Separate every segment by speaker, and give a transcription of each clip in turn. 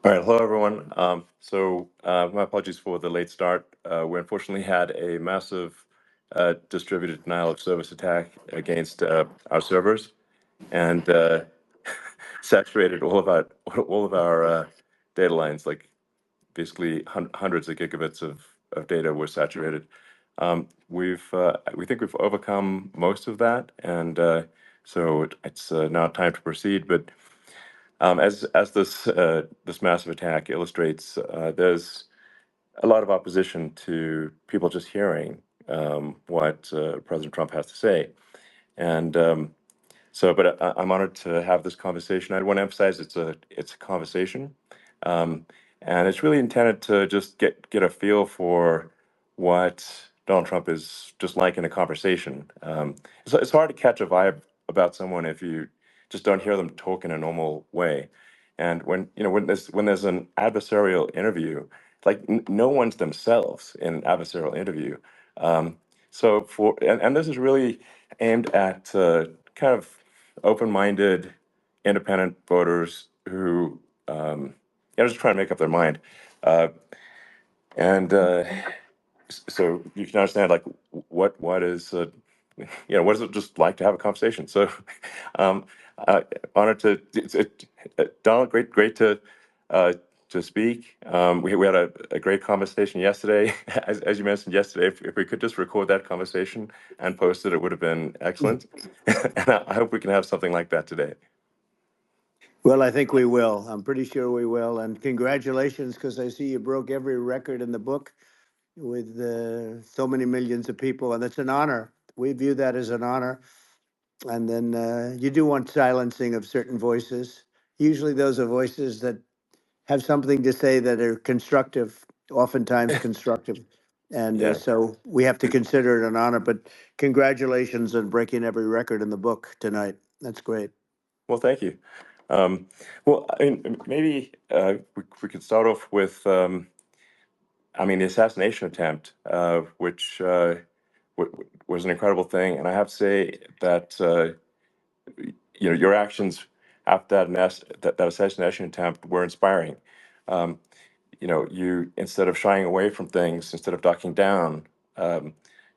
Speaker 1: All right, hello everyone. My apologies for the late start. We unfortunately had a massive distributed denial of service attack against our servers, and saturated all of our data lines. Like basically hundreds of gigabits of data were saturated. We think we've overcome most of that, and it's now time to proceed. But as this massive attack illustrates, there's a lot of opposition to people just hearing what President Trump has to say, and I'm honored to have this conversation. I want to emphasize it's a conversation, um, and it's really intended to just get a feel for what Donald Trump is just like in a conversation. It's hard to catch a vibe about someone if you just don't hear them talk in a normal way. And when there's an adversarial interview, like no one's themselves in an adversarial interview. Um, and this is really aimed at kind of open-minded, independent voters who just trying to make up their mind. Uh, and so you can understand like what is what is it just like to have a conversation. So um, honored Donald, great uh, to speak. We had a great conversation yesterday. As you mentioned yesterday, if we could just record that conversation and post it, it would have been excellent. And I hope we can have something like that today.
Speaker 2: Well, I think we will. I'm pretty sure we will. And congratulations, because I see you broke every record in the book with so many millions of people, and it's an honor. We view that as an honor. And then you do want silencing of certain voices. Usually, those are voices that have something to say that are constructive, oftentimes constructive. And
Speaker 1: Yeah.
Speaker 2: so we have to consider it an honor. But congratulations on breaking every record in the book tonight. That's great.
Speaker 1: Well, thank you. Um, well, I mean, maybe we could start off with, the assassination attempt, which was an incredible thing. And I have to say that, your actions after that assassination attempt were inspiring. Um, you, instead of shying away from things, instead of ducking down, um,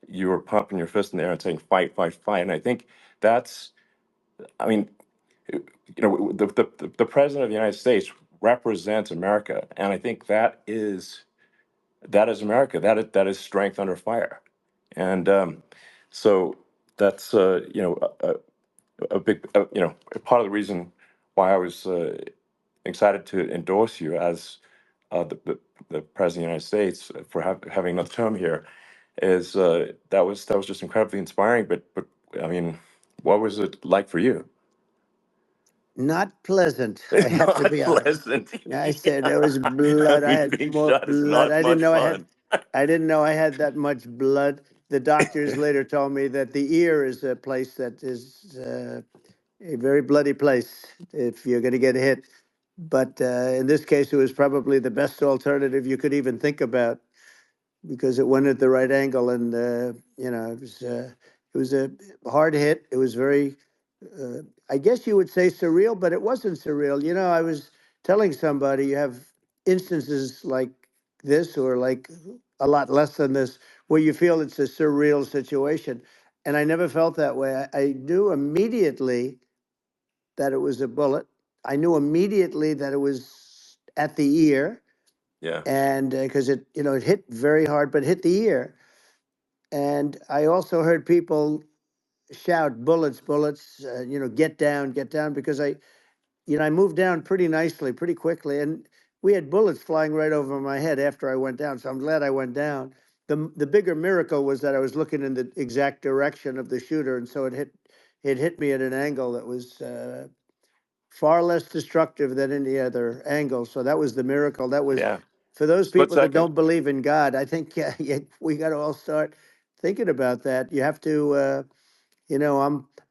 Speaker 1: you were pumping your fist in the air and saying, fight, fight, fight. And I think that's, I mean, the president of the United States represents America, and I think that is America. That is strength under fire, and so that's a big a part of the reason why I was excited to endorse you as the president of the United States for having another term here. Is that was just incredibly inspiring. But I mean, what was it like for you?
Speaker 2: Not pleasant, I have to
Speaker 1: Not
Speaker 2: be honest.
Speaker 1: pleasant.
Speaker 2: I said there
Speaker 1: Yeah.
Speaker 2: was
Speaker 1: I
Speaker 2: blood. I
Speaker 1: mean,
Speaker 2: had
Speaker 1: being
Speaker 2: more
Speaker 1: shot is
Speaker 2: blood.
Speaker 1: not
Speaker 2: I didn't
Speaker 1: much
Speaker 2: know I had.
Speaker 1: fun.
Speaker 2: I didn't know I had that much blood. The doctors later told me that the ear is a place that is a very bloody place if you're going to get hit. But in this case, it was probably the best alternative you could even think about because it went at the right angle, and it was a hard hit. It was very, uh, I guess you would say surreal, but it wasn't surreal. I was telling somebody you have instances like this, or like a lot less than this, where you feel it's a surreal situation, and I never felt that way. I knew immediately that it was a bullet. I knew immediately that it was at the ear,
Speaker 1: Yeah.
Speaker 2: and because it hit very hard, but hit the ear. And I also heard people shout, "Bullets, bullets!" Get down, because I moved down pretty nicely, pretty quickly, and we had bullets flying right over my head after I went down. So I'm glad I went down. The bigger miracle was that I was looking in the exact direction of the shooter, and so it hit me at an angle that was far less destructive than any other angle. So that was the miracle. That was
Speaker 1: Yeah.
Speaker 2: for those
Speaker 1: Split
Speaker 2: people that
Speaker 1: second.
Speaker 2: don't believe in God. I think yeah, we got to all start thinking about that. You have to,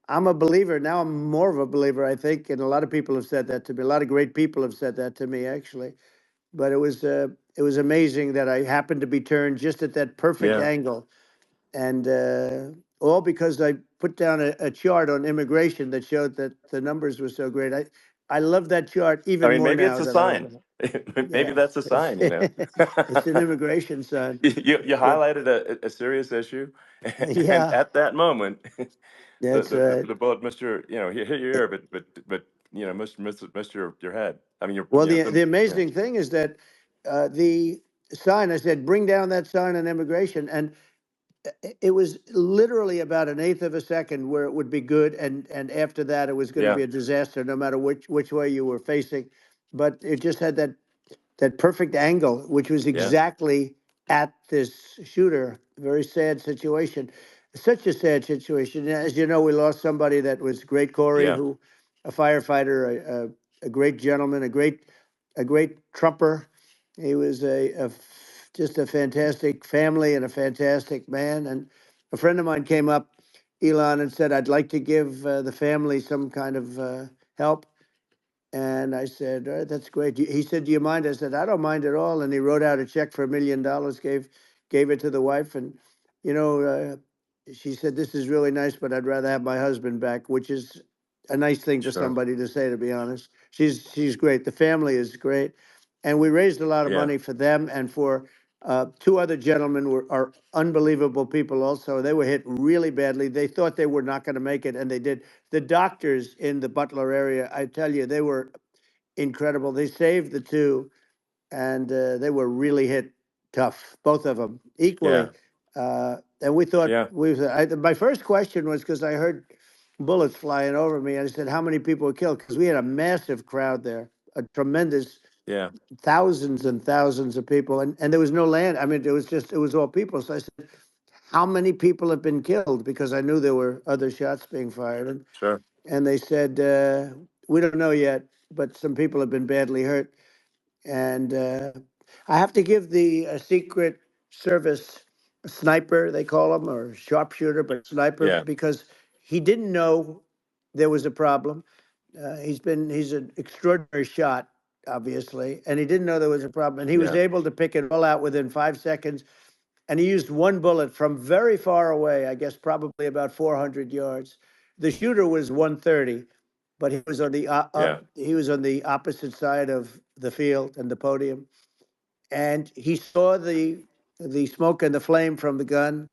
Speaker 2: I'm a believer now. I'm more of a believer, I think, and a lot of people have said that to me. A lot of great people have said that to me, actually. But it was amazing that I happened to be turned just at that perfect
Speaker 1: Yeah.
Speaker 2: angle, and all because I put down a chart on immigration that showed that the numbers were so great. I love that chart
Speaker 1: I
Speaker 2: even
Speaker 1: mean,
Speaker 2: more
Speaker 1: maybe it's
Speaker 2: now
Speaker 1: a
Speaker 2: that I
Speaker 1: sign.
Speaker 2: open it.
Speaker 1: Maybe
Speaker 2: Yeah,
Speaker 1: that's a sign, you know.
Speaker 2: it's an immigration sign.
Speaker 1: You
Speaker 2: But
Speaker 1: highlighted a serious issue, and
Speaker 2: yeah,
Speaker 1: at that moment,
Speaker 2: that's right.
Speaker 1: the bullet missed your, you know, hit your ear, but you know, missed your head. I mean, your,
Speaker 2: Well,
Speaker 1: you know,
Speaker 2: the
Speaker 1: yeah,
Speaker 2: amazing thing is that the sign, I said, bring down that sign on immigration. And it was literally about an eighth of a second where it would be good. And after that, it was going to
Speaker 1: yeah,
Speaker 2: be a disaster, no matter which way you were facing. But it just had that perfect angle, which was
Speaker 1: yeah,
Speaker 2: exactly at this shooter. Very sad situation. Such a sad situation. As you know, we lost somebody that was great, Corey,
Speaker 1: yeah,
Speaker 2: who, a firefighter, a great gentleman, a great trumper. He was just a fantastic family and a fantastic man. And a friend of mine came up, Elon, and said, "I'd like to give the family some kind of help." And I said, "All right, that's great." He said, "Do you mind?" I said, "I don't mind at all." And he wrote out a check for $1 million, gave it to the wife. And, you know, she said, "This is really nice, but I'd rather have my husband back," which is a nice thing for
Speaker 1: sure,
Speaker 2: somebody to say, to be honest. She's great. The family is great. And we raised a lot of
Speaker 1: yeah,
Speaker 2: money for them and for two other gentlemen are unbelievable people also. They were hit really badly. They thought they were not going to make it, and they did. The doctors in the Butler area, I tell you, they were incredible. They saved the two, and they were really hit tough, both of them
Speaker 1: yeah,
Speaker 2: equally. And we thought
Speaker 1: yeah,
Speaker 2: my first question was because I heard bullets flying over me. And I said, "How many people were killed?" Because we had a massive crowd there, a tremendous
Speaker 1: yeah,
Speaker 2: thousands and thousands of people, and there was no land. I mean, it was all people. So I said, "How many people have been killed?" Because I knew there were other shots being fired,
Speaker 1: sure,
Speaker 2: and they said, "We don't know yet, but some people have been badly hurt." And I have to give the Secret Service sniper, they call him, or sharpshooter, but sniper,
Speaker 1: yeah,
Speaker 2: because he didn't know there was a problem. He's an extraordinary shot, obviously, and he didn't know there was a problem. And he was
Speaker 1: yeah,
Speaker 2: able to pick it all out within 5 seconds. And he used one bullet from very far away, I guess probably about 400 yards. The shooter was 130, but
Speaker 1: yeah,
Speaker 2: he was on the opposite side of the field and the podium, and he saw the smoke and the flame from the gun,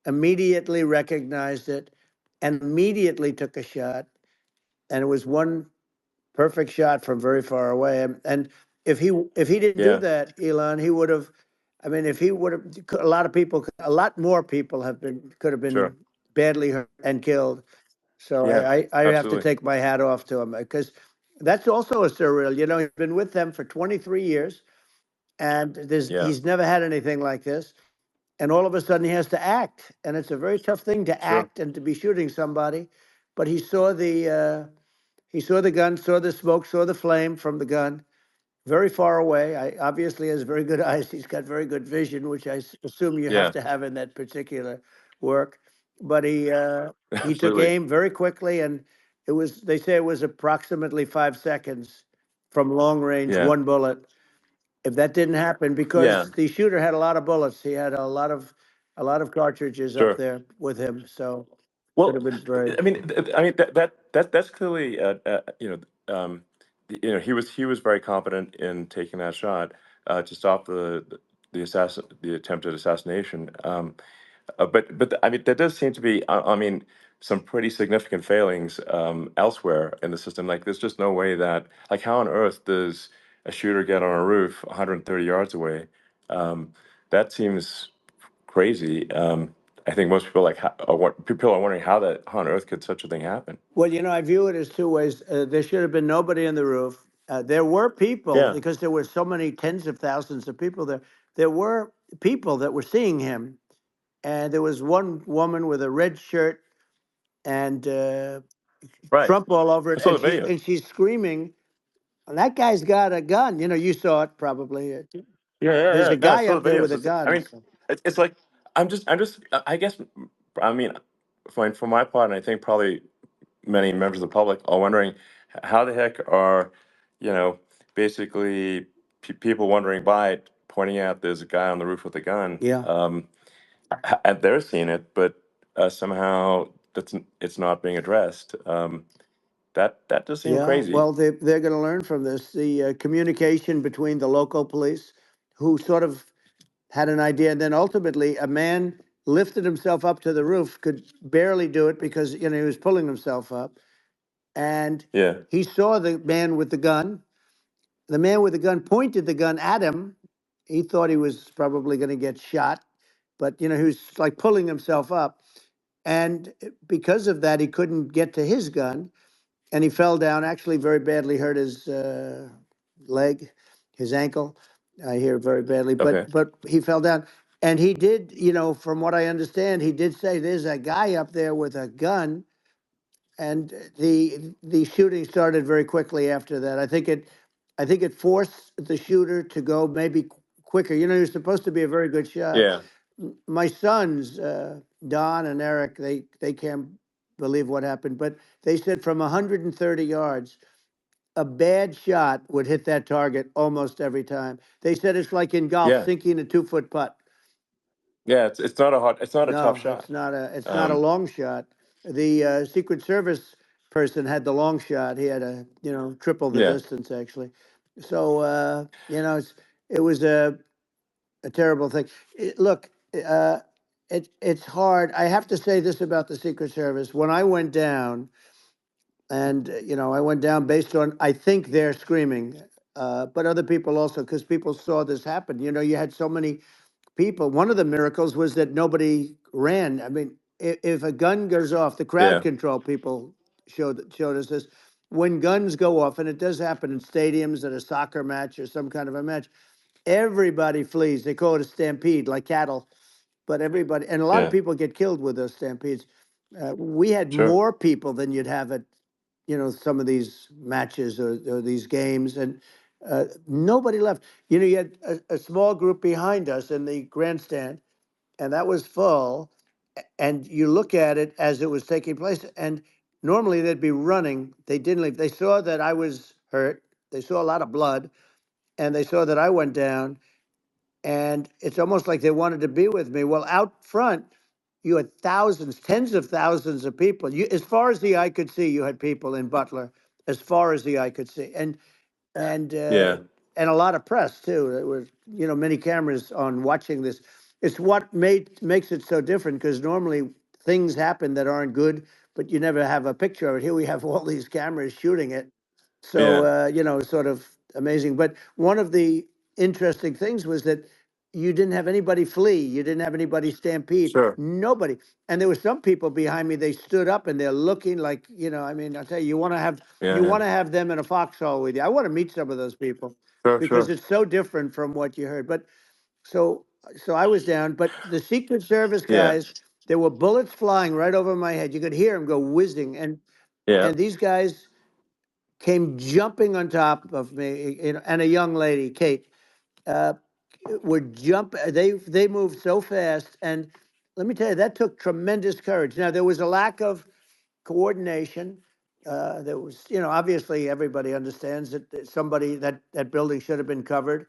Speaker 2: immediately recognized it, and immediately took a shot. And it was one perfect shot from very far away. And if he didn't do
Speaker 1: yeah,
Speaker 2: that, Elon, he would have. I mean, if he would have, a lot of people, a lot more people could have been
Speaker 1: sure,
Speaker 2: badly hurt and killed. So
Speaker 1: yeah,
Speaker 2: I have to
Speaker 1: absolutely,
Speaker 2: take my hat off to him because that's also a surreal. You know, he's been with them for 23 years, and
Speaker 1: yeah,
Speaker 2: he's never had anything like this. And all of a sudden, he has to act, and it's a very tough thing to
Speaker 1: sure,
Speaker 2: act and to be shooting somebody. But he saw the gun, saw the smoke, saw the flame from the gun very far away. I obviously has very good eyes. He's got very good vision, which assume you have
Speaker 1: yeah,
Speaker 2: to have in that particular work. But he took
Speaker 1: absolutely,
Speaker 2: aim very quickly, and it was they say it was approximately 5 seconds from long range,
Speaker 1: yeah,
Speaker 2: one bullet. If that didn't happen,
Speaker 1: yeah,
Speaker 2: because the shooter had a lot of bullets, he had a lot of cartridges up
Speaker 1: sure.
Speaker 2: there with him, so could have
Speaker 1: Well,
Speaker 2: been very.
Speaker 1: I mean that's clearly you know, he was very confident in taking that shot to stop the attempted assassination. But I mean, there does seem to be, I mean, some pretty significant failings elsewhere in the system. Like, there's just no way that, like, how on earth does a shooter get on a roof 130 yards away? Um, that seems crazy. I think most people people are wondering how on earth could such a thing happen?
Speaker 2: Well, I view it as two ways. There should have been nobody on the roof. There were people,
Speaker 1: Yeah,
Speaker 2: because there were so many tens of thousands of people there. There were people that were seeing him, and there was one woman with a red shirt and
Speaker 1: right.
Speaker 2: Trump all over
Speaker 1: I
Speaker 2: it,
Speaker 1: saw
Speaker 2: and
Speaker 1: the
Speaker 2: she's
Speaker 1: video.
Speaker 2: and she's screaming. That guy's got a gun. You saw it probably.
Speaker 1: Yeah, yeah,
Speaker 2: There's
Speaker 1: yeah.
Speaker 2: a
Speaker 1: No, I
Speaker 2: guy
Speaker 1: saw
Speaker 2: up
Speaker 1: the
Speaker 2: there
Speaker 1: videos.
Speaker 2: with a
Speaker 1: I
Speaker 2: gun.
Speaker 1: mean,
Speaker 2: So.
Speaker 1: it's like I guess, I mean, for my part, and I think probably many members of the public are wondering how the heck are, you know, basically people wondering by it, pointing out there's a guy on the roof with a gun,
Speaker 2: Yeah.
Speaker 1: and they're seeing it, but somehow it's not being addressed. That just seemed
Speaker 2: Yeah,
Speaker 1: crazy.
Speaker 2: well, they're going to learn from this. The communication between the local police, who sort of had an idea, and then ultimately a man lifted himself up to the roof, could barely do it because he was pulling himself up, and
Speaker 1: Yeah,
Speaker 2: he saw the man with the gun. The man with the gun pointed the gun at him. He thought he was probably going to get shot, but he was like pulling himself up, and because of that, he couldn't get to his gun, and he fell down. Actually, very badly hurt his leg, his ankle. I hear very badly,
Speaker 1: okay.
Speaker 2: but he fell down, and he did. From what I understand, he did say there's a guy up there with a gun, and the shooting started very quickly after that. I think it forced the shooter to go maybe quicker. You're supposed to be a very good shot.
Speaker 1: Yeah,
Speaker 2: My sons, Don and Eric, they can't believe what happened, but they said from 130 yards, a bad shot would hit that target almost every time. They said it's like in golf,
Speaker 1: yeah,
Speaker 2: sinking a 2-foot putt.
Speaker 1: yeah. It's not a tough
Speaker 2: No,
Speaker 1: shot.
Speaker 2: it's not a
Speaker 1: Um,
Speaker 2: long shot. The Secret Service person had the long shot. He had triple the
Speaker 1: yeah,
Speaker 2: distance actually. So it was a terrible thing. Look, it's hard. I have to say this about the Secret Service. When I went down, and I went down based on, I think, they're screaming, but other people also, because people saw this happen. You had so many people. One of the miracles was that nobody ran. I mean, if a gun goes off, the crowd
Speaker 1: yeah,
Speaker 2: control people showed us this. When guns go off, and it does happen in stadiums at a soccer match or some kind of a match, everybody flees. They call it a stampede, like cattle. But everybody, and a lot of
Speaker 1: yeah.
Speaker 2: people get killed with those stampedes. We had
Speaker 1: Sure.
Speaker 2: more people than you'd have at some of these matches, or these games, and nobody left. You had a small group behind us in the grandstand, and that was full. And you look at it as it was taking place, and normally they'd be running. They didn't leave. They saw that I was hurt. They saw a lot of blood, and they saw that I went down, and it's almost like they wanted to be with me. Well, out front, you had thousands, tens of thousands of people. As far as the eye could see, you had people in Butler, as far as the eye could see, and uh,
Speaker 1: Yeah,
Speaker 2: and a lot of press too. There were many cameras on watching this. It's what makes it so different, because normally things happen that aren't good, but you never have a picture of it. Here we have all these cameras shooting it, so
Speaker 1: yeah.
Speaker 2: sort of amazing. But one of the interesting things was that you didn't have anybody flee, you didn't have anybody stampede,
Speaker 1: Sure.
Speaker 2: nobody. And there were some people behind me. They stood up and they're looking like, I mean, I'll tell you,
Speaker 1: Yeah,
Speaker 2: you
Speaker 1: yeah.
Speaker 2: want to have them in a foxhole with you. I want to meet some of those people,
Speaker 1: Sure,
Speaker 2: because
Speaker 1: sure.
Speaker 2: it's so different from what you heard. But so I was down, but the Secret Service
Speaker 1: Yeah,
Speaker 2: guys, there were bullets flying right over my head. You could hear them go whizzing,
Speaker 1: yeah,
Speaker 2: and these guys came jumping on top of me, and a young lady, Kate, uh, would jump. They moved so fast, and let me tell you, that took tremendous courage. Now there was a lack of coordination. There was, obviously everybody understands that somebody, that building should have been covered,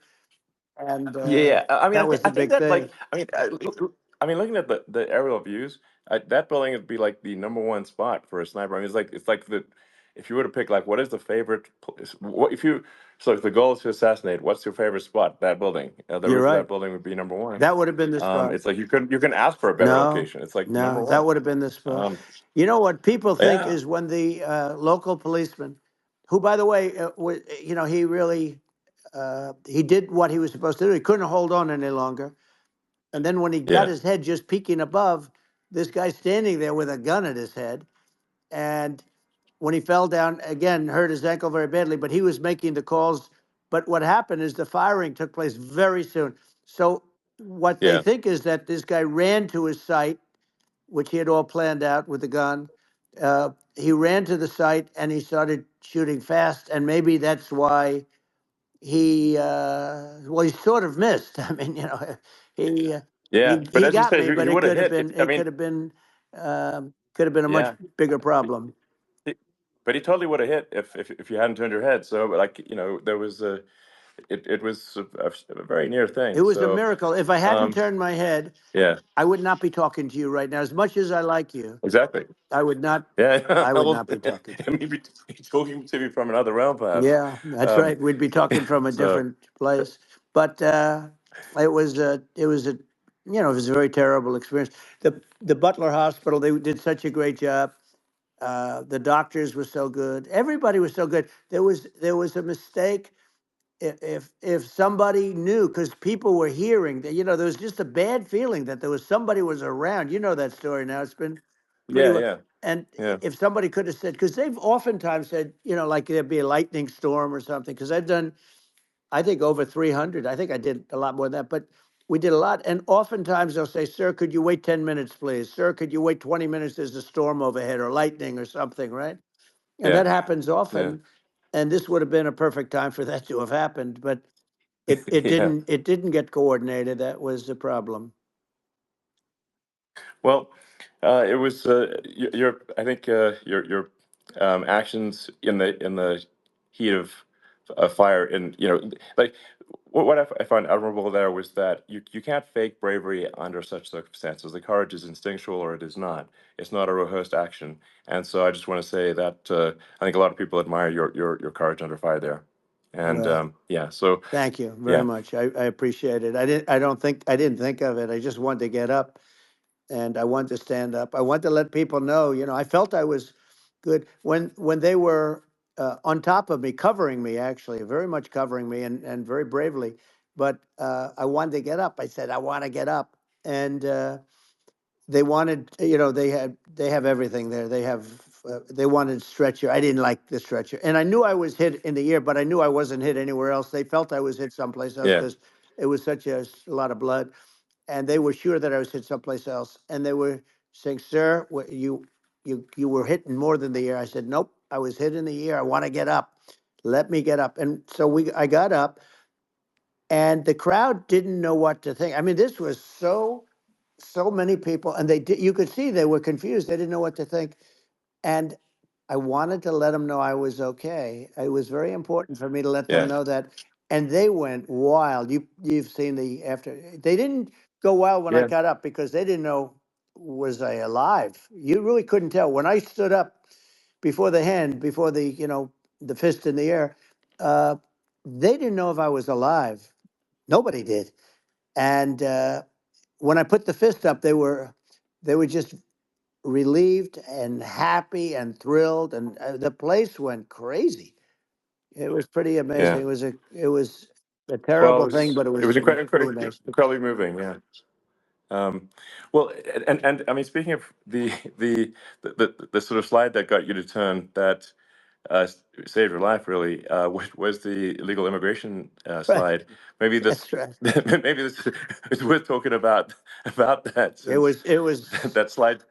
Speaker 2: and
Speaker 1: yeah, yeah. I mean,
Speaker 2: that was
Speaker 1: I
Speaker 2: the
Speaker 1: think
Speaker 2: big
Speaker 1: that
Speaker 2: thing.
Speaker 1: like, I mean, looking at the aerial views, that building would be like the number one spot for a sniper. I mean, it's like the if you were to pick like what is the favorite what if you so if the goal is to assassinate, what's your favorite spot? That building, the
Speaker 2: You're
Speaker 1: roof of that
Speaker 2: right.
Speaker 1: building would be number one.
Speaker 2: That would have been the spot.
Speaker 1: It's like you can ask for a better
Speaker 2: No,
Speaker 1: location. It's like number
Speaker 2: no, that
Speaker 1: one.
Speaker 2: would have been the spot.
Speaker 1: Um,
Speaker 2: You know what people think
Speaker 1: yeah,
Speaker 2: is when the local policeman, who, by the way, he really he did what he was supposed to do. He couldn't hold on any longer. And then when he got
Speaker 1: yeah,
Speaker 2: his head just peeking above, this guy standing there with a gun at his head. And when he fell down, again, hurt his ankle very badly, but he was making the calls. But what happened is the firing took place very soon. So what they
Speaker 1: yeah,
Speaker 2: think is that this guy ran to his site, which he had all planned out with the gun. He ran to the site and he started shooting fast, and maybe that's why he sort of missed. I mean, he uh,
Speaker 1: yeah. But
Speaker 2: he
Speaker 1: as you
Speaker 2: got
Speaker 1: said,
Speaker 2: me, but
Speaker 1: he
Speaker 2: it
Speaker 1: would have
Speaker 2: could have
Speaker 1: hit.
Speaker 2: been
Speaker 1: I mean,
Speaker 2: a much
Speaker 1: yeah.
Speaker 2: bigger problem.
Speaker 1: But he totally would have hit if you hadn't turned your head. So like there was it was a very near
Speaker 2: It
Speaker 1: thing.
Speaker 2: was a
Speaker 1: So
Speaker 2: miracle. If I hadn't
Speaker 1: um,
Speaker 2: turned my head,
Speaker 1: yeah,
Speaker 2: I would not be talking to you right now. As much as I like you,
Speaker 1: exactly.
Speaker 2: I would not.
Speaker 1: Yeah,
Speaker 2: I would
Speaker 1: well,
Speaker 2: not be talking to you.
Speaker 1: maybe talking to me from another realm, perhaps.
Speaker 2: Yeah, that's
Speaker 1: Um,
Speaker 2: right. We'd be talking from a
Speaker 1: so
Speaker 2: different place. But it was a very terrible experience. The Butler Hospital, they did such a great job. The doctors were so good. Everybody was so good. There was a mistake. If somebody knew, because people were hearing that, there was just a bad feeling that there was somebody was around. You know that story now. It's been pretty
Speaker 1: yeah,
Speaker 2: well.
Speaker 1: yeah,
Speaker 2: And
Speaker 1: yeah,
Speaker 2: if somebody could have said, because they've oftentimes said, like there'd be a lightning storm or something. Because I've done, I think over 300. I think I did a lot more than that, but we did a lot. And oftentimes they'll say, "Sir, could you wait 10 minutes, please? Sir, could you wait 20 minutes? There's a storm overhead or lightning or something, right?" And
Speaker 1: yeah,
Speaker 2: that happens
Speaker 1: yeah,
Speaker 2: often. And this would have been a perfect time for that to have happened, but it
Speaker 1: yeah.
Speaker 2: didn't. It didn't get coordinated. That was the problem.
Speaker 1: Well, it was your. I think your actions in the heat of fire, and like what I found admirable there was that you can't fake bravery under such circumstances. The courage is instinctual, or it is not. It's not a rehearsed action. And so I just want to say that I think a lot of people admire your courage under fire there. And
Speaker 2: Well,
Speaker 1: yeah, so
Speaker 2: thank you very
Speaker 1: yeah,
Speaker 2: much. I appreciate it. I didn't think of it. I just wanted to get up and I wanted to stand up. I wanted to let people know, I felt I was good when they were on top of me, covering me, actually, very much covering me and very bravely. But I wanted to get up. I said, I want to get up. And they wanted, they have everything there. They wanted stretcher. I didn't like the stretcher. And I knew I was hit in the ear, but I knew I wasn't hit anywhere else. They felt I was hit someplace else
Speaker 1: yeah,
Speaker 2: because it was such a lot of blood, and they were sure that I was hit someplace else. And they were saying, "Sir, you were hit in more than the ear." I said, "Nope, I was hit in the ear. I want to get up. Let me get up." And so I got up, and the crowd didn't know what to think. I mean, this was so many people, and you could see they were confused. They didn't know what to think. And I wanted to let them know I was okay. It was very important for me to let them
Speaker 1: yeah,
Speaker 2: know that. And they went wild. You've seen the after. They didn't go wild when I
Speaker 1: yeah,
Speaker 2: got up because they didn't know, was I alive. You really couldn't tell when I stood up before the hand, before the fist in the air. Uh, they didn't know if I was alive. Nobody did. And when I put the fist up, they were just relieved and happy and thrilled, and the place went crazy. It was pretty amazing.
Speaker 1: yeah.
Speaker 2: It was a
Speaker 1: Well,
Speaker 2: terrible thing, but it
Speaker 1: it
Speaker 2: was
Speaker 1: was
Speaker 2: pretty amazing.
Speaker 1: incredibly moving. Yeah. Um, well, and I mean, speaking of the sort of slide that got you to turn that saved your life, really, was the illegal immigration
Speaker 2: Right.
Speaker 1: slide. Maybe this,
Speaker 2: That's right.
Speaker 1: maybe this is worth talking about that,
Speaker 2: It
Speaker 1: since
Speaker 2: was. It was.
Speaker 1: that slide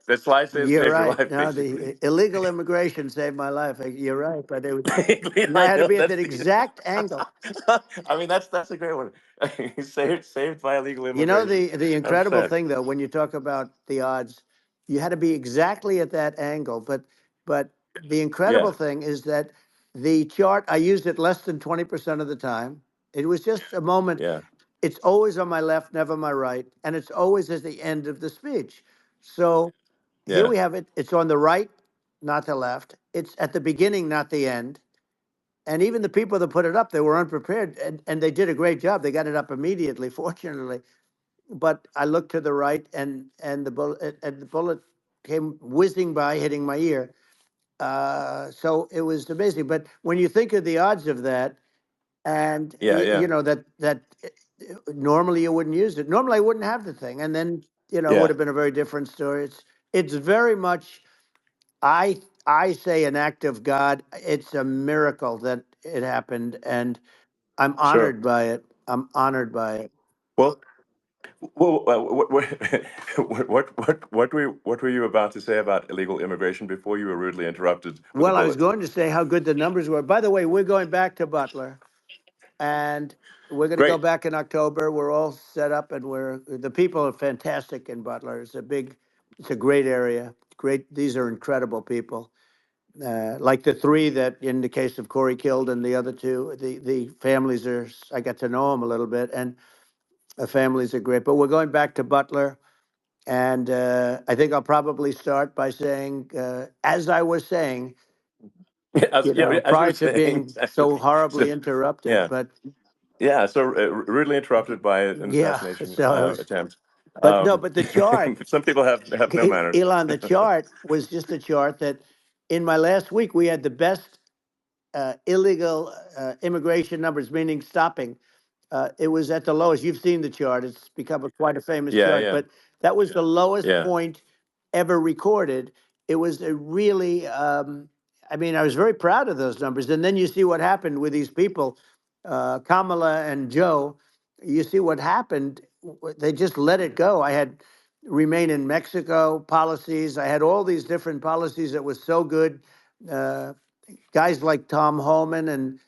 Speaker 2: You're
Speaker 1: saved your
Speaker 2: right.
Speaker 1: life,
Speaker 2: No,
Speaker 1: basically.
Speaker 2: the illegal immigration saved my life. You're right, but I
Speaker 1: I
Speaker 2: had to
Speaker 1: know
Speaker 2: be at
Speaker 1: that's
Speaker 2: that
Speaker 1: the.
Speaker 2: exact angle.
Speaker 1: I mean, that's a great one. Saved by illegal
Speaker 2: You know,
Speaker 1: immigration.
Speaker 2: the incredible
Speaker 1: 100%.
Speaker 2: thing though, when you talk about the odds, you had to be exactly at that angle. But the incredible
Speaker 1: Yeah,
Speaker 2: thing is that the chart, I used it less than 20% of the time. It was just a moment.
Speaker 1: yeah,
Speaker 2: It's always on my left, never my right, and it's always at the end of the speech. So here
Speaker 1: yeah,
Speaker 2: we have it. It's on the right, not the left. It's at the beginning, not the end. And even the people that put it up, they were unprepared, and they did a great job. They got it up immediately, fortunately. But I looked to the right, and the bullet came whizzing by, hitting my ear. So it was amazing. But when you think of the odds of that, and
Speaker 1: yeah, yeah,
Speaker 2: that normally you wouldn't use it. Normally I wouldn't have the thing, and then it would
Speaker 1: yeah.
Speaker 2: have been a very different story. It's very much. I say an act of God. It's a miracle that it happened, and I'm
Speaker 1: Sure.
Speaker 2: honored by it. I'm honored by it.
Speaker 1: Well, what were you about to say about illegal immigration before you were rudely interrupted with a
Speaker 2: Well, I was
Speaker 1: bullet?
Speaker 2: going to say how good the numbers were. By the way, we're going back to Butler, and we're going to go
Speaker 1: Great.
Speaker 2: back in October. We're all set up, and the people are fantastic in Butler. It's a great area. Great, these are incredible people. like the three that in the case of Corey killed and the other two, the families are, I got to know them a little bit, and the families are great. But we're going back to Butler. And I think I'll probably start by saying, as I was saying,
Speaker 1: As, yeah, as you were
Speaker 2: prior to
Speaker 1: saying,
Speaker 2: being so
Speaker 1: exactly. So,
Speaker 2: horribly interrupted.
Speaker 1: yeah,
Speaker 2: But
Speaker 1: yeah. So rudely interrupted by an
Speaker 2: yeah,
Speaker 1: assassination
Speaker 2: so it was,
Speaker 1: attempt.
Speaker 2: but no, but the chart,
Speaker 1: Some people have no manners.
Speaker 2: Elon, the chart was just a chart that in my last week, we had the best illegal immigration numbers, meaning stopping. It was at the lowest. You've seen the chart. It's become quite a famous
Speaker 1: Yeah,
Speaker 2: chart,
Speaker 1: yeah,
Speaker 2: but that was the lowest
Speaker 1: yeah.
Speaker 2: point ever recorded. It was a really, I mean, I was very proud of those numbers. And then you see what happened with these people, Kamala and Joe. You see what happened. They just let it go. I had remain in Mexico policies. I had all these different policies that was so good. Uh, Guys like Tom Holman and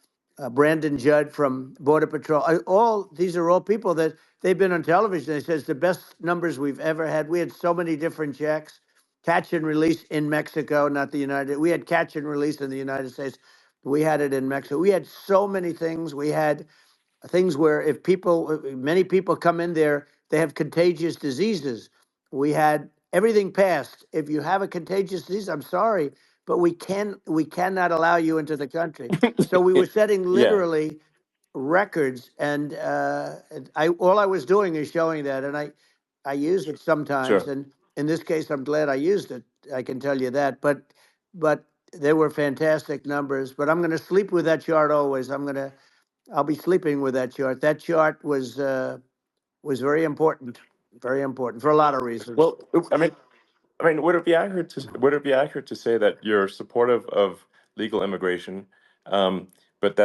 Speaker 2: Brandon Judd from Border Patrol. All these are all people that they've been on television. They says the best numbers we've ever had. We had so many different checks, catch and release in Mexico, not the United. We had catch and release in the United States. We had it in Mexico. We had so many things. We had things where if people, many people come in there, they have contagious diseases. We had everything passed. If you have a contagious disease, I'm sorry, but we cannot allow you into the country. So we were setting
Speaker 1: Yeah,
Speaker 2: literally records, and I all I was doing is showing that, and I use it sometimes,
Speaker 1: sure.
Speaker 2: and in this case, I'm glad I used it. I can tell you that, but they were fantastic numbers. But I'm going to sleep with that chart always. I'll be sleeping with that chart. That chart was very important for a lot of reasons.
Speaker 1: Well, I mean, would it be accurate to say that you're supportive of legal immigration, um, but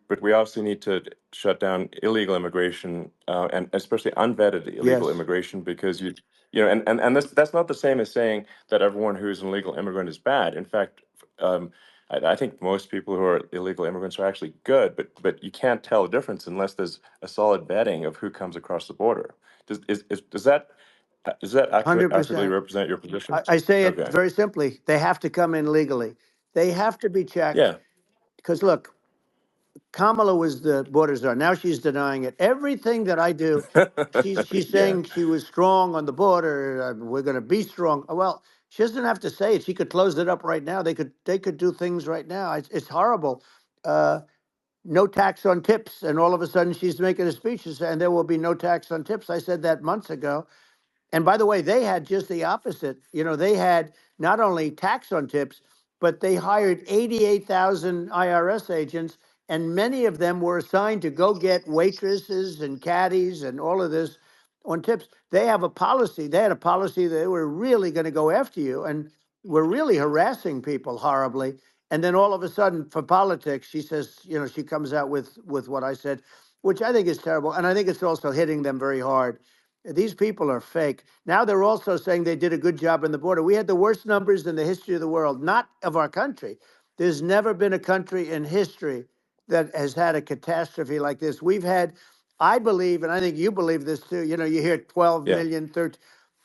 Speaker 1: but we also need to shut down illegal immigration, and especially unvetted illegal
Speaker 2: Yes,
Speaker 1: immigration, because and that's not the same as saying that everyone who's an illegal immigrant is bad. In fact, I think most people who are illegal immigrants are actually good, but you can't tell the difference unless there's a solid vetting of who comes across the border. Does that accurately
Speaker 2: 100%.
Speaker 1: represent your position?
Speaker 2: I say it
Speaker 1: Okay.
Speaker 2: very simply. They have to come in legally. They have to be checked
Speaker 1: Yeah.
Speaker 2: because look, Kamala was the border czar. Now she's denying it. Everything that I do, she's
Speaker 1: Yeah.
Speaker 2: saying she was strong on the border. We're going to be strong. Well, she doesn't have to say it. She could close it up right now. They could do things right now. It's horrible. Uh, no tax on tips, and all of a sudden she's making a speech and there will be no tax on tips. I said that months ago. And by the way, they had just the opposite. They had not only tax on tips, but they hired 88,000 IRS agents, and many of them were assigned to go get waitresses and caddies and all of this on tips. They have a policy. They had a policy that they were really going to go after you and were really harassing people horribly. And then all of a sudden, for politics, she says, she comes out with what I said, which I think is terrible, and I think it's also hitting them very hard. These people are fake. Now they're also saying they did a good job on the border. We had the worst numbers in the history of the world, not of our country. There's never been a country in history that has had a catastrophe like this. We've had, I believe, and I think you believe this too. You hear 12
Speaker 1: Yeah.
Speaker 2: million, 13.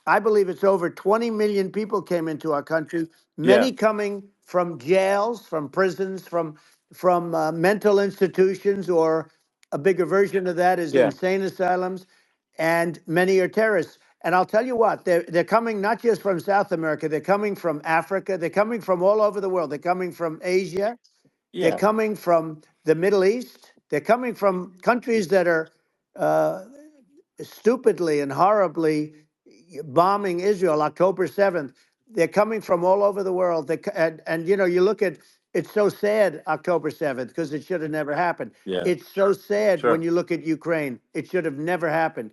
Speaker 2: I believe it's over 20 million people came into our country,
Speaker 1: Yeah.
Speaker 2: many coming from jails, from prisons, from mental institutions, or a bigger version of that is
Speaker 1: Yeah.
Speaker 2: insane asylums, and many are terrorists. And I'll tell you what, they're coming not just from South America, they're coming from Africa, they're coming from all over the world. They're coming from Asia, they're
Speaker 1: Yeah.
Speaker 2: coming from the Middle East, they're coming from countries that are uh, stupidly and horribly bombing Israel October 7th. They're coming from all over the world. And you look at it's so sad October 7th because it should have never happened.
Speaker 1: Yeah.
Speaker 2: It's so sad when
Speaker 1: Sure.
Speaker 2: you look at Ukraine. It should have never happened.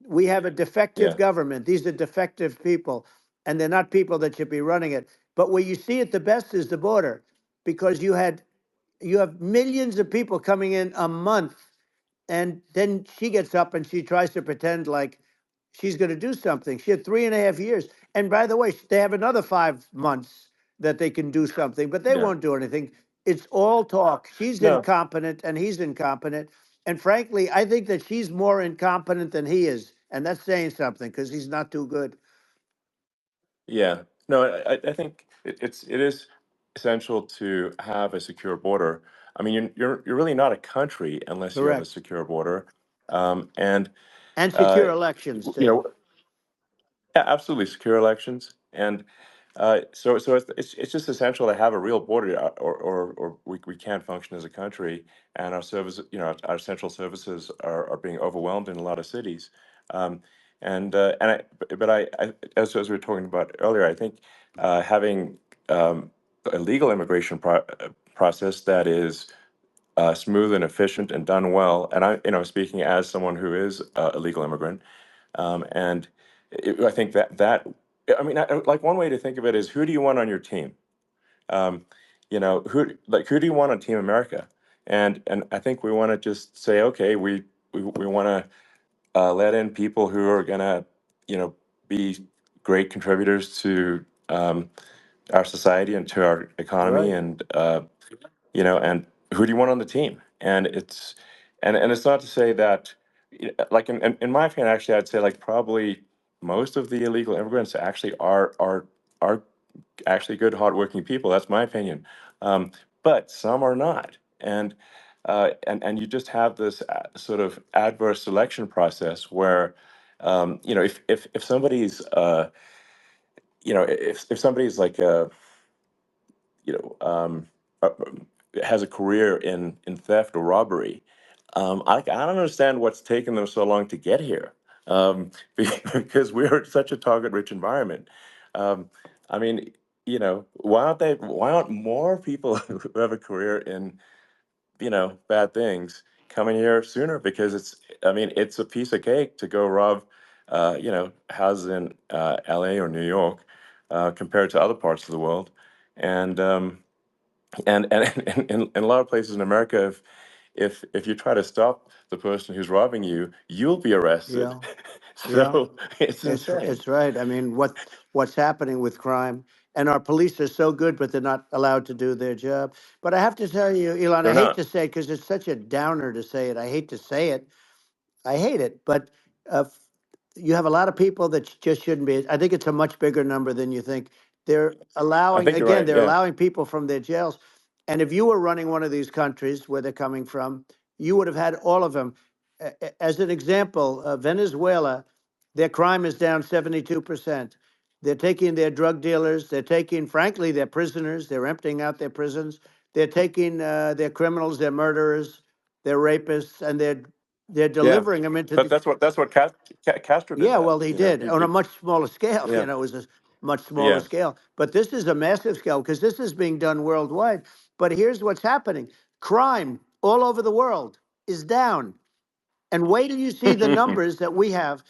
Speaker 2: We have a defective
Speaker 1: Yeah.
Speaker 2: government. These are defective people, and they're not people that should be running it. But where you see it the best is the border, because you have millions of people coming in a month, and then she gets up and she tries to pretend like she's going to do something. She had 3.5 years. And by the way, they have another 5 months that they can do something, but they
Speaker 1: Yeah.
Speaker 2: won't do anything. It's all talk. She's
Speaker 1: No.
Speaker 2: incompetent and he's incompetent. And frankly, I think that she's more incompetent than he is. And that's saying something because he's not too good.
Speaker 1: Yeah. No. I think it is. essential to have a secure border. I mean, you're really not a country unless you have a
Speaker 2: Correct.
Speaker 1: secure border, and
Speaker 2: And
Speaker 1: uh,
Speaker 2: secure elections
Speaker 1: you
Speaker 2: too.
Speaker 1: know, yeah, absolutely secure elections, and so it's just essential to have a real border, or we can't function as a country, and our services, our central services are being overwhelmed in a lot of cities, um, and as we were talking about earlier, I think having a legal immigration process that is smooth and efficient and done well, and speaking as someone who is a legal immigrant, and I think I mean, like one way to think of it is, who do you want on your team? Um, who do you want on Team America? And I think we want to just say, okay, we want to let in people who are gonna, be great contributors to our society and to our economy,
Speaker 2: Right.
Speaker 1: and who do you want on the team? And it's not to say that, like in my opinion, actually, I'd say like probably most of the illegal immigrants actually are actually good, hardworking people. That's my opinion. But some are not, and you just have this sort of adverse selection process where, if somebody's if somebody's like you know, uh, has a career in theft or robbery. I don't understand what's taken them so long to get here, because we're such a target-rich environment. Um, I mean, why aren't they? Why aren't more people who have a career in, bad things coming here sooner? Because I mean, it's a piece of cake to go rob, houses in L.A. or New York, compared to other parts of the world, and in a lot of places in America, if you try to stop the person who's robbing you, you'll be arrested.
Speaker 2: Yeah. Yeah.
Speaker 1: So it's insane.
Speaker 2: It's right. I mean, what's happening with crime, and our police are so good, but they're not allowed to do their job. But I have to tell you, Elon, I
Speaker 1: They're
Speaker 2: hate
Speaker 1: not.
Speaker 2: to say it because it's such a downer to say it. I hate to say it. I hate it, but you have a lot of people that just shouldn't be. I think it's a much bigger number than you think. They're
Speaker 1: I
Speaker 2: allowing,
Speaker 1: think you're
Speaker 2: again,
Speaker 1: right.
Speaker 2: they're
Speaker 1: Yeah.
Speaker 2: allowing people from their jails. And if you were running one of these countries where they're coming from, you would have had all of them. As an example, Venezuela, their crime is down 72%. They're taking their drug dealers, they're taking, frankly, their prisoners, they're emptying out their prisons. They're taking their criminals, their murderers, their rapists, and they're
Speaker 1: Yeah.
Speaker 2: delivering them into
Speaker 1: But
Speaker 2: the.
Speaker 1: that's what Castro did.
Speaker 2: Yeah,
Speaker 1: That
Speaker 2: well, he did
Speaker 1: he,
Speaker 2: on a
Speaker 1: he
Speaker 2: much smaller scale.
Speaker 1: yeah,
Speaker 2: It was a much smaller
Speaker 1: yeah,
Speaker 2: scale. But this is a massive scale because this is being done worldwide. But here's what's happening: crime all over the world is down. And wait till you see the numbers that we have.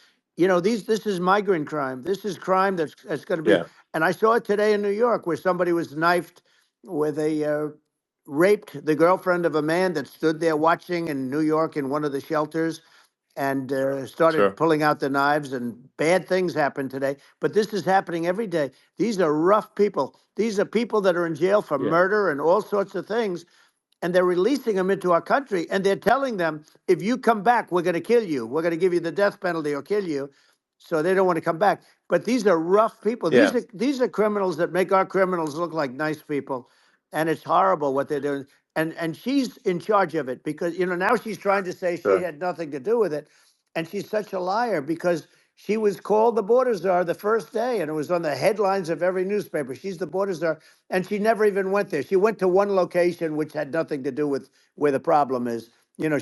Speaker 2: This is migrant crime. This is crime that's going to be.
Speaker 1: yeah,
Speaker 2: And I saw it today in New York where somebody was knifed with raped the girlfriend of a man that stood there watching in New York in one of the shelters and started
Speaker 1: sure,
Speaker 2: pulling out the knives, and bad things happen today. But this is happening every day. These are rough people. These are people that are in jail for
Speaker 1: yeah,
Speaker 2: murder and all sorts of things, and they're releasing them into our country, and they're telling them, if you come back, we're going to kill you. We're going to give you the death penalty or kill you. So they don't want to come back. But these are rough people.
Speaker 1: yeah,
Speaker 2: These are criminals that make our criminals look like nice people, and it's horrible what they're doing. And she's in charge of it because now she's trying to say she
Speaker 1: sure,
Speaker 2: had nothing to do with it, and she's such a liar because she was called the border czar the first day, and it was on the headlines of every newspaper. She's the border czar, and she never even went there. She went to one location which had nothing to do with where the problem is.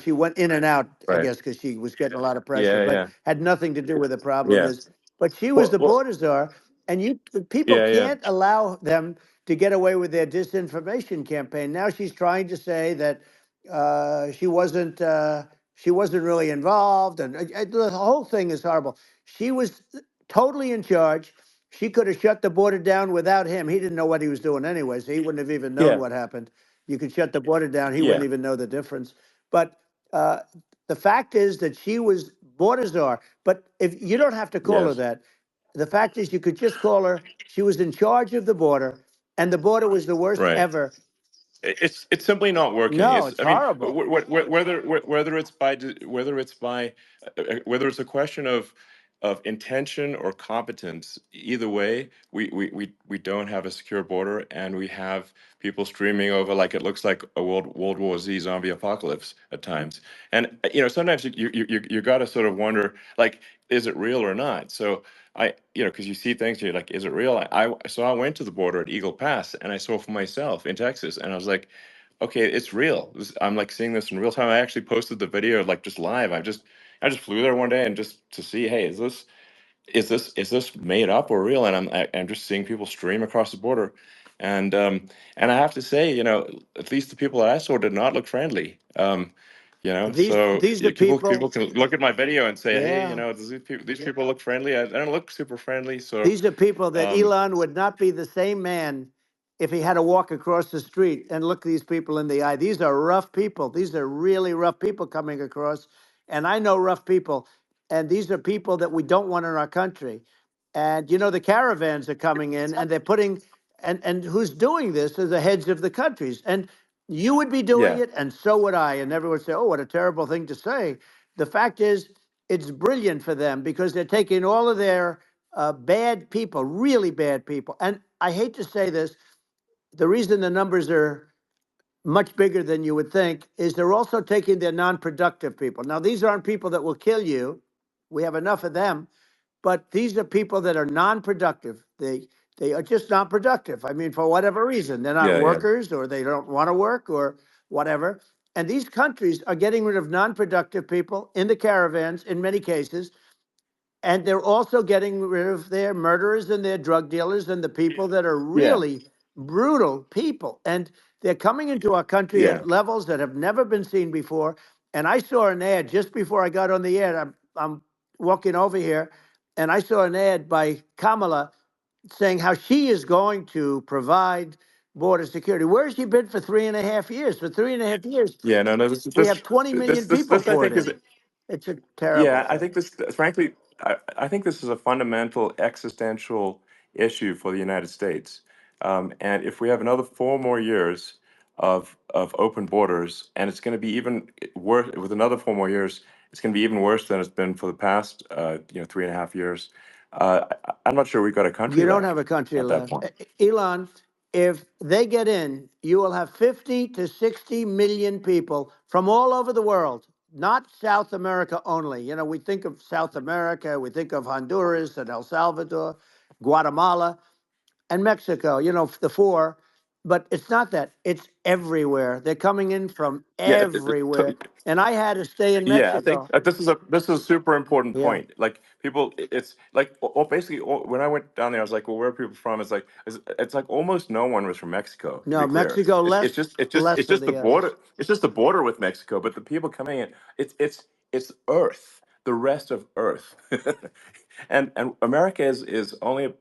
Speaker 2: She went in and out, I
Speaker 1: right,
Speaker 2: guess, because she was getting a lot of pressure,
Speaker 1: yeah,
Speaker 2: but
Speaker 1: yeah,
Speaker 2: had nothing to do where the problem
Speaker 1: yeah.
Speaker 2: is. But she was the
Speaker 1: Well,
Speaker 2: border czar, and people
Speaker 1: yeah, yeah,
Speaker 2: can't allow them to get away with their disinformation campaign. Now she's trying to say that she wasn't. She wasn't really involved, and the whole thing is horrible. She was totally in charge. She could have shut the border down without him. He didn't know what he was doing anyway, so he wouldn't have even known
Speaker 1: yeah,
Speaker 2: what happened. You could shut the border down; he wouldn't
Speaker 1: yeah,
Speaker 2: even know the difference. But uh, the fact is that she was border czar. But if you don't have to call her
Speaker 1: yes,
Speaker 2: that, the fact is you could just call her. She was in charge of the border, and the border was the worst
Speaker 1: right.
Speaker 2: ever.
Speaker 1: It's simply not working.
Speaker 2: No,
Speaker 1: It's
Speaker 2: it's
Speaker 1: I mean,
Speaker 2: horrible.
Speaker 1: whether it's by whether it's a question of, of intention or competence. Either way, we don't have a secure border, and we have people streaming over like it looks like a World War Z zombie apocalypse at times. And sometimes you got to sort of wonder, like, is it real or not? So because you see things, you're like, is it real? So I went to the border at Eagle Pass, and I saw for myself in Texas, and I was like, okay, it's real. I'm like seeing this in real time. I actually posted the video like just live. I just flew there one day and just to see, hey, is this made up or real? And I'm just seeing people stream across the border, and I have to say, at least the people that I saw did not look friendly. So
Speaker 2: These are
Speaker 1: people
Speaker 2: people,
Speaker 1: can look at my video and say, hey,
Speaker 2: yeah.
Speaker 1: does these people look friendly? I don't look super friendly. So
Speaker 2: These are people that
Speaker 1: um,
Speaker 2: Elon would not be the same man if he had to walk across the street and look these people in the eye. These are rough people. These are really rough people coming across. And I know rough people. And these are people that we don't want in our country. And the caravans are coming in and they're putting, and who's doing this are the heads of the countries. And you would be doing
Speaker 1: yeah,
Speaker 2: it, and so would I. And everyone would say, oh, what a terrible thing to say. The fact is, it's brilliant for them because they're taking all of their bad people, really bad people. And I hate to say this, the reason the numbers are much bigger than you would think is they're also taking their non-productive people. Now, these aren't people that will kill you. We have enough of them, but these are people that are non-productive. They are just not productive. I mean, for whatever reason, they're not
Speaker 1: yeah.
Speaker 2: workers or they don't want to work or whatever. And these countries are getting rid of non-productive people in the caravans in many cases, and they're also getting rid of their murderers and their drug dealers and the people that are
Speaker 1: Yeah,
Speaker 2: really brutal people. And they're coming into our country
Speaker 1: yeah,
Speaker 2: at levels that have never been seen before. And I saw an ad just before I got on the air. I'm walking over here, and I saw an ad by Kamala saying how she is going to provide border security. Where has she been for 3.5 years? For 3.5 years,
Speaker 1: yeah. No, no.
Speaker 2: we have 20 million people
Speaker 1: I
Speaker 2: poured
Speaker 1: think is
Speaker 2: in. It's a terrible
Speaker 1: Yeah, I
Speaker 2: thing.
Speaker 1: think this, frankly, I think this is a fundamental existential issue for the United States. And if we have another 4 more years of open borders, and it's going to be even worse with another 4 more years, it's going to be even worse than it's been for the past, 3.5 years. I'm not sure we've got a country
Speaker 2: You don't have
Speaker 1: left
Speaker 2: a country
Speaker 1: at that
Speaker 2: left.
Speaker 1: point.
Speaker 2: Elon, if they get in, you will have 50 to 60 million people from all over the world, not South America only. We think of South America, we think of Honduras and El Salvador, Guatemala, and Mexico, the four. But it's not that. It's everywhere. They're coming in from
Speaker 1: Yeah,
Speaker 2: everywhere. And I had to stay in
Speaker 1: yeah, I think
Speaker 2: Mexico.
Speaker 1: this is a super important
Speaker 2: Yeah.
Speaker 1: point. Like people, it's like basically when I went down there, I was like, well, where are people from? It's like almost no one was from Mexico. To be
Speaker 2: No,
Speaker 1: clear,
Speaker 2: Mexico
Speaker 1: it's
Speaker 2: less,
Speaker 1: it's just it's just
Speaker 2: less
Speaker 1: it's
Speaker 2: than
Speaker 1: just the
Speaker 2: the others.
Speaker 1: border. It's just the border with Mexico. But the people coming in, it's Earth, the rest of Earth, and America is only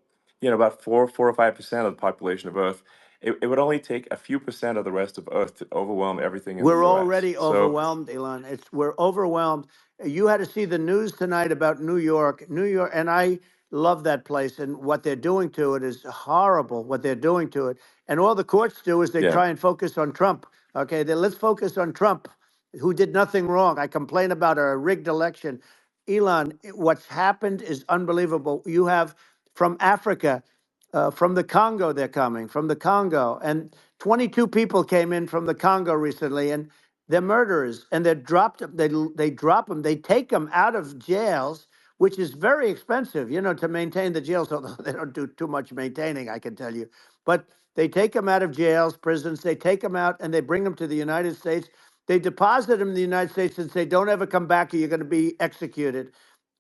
Speaker 1: about 4 or 5% of the population of Earth. It would only take a few percent of the rest of Earth to overwhelm everything in the
Speaker 2: We're
Speaker 1: U.S.
Speaker 2: already
Speaker 1: So
Speaker 2: overwhelmed, Elon. We're overwhelmed. You had to see the news tonight about New York. New York, and I love that place, and what they're doing to it is horrible, what they're doing to it. And all the courts do is they
Speaker 1: yeah,
Speaker 2: try and focus on Trump. Okay, let's focus on Trump, who did nothing wrong. I complain about a rigged election. Elon, what's happened is unbelievable. You have from Africa, from the Congo, they're coming from the Congo, and 22 people came in from the Congo recently, and they're murderers, and they're dropped. They drop them. They take them out of jails, which is very expensive, to maintain the jails. Although they don't do too much maintaining, I can tell you. But they take them out of jails, prisons. They take them out, and they bring them to the United States. They deposit them in the United States and say, "Don't ever come back, or you're going to be executed."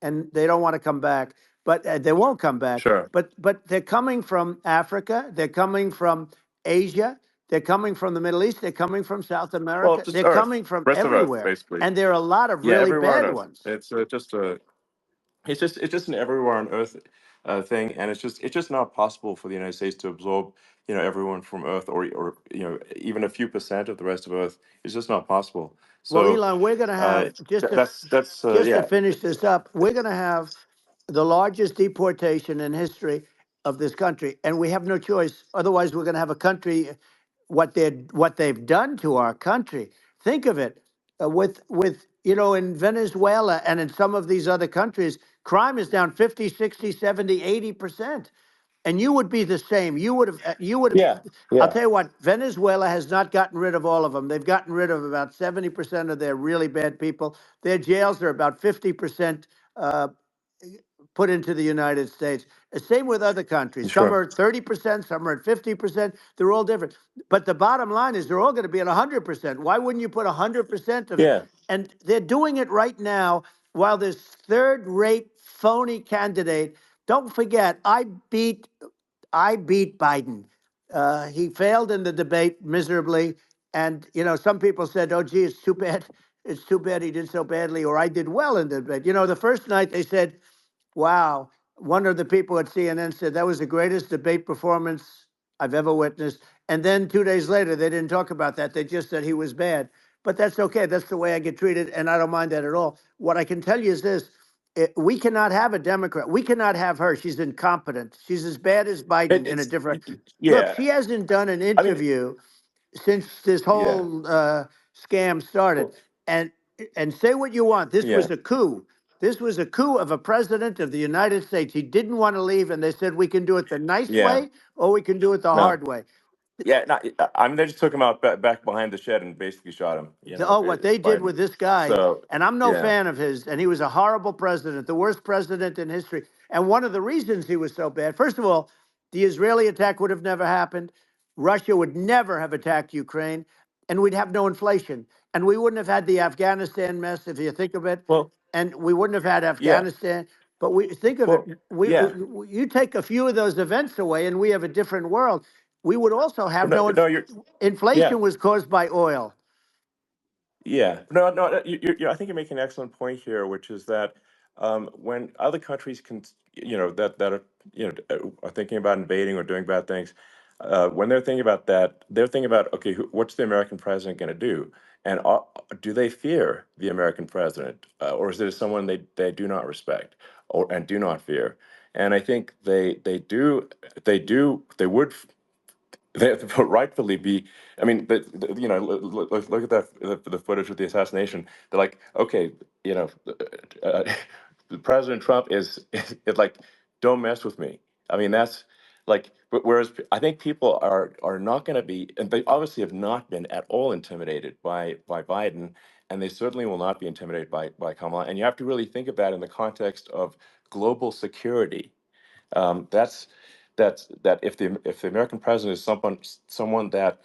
Speaker 2: And they don't want to come back, but they won't come back.
Speaker 1: sure.
Speaker 2: But they're coming from Africa. They're coming from Asia. They're coming from the Middle East. They're coming from South
Speaker 1: Well,
Speaker 2: America.
Speaker 1: just
Speaker 2: They're
Speaker 1: Earth,
Speaker 2: coming from
Speaker 1: rest of Earth,
Speaker 2: everywhere.
Speaker 1: basically.
Speaker 2: And there are a lot of
Speaker 1: Yeah,
Speaker 2: really
Speaker 1: everywhere on
Speaker 2: bad
Speaker 1: Earth.
Speaker 2: ones.
Speaker 1: It's it's just an everywhere on Earth thing, and it's just not possible for the United States to absorb everyone from Earth, or even a few percent of the rest of Earth. It's just not possible.
Speaker 2: Well,
Speaker 1: So
Speaker 2: Elon, we're going to have
Speaker 1: that's
Speaker 2: just to
Speaker 1: yeah,
Speaker 2: finish this up. We're going to have the largest deportation in history of this country, and we have no choice. Otherwise, we're going to have a country. What they've done to our country. Think of it. with in Venezuela and in some of these other countries, crime is down 50, 60, 70, 80%. And you would be the same. You would have.
Speaker 1: Yeah,
Speaker 2: I'll
Speaker 1: yeah,
Speaker 2: tell you what, Venezuela has not gotten rid of all of them. They've gotten rid of about 70% of their really bad people. Their jails are about 50% uh, put into the United States. Same with other countries. Some
Speaker 1: sure.
Speaker 2: are at 30%, some are at 50%. They're all different. But the bottom line is they're all going to be at 100%. Why wouldn't you put 100% of it?
Speaker 1: Yeah,
Speaker 2: And they're doing it right now while this third rate phony candidate. Don't forget, I beat Biden. He failed in the debate miserably. And, some people said, oh, gee, it's too bad. It's too bad he did so badly, or I did well in the debate. The first night they said, wow. One of the people at CNN said that was the greatest debate performance I've ever witnessed. And then 2 days later, they didn't talk about that. They just said he was bad. But that's okay. That's the way I get treated. And I don't mind that at all. What I can tell you is this: we cannot have a Democrat. We cannot have her. She's incompetent. She's as bad as Biden in a
Speaker 1: it's
Speaker 2: different. Look,
Speaker 1: yeah.
Speaker 2: she hasn't done an
Speaker 1: I mean,
Speaker 2: interview since this
Speaker 1: yeah,
Speaker 2: whole scam started.
Speaker 1: well,
Speaker 2: And say what you want. This
Speaker 1: yeah,
Speaker 2: was a coup. This was a coup of a president of the United States. He didn't want to leave, and they said we can do it the nice
Speaker 1: yeah.
Speaker 2: way or we can do it the
Speaker 1: No,
Speaker 2: hard way.
Speaker 1: yeah. Not, I mean, they just took him out back behind the shed and basically shot him.
Speaker 2: Oh, what they did
Speaker 1: Biden.
Speaker 2: with this guy,
Speaker 1: So
Speaker 2: and I'm no
Speaker 1: yeah.
Speaker 2: fan of his, and he was a horrible president, the worst president in history. And one of the reasons he was so bad, first of all, the Israeli attack would have never happened. Russia would never have attacked Ukraine, and we'd have no inflation. And we wouldn't have had the Afghanistan mess, if you think of it,
Speaker 1: Well,
Speaker 2: and we wouldn't have had
Speaker 1: yeah.
Speaker 2: Afghanistan. But we think of it,
Speaker 1: Well, yeah.
Speaker 2: you take a few of those events away, and we have a different world. We would also have
Speaker 1: No,
Speaker 2: no
Speaker 1: no. You're yeah.
Speaker 2: inflation was caused by oil.
Speaker 1: Yeah, no, no. I think you're making an excellent point here, which is that when other countries can, that are, are thinking about invading or doing bad things, when they're thinking about that, they're thinking about, okay, what's the American president going to do, and do they fear the American president, or is it someone they do not respect or and do not fear? And I think they would they rightfully be. I mean, look at that the footage of the assassination. They're like, okay, uh, President Trump is like, don't mess with me. I mean, that's like, but whereas I think people are not going to be, and they obviously have not been at all intimidated by Biden, and they certainly will not be intimidated by Kamala. And you have to really think of that in the context of global security. That if the American president is someone that,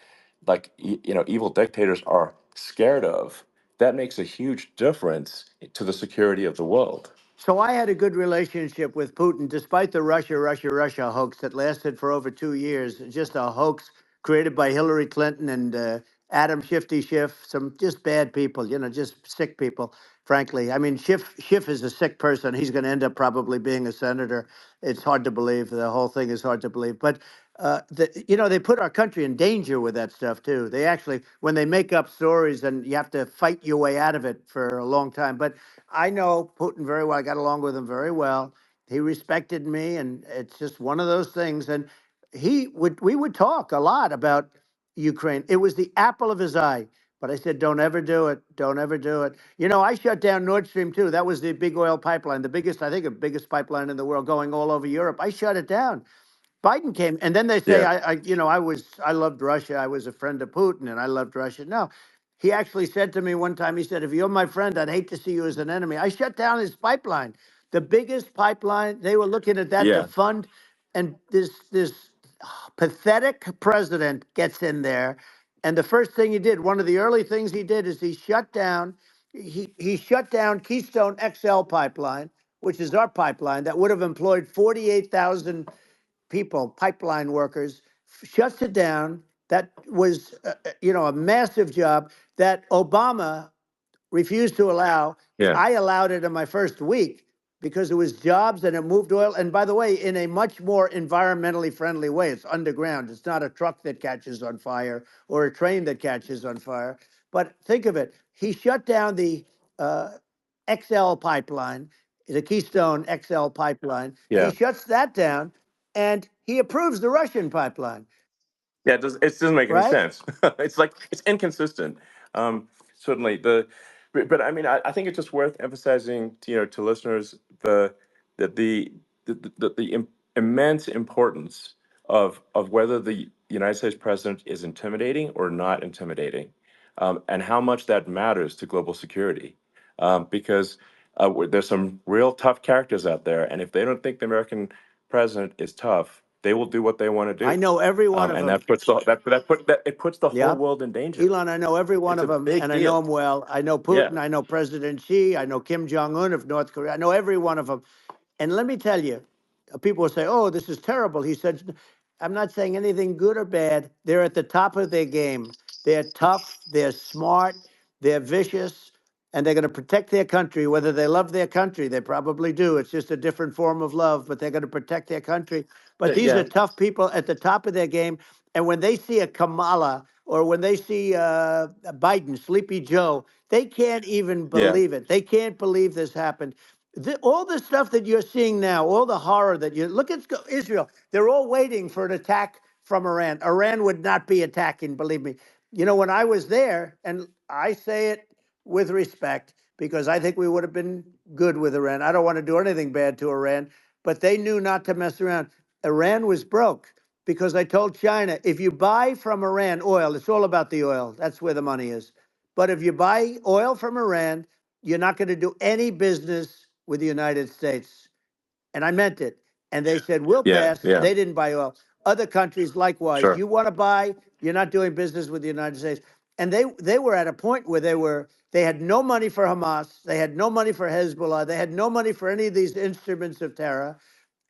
Speaker 1: like, evil dictators are scared of, that makes a huge difference to the security of the world.
Speaker 2: So I had a good relationship with Putin, despite the Russia hoax that lasted for over 2 years. Just a hoax created by Hillary Clinton and Adam Shifty Schiff, some just bad people, just sick people, frankly. I mean, Schiff is a sick person. He's going to end up probably being a senator. It's hard to believe. The whole thing is hard to believe. But, they put our country in danger with that stuff, too. They actually, when they make up stories, and you have to fight your way out of it for a long time. But I know Putin very well. I got along with him very well. He respected me, and it's just one of those things. And we would talk a lot about Ukraine. It was the apple of his eye. But I said, don't ever do it. Don't ever do it. I shut down Nord Stream 2. That was the big oil pipeline, the biggest, I think, the biggest pipeline in the world going all over Europe. I shut it down. Biden came, and then they say
Speaker 1: Yeah,
Speaker 2: I loved Russia. I was a friend of Putin, and I loved Russia. No, he actually said to me one time. He said, "If you're my friend, I'd hate to see you as an enemy." I shut down his pipeline, the biggest pipeline. They were looking at that to
Speaker 1: yeah,
Speaker 2: fund, and this pathetic president gets in there, and the first thing he did, one of the early things he did, is he shut down. He shut down Keystone XL pipeline, which is our pipeline that would have employed 48,000 people, pipeline workers, shuts it down. That was, a massive job that Obama refused to allow.
Speaker 1: yeah,
Speaker 2: I allowed it in my first week because it was jobs and it moved oil. And by the way, in a much more environmentally friendly way. It's underground. It's not a truck that catches on fire or a train that catches on fire. But think of it. He shut down the uh, XL pipeline, the Keystone XL pipeline. He
Speaker 1: yeah,
Speaker 2: shuts that down and he approves the Russian pipeline,
Speaker 1: yeah. It doesn't make any
Speaker 2: right?
Speaker 1: sense. It's like it's inconsistent. certainly but I mean, I think it's just worth emphasizing, to listeners that the immense importance of whether the United States president is intimidating or not intimidating, and how much that matters to global security, because there's some real tough characters out there, and if they don't think the American president is tough, they will do what they want to
Speaker 2: I
Speaker 1: do,
Speaker 2: know every one of
Speaker 1: and
Speaker 2: them.
Speaker 1: it puts the whole
Speaker 2: Yeah.
Speaker 1: world in danger.
Speaker 2: Elon, I know every one
Speaker 1: It's
Speaker 2: of
Speaker 1: a
Speaker 2: them,
Speaker 1: big
Speaker 2: and I know
Speaker 1: deal.
Speaker 2: them well. I know
Speaker 1: Yeah.
Speaker 2: Putin. I know President Xi. I know Kim Jong Un of North Korea. I know every one of them. And let me tell you, people will say, "Oh, this is terrible." He said, "I'm not saying anything good or bad. They're at the top of their game. They're tough. They're smart. They're vicious, and they're going to protect their country. Whether they love their country, they probably do. It's just a different form of love, but they're going to protect their country. But these are
Speaker 1: Yeah.
Speaker 2: tough people at the top of their game. And when they see a Kamala or when they see Biden, Sleepy Joe, they can't even
Speaker 1: Yeah.
Speaker 2: believe it. They can't believe this happened. All the stuff that you're seeing now, all the horror that you look at Israel, they're all waiting for an attack from Iran. Iran would not be attacking, believe me. You know, when I was there, and I say it with respect because I think we would have been good with Iran. I don't want to do anything bad to Iran, but they knew not to mess around. Iran was broke because I told China, if you buy from Iran oil, it's all about the oil. That's where the money is. But if you buy oil from Iran, you're not going to do any business with the United States. And I meant it. And they said, we'll
Speaker 1: Yeah.
Speaker 2: pass.
Speaker 1: Yeah.
Speaker 2: They didn't buy oil. Other countries, likewise.
Speaker 1: Sure.
Speaker 2: You want to buy, you're not doing business with the United States. And they were at a point where they had no money for Hamas. They had no money for Hezbollah. They had no money for any of these instruments of terror.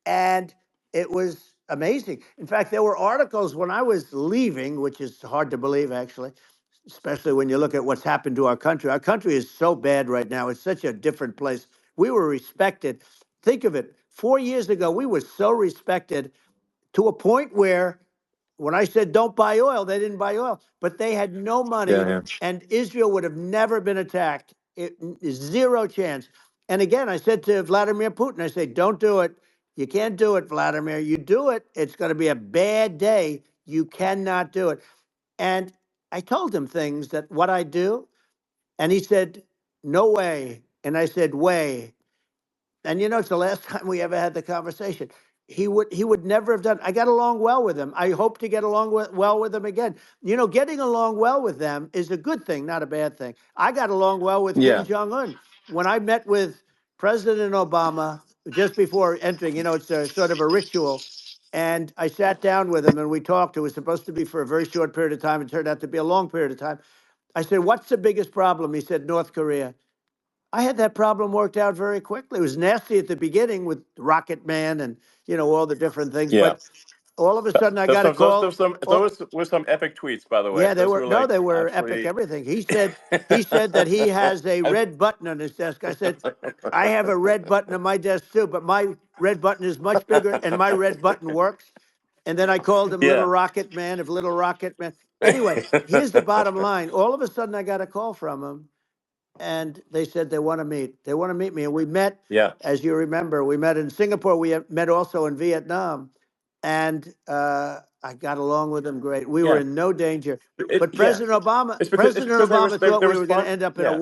Speaker 2: And it was amazing. In fact, there were articles when I was leaving, which is hard to believe, actually, especially when you look at what's happened to our country. Our country is so bad right now. It's such a different place. We were respected. Think of it. 4 years ago, we were so respected to a point where when I said don't buy oil, they didn't buy oil, but they had no
Speaker 1: Yeah.
Speaker 2: money,
Speaker 1: Yeah.
Speaker 2: and Israel would have never been attacked. Zero chance. And again, I said to Vladimir Putin, I said, don't do it. You can't do it, Vladimir. You do it, it's going to be a bad day. You cannot do it. And I told him things that what I do, and he said, no way. And I said, way. And you know, it's the last time we ever had the conversation. He would never have done. I got along well with him. I hope to get along well with him again. You know, getting along well with them is a good thing, not a bad thing. I got along well with Kim
Speaker 1: Yeah.
Speaker 2: Jong Un when I met with President Obama just before entering. You know, it's a sort of a ritual. And I sat down with him and we talked. It was supposed to be for a very short period of time. It turned out to be a long period of time. I said, "What's the biggest problem?" He said, "North Korea." I had that problem worked out very quickly. It was nasty at the beginning with Rocket Man and all the different things,
Speaker 1: Yeah.
Speaker 2: but all of a sudden I
Speaker 1: Those
Speaker 2: got a
Speaker 1: some those
Speaker 2: call.
Speaker 1: those some
Speaker 2: Oh,
Speaker 1: those were some epic tweets, by the way.
Speaker 2: yeah, they
Speaker 1: Those
Speaker 2: were
Speaker 1: were
Speaker 2: no,
Speaker 1: like
Speaker 2: they were epic.
Speaker 1: absolutely.
Speaker 2: Everything he said that he has a
Speaker 1: I-
Speaker 2: red button on his desk. I said, I have a red button on my desk too, but my red button is much bigger, and my red button works. And then I called him Little
Speaker 1: yeah.
Speaker 2: Rocket Man of Little Rocket Man. Anyway, here's the bottom line. All of a sudden I got a call from him and they said they want to meet. They want to meet me. And we met,
Speaker 1: Yeah.
Speaker 2: as you remember, we met in Singapore. We met also in Vietnam. And I got along with them great. We were
Speaker 1: Yeah.
Speaker 2: in no danger. But
Speaker 1: Yeah. It's
Speaker 2: President
Speaker 1: because
Speaker 2: Obama thought
Speaker 1: they
Speaker 2: we were going to
Speaker 1: respond.
Speaker 2: end up in
Speaker 1: Yeah.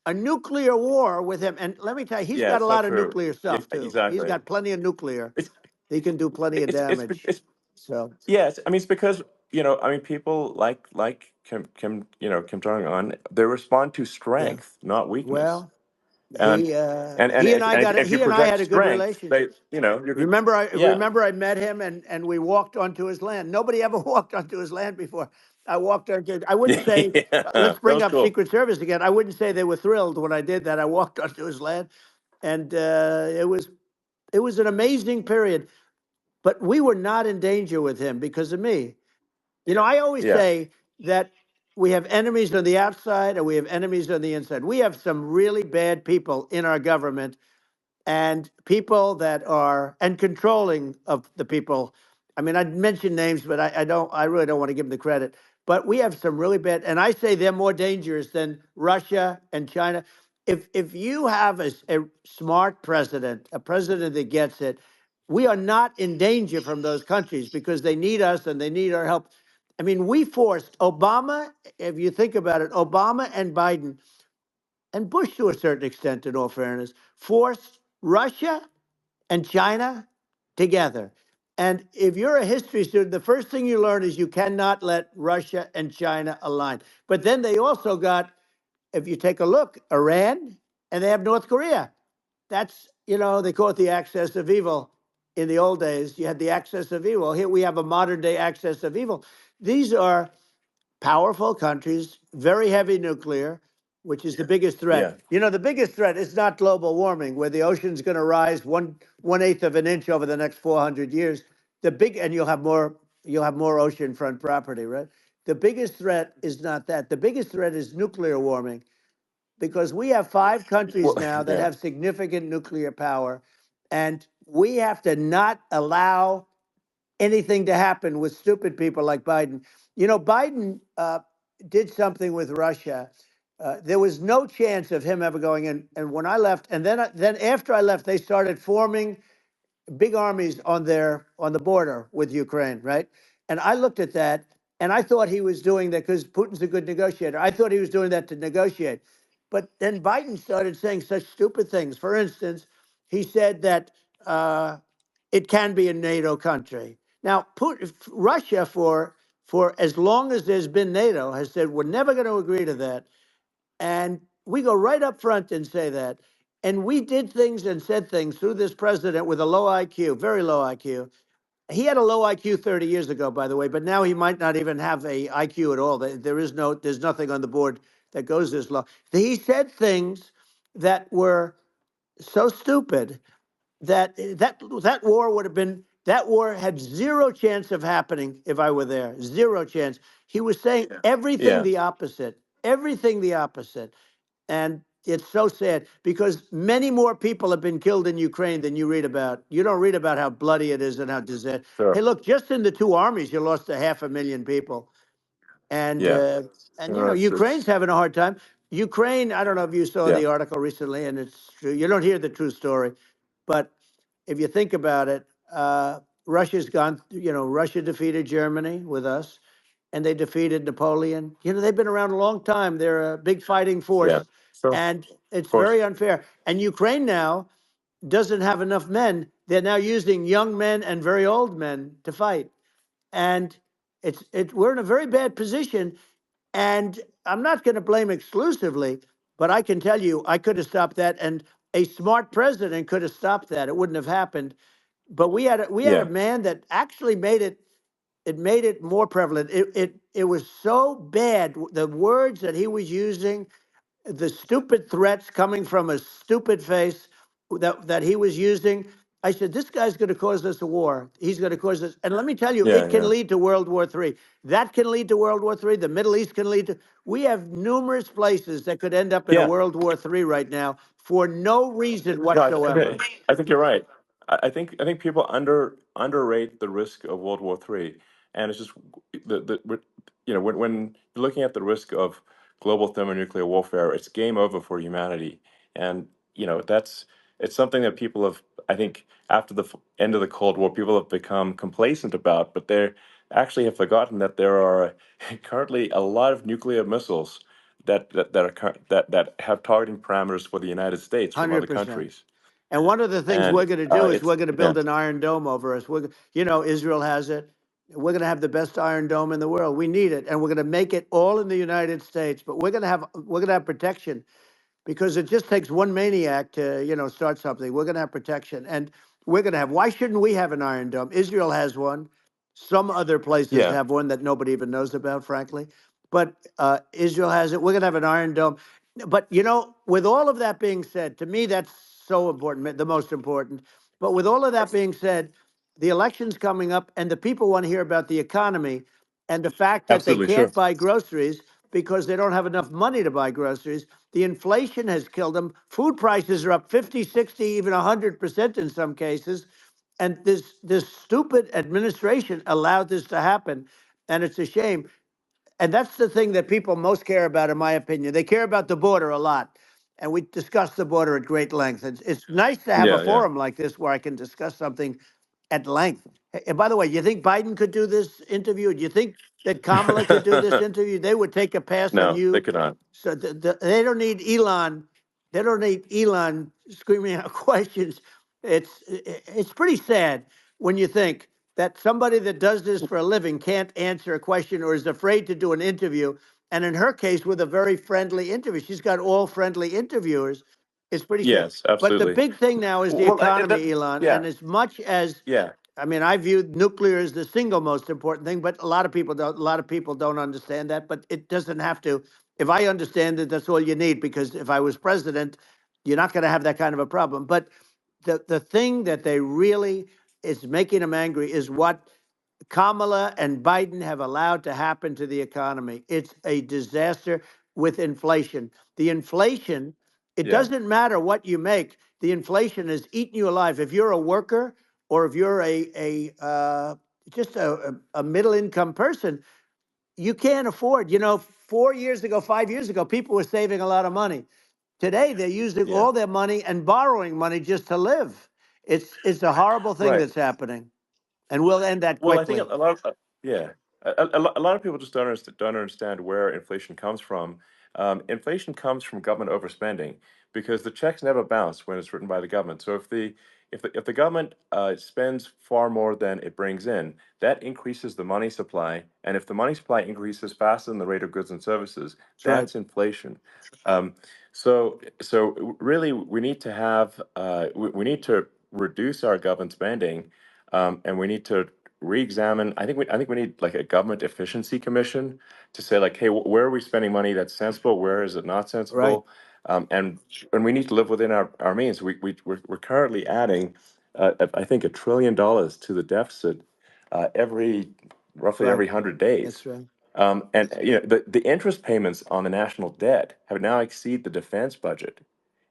Speaker 2: a nuclear war with him. And let me tell you, he's
Speaker 1: Yeah.
Speaker 2: got a
Speaker 1: It's not
Speaker 2: lot of
Speaker 1: true.
Speaker 2: nuclear
Speaker 1: Yeah,
Speaker 2: stuff too. He's
Speaker 1: exactly.
Speaker 2: got plenty of nuclear.
Speaker 1: It's
Speaker 2: He can do plenty of damage.
Speaker 1: it's
Speaker 2: So,
Speaker 1: yes. I mean, it's because I mean, people like Kim Jong Un, they respond to
Speaker 2: yeah.
Speaker 1: strength, not weakness.
Speaker 2: Well,
Speaker 1: And if you
Speaker 2: he and I
Speaker 1: project
Speaker 2: had a good
Speaker 1: strength,
Speaker 2: relationship.
Speaker 1: you could.
Speaker 2: Remember, I
Speaker 1: Yeah.
Speaker 2: remember I met him and we walked onto his land. Nobody ever walked onto his land before. I walked onto. I wouldn't say,
Speaker 1: Yeah.
Speaker 2: let's
Speaker 1: That
Speaker 2: bring
Speaker 1: was
Speaker 2: up
Speaker 1: cool.
Speaker 2: Secret Service again. I wouldn't say they were thrilled when I did that. I walked onto his land, and it was an amazing period. But we were not in danger with him because of me. I always
Speaker 1: Yeah.
Speaker 2: say that we have enemies on the outside and we have enemies on the inside. We have some really bad people in our government and people that are and controlling of the people. I mean, I'd mention names, but I really don't want to give them the credit. But we have some really bad, and I say they're more dangerous than Russia and China. If you have a smart president, a president that gets it, we are not in danger from those countries because they need us and they need our help. I mean, we forced Obama, if you think about it, Obama and Biden and Bush to a certain extent, in all fairness, forced Russia and China together. And if you're a history student, the first thing you learn is you cannot let Russia and China align. But then they also got, if you take a look, Iran, and they have North Korea. That's, they call it the axis of evil. In the old days, you had the axis of evil. Here we have a modern day axis of evil. These are powerful countries, very heavy nuclear, which is the biggest threat.
Speaker 1: Yeah.
Speaker 2: The biggest threat is not global warming, where the ocean's going to rise one eighth of an inch over the next 400 years. And you'll have more oceanfront property, right? The biggest threat is not that. The biggest threat is nuclear warming, because we have 5 countries
Speaker 1: Well,
Speaker 2: now that
Speaker 1: yeah.
Speaker 2: have significant nuclear power, and we have to not allow anything to happen with stupid people like Biden. Biden did something with Russia. There was no chance of him ever going in. And when I left, and then after I left, they started forming big armies on the border with Ukraine, right? And I looked at that, and I thought he was doing that because Putin's a good negotiator. I thought he was doing that to negotiate. But then Biden started saying such stupid things. For instance, he said that it can be a NATO country. Now, Russia, for as long as there's been NATO, has said we're never going to agree to that. And we go right up front and say that. And we did things and said things through this president with a low IQ, very low IQ. He had a low IQ 30 years ago, by the way, but now he might not even have a IQ at all. There's nothing on the board that goes this low. He said things that were so stupid that war would have been that war had zero chance of happening if I were there. Zero chance. He was saying everything
Speaker 1: Yeah.
Speaker 2: the opposite. Everything the opposite. And it's so sad because many more people have been killed in Ukraine than you read about. You don't read about how bloody it is and how disaster. Hey,
Speaker 1: Sure.
Speaker 2: look, just in the two armies, you lost 500,000 people. And
Speaker 1: Yeah.
Speaker 2: Ukraine's
Speaker 1: It's
Speaker 2: having a hard time. Ukraine, I don't know if you saw
Speaker 1: yeah.
Speaker 2: the article recently, and it's true. You don't hear the true story, but if you think about it, Russia's gone. Russia defeated Germany with us, and they defeated Napoleon. They've been around a long time. They're a big fighting
Speaker 1: Yeah.
Speaker 2: force,
Speaker 1: Sure.
Speaker 2: and
Speaker 1: Of
Speaker 2: it's
Speaker 1: course.
Speaker 2: very unfair. And Ukraine now doesn't have enough men. They're now using young men and very old men to fight, and we're in a very bad position. And I'm not going to blame exclusively, but I can tell you, I could have stopped that, and a smart president could have stopped that. It wouldn't have happened. But we had a
Speaker 1: Yeah.
Speaker 2: man that actually made it. It made it more prevalent. It was so bad. The words that he was using, the stupid threats coming from a stupid face that he was using. I said, this guy's going to cause us a war. He's going to cause us. And let me tell you,
Speaker 1: Yeah.
Speaker 2: it can
Speaker 1: Yeah.
Speaker 2: lead to World War III. That can lead to World War III. The Middle East can lead to. We have numerous places that could end up in a
Speaker 1: Yeah.
Speaker 2: World War III right now for no reason
Speaker 1: No,
Speaker 2: whatsoever.
Speaker 1: I think you're right. I think people underrate the risk of World War III, and it's just when you're looking at the risk of global thermonuclear warfare, it's game over for humanity, and that's it's something that people have, I think, after the end of the Cold War, people have become complacent about, but they actually have forgotten that there are currently a lot of nuclear missiles that have targeting parameters for the United States from other
Speaker 2: 100%.
Speaker 1: countries.
Speaker 2: And one of the things
Speaker 1: And
Speaker 2: we're going to do is
Speaker 1: it's
Speaker 2: we're going to
Speaker 1: yeah,
Speaker 2: build an iron dome over us. Israel has it. We're going to have the best iron dome in the world. We need it, and we're going to make it all in the United States. But we're going to have protection, because it just takes one maniac to start something. We're going to have protection, and we're going to have. Why shouldn't we have an iron dome? Israel has one. Some other places
Speaker 1: yeah,
Speaker 2: have one that nobody even knows about, frankly. But Israel has it. We're going to have an iron dome. But with all of that being said, to me that's so important, the most important. But with all of that being said, the election's coming up, and the people want to hear about the economy and the fact that they
Speaker 1: absolutely,
Speaker 2: can't
Speaker 1: sure.
Speaker 2: buy groceries because they don't have enough money to buy groceries. The inflation has killed them. Food prices are up 50, 60, even 100% in some cases. And this stupid administration allowed this to happen. And it's a shame. And that's the thing that people most care about, in my opinion. They care about the border a lot. And we discussed the border at great length. It's nice to have a
Speaker 1: Yeah, yeah,
Speaker 2: forum like this where I can discuss something at length. And by the way, you think Biden could do this interview? Do you think that Kamala could do this interview? They would take a pass on
Speaker 1: No, they
Speaker 2: you.
Speaker 1: could not.
Speaker 2: So they don't need Elon. They don't need Elon screaming out questions. It's pretty sad when you think that somebody that does this for a living can't answer a question or is afraid to do an interview. And in her case, with a very friendly interview, she's got all friendly interviewers. It's pretty sad.
Speaker 1: Yes,
Speaker 2: But the
Speaker 1: absolutely.
Speaker 2: big thing now is the
Speaker 1: Well,
Speaker 2: economy, Elon.
Speaker 1: yeah,
Speaker 2: And as much as
Speaker 1: yeah,
Speaker 2: I mean, I view nuclear as the single most important thing, but a lot of people don't. A lot of people don't understand that. But it doesn't have to. If I understand it, that's all you need. Because if I was president, you're not going to have that kind of a problem. But the thing that they really is making them angry is what Kamala and Biden have allowed to happen to the economy. It's a disaster with inflation. The inflation, it
Speaker 1: yeah,
Speaker 2: doesn't matter what you make. The inflation is eating you alive. If you're a worker or if you're just a middle income person, you can't afford. 4 years ago, 5 years ago, people were saving a lot of money. Today, they're using
Speaker 1: yeah.
Speaker 2: all their money and borrowing money just to live. It's a horrible thing
Speaker 1: Right.
Speaker 2: that's happening, and we'll end that
Speaker 1: Well, I think
Speaker 2: quickly.
Speaker 1: a lot of yeah, a lot of people just don't understand where inflation comes from. Inflation comes from government overspending because the checks never bounce when it's written by the government. So if the government spends far more than it brings in, that increases the money supply, and if the money supply increases faster than the rate of goods and services,
Speaker 2: That's right.
Speaker 1: that's inflation. Um, so really, we need to have we need to reduce our government spending, and we need to re-examine. I think we need like a government efficiency commission to say like, hey, where are we spending money that's sensible? Where is it not
Speaker 2: Right.
Speaker 1: sensible? And we need to live within our means. We're currently adding, I think, $1 trillion to the deficit every roughly
Speaker 2: Right.
Speaker 1: every 100 days.
Speaker 2: That's right.
Speaker 1: And the interest payments on the national debt have now exceed the defense budget.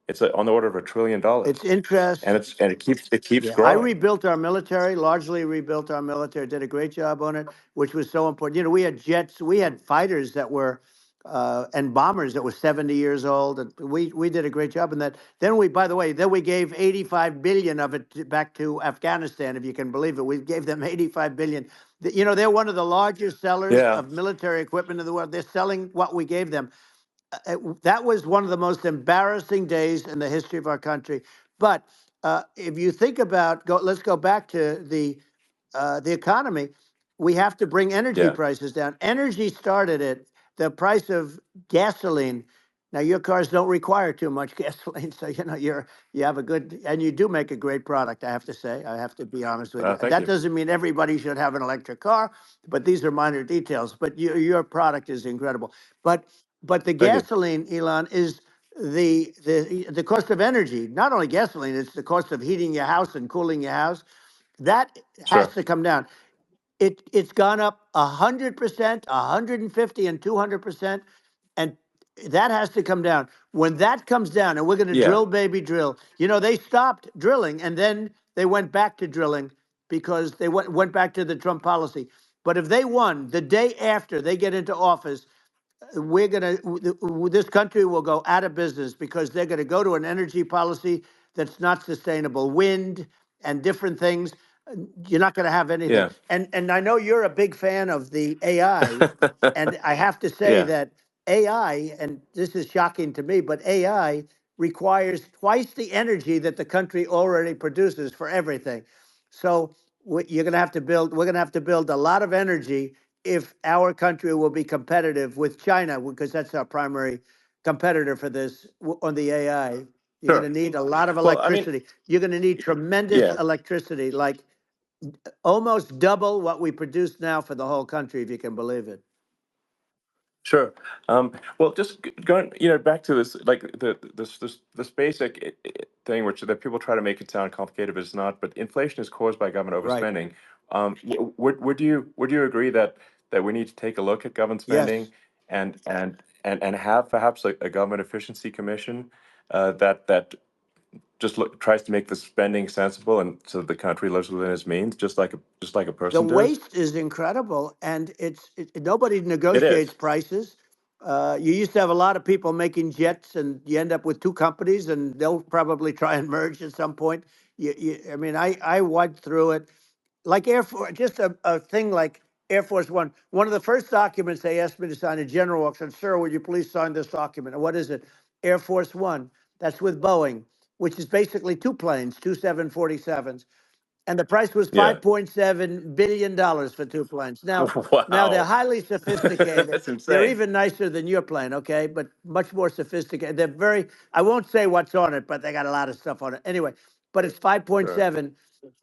Speaker 1: It's on the order of $1 trillion,
Speaker 2: It's interest.
Speaker 1: and it keeps
Speaker 2: Yeah, I
Speaker 1: growing.
Speaker 2: rebuilt our military, largely rebuilt our military, did a great job on it, which was so important. We had jets, we had fighters that were, and bombers that were 70 years old. And we did a great job in that. Then by the way, then we gave 85 billion of it back to Afghanistan, if you can believe it. We gave them 85 billion. They're one of the largest sellers
Speaker 1: Yeah,
Speaker 2: of military equipment in the world. They're selling what we gave them. That was one of the most embarrassing days in the history of our country. But if you think about, let's go back to the economy. We have to bring energy
Speaker 1: yeah,
Speaker 2: prices down. Energy started at the price of gasoline. Now your cars don't require too much gasoline, so you have a good, and you do make a great product. I have to say, I have to be honest with you.
Speaker 1: thank
Speaker 2: That
Speaker 1: you.
Speaker 2: doesn't mean everybody should have an electric car, but these are minor details. But your product is incredible. But the
Speaker 1: Thank you.
Speaker 2: gasoline, Elon, is the cost of energy. Not only gasoline, it's the cost of heating your house and cooling your house. That has
Speaker 1: Sure.
Speaker 2: to come down. It's gone up 100%, 150, and 200%, and that has to come down. When that comes down, and we're going to
Speaker 1: Yeah,
Speaker 2: drill, baby, drill. They stopped drilling, and then they went back to drilling because they went back to the Trump policy. But if they won the day after they get into office, this country will go out of business because they're going to go to an energy policy that's not sustainable, wind and different things. You're not going to have anything.
Speaker 1: yeah,
Speaker 2: And I know you're a big fan of the AI, and I have to say
Speaker 1: yeah.
Speaker 2: that AI, and this is shocking to me, but AI requires twice the energy that the country already produces for everything. So you're going to have to build. We're going to have to build a lot of energy if our country will be competitive with China, because that's our primary competitor for this on the AI. You're going to
Speaker 1: Sure.
Speaker 2: need a lot of
Speaker 1: Well, I mean,
Speaker 2: electricity. You're going to need tremendous
Speaker 1: yeah.
Speaker 2: electricity, like almost double what we produce now for the whole country, if you can believe it.
Speaker 1: Sure. Well, just going, back to this, like this basic thing, which that people try to make it sound complicated, but it's not. But inflation is caused by government
Speaker 2: Right.
Speaker 1: overspending. Would you agree that we need to take a look at government
Speaker 2: Yes.
Speaker 1: spending and have perhaps a government efficiency commission that just tries to make the spending sensible and so that the country lives within its means, just like a
Speaker 2: The
Speaker 1: person does.
Speaker 2: waste is incredible, and nobody
Speaker 1: It
Speaker 2: negotiates
Speaker 1: is.
Speaker 2: prices. You used to have a lot of people making jets, and you end up with two companies, and they'll probably try and merge at some point. I mean, I went through it. like Air Force, just a thing like Air Force One. One of the first documents they asked me to sign, a general walks in, sir, would you please sign this document? And what is it? Air Force One. That's with Boeing, which is basically two planes, two 747s. And the price was
Speaker 1: Yeah.
Speaker 2: $5.7 billion for two planes. Now they're
Speaker 1: Wow.
Speaker 2: highly sophisticated.
Speaker 1: That's
Speaker 2: They're
Speaker 1: insane.
Speaker 2: even nicer than your plane, okay? But much more sophisticated. They're very. I won't say what's on it, but they got a lot of stuff on it. Anyway, but it's
Speaker 1: Sure.
Speaker 2: 5.7.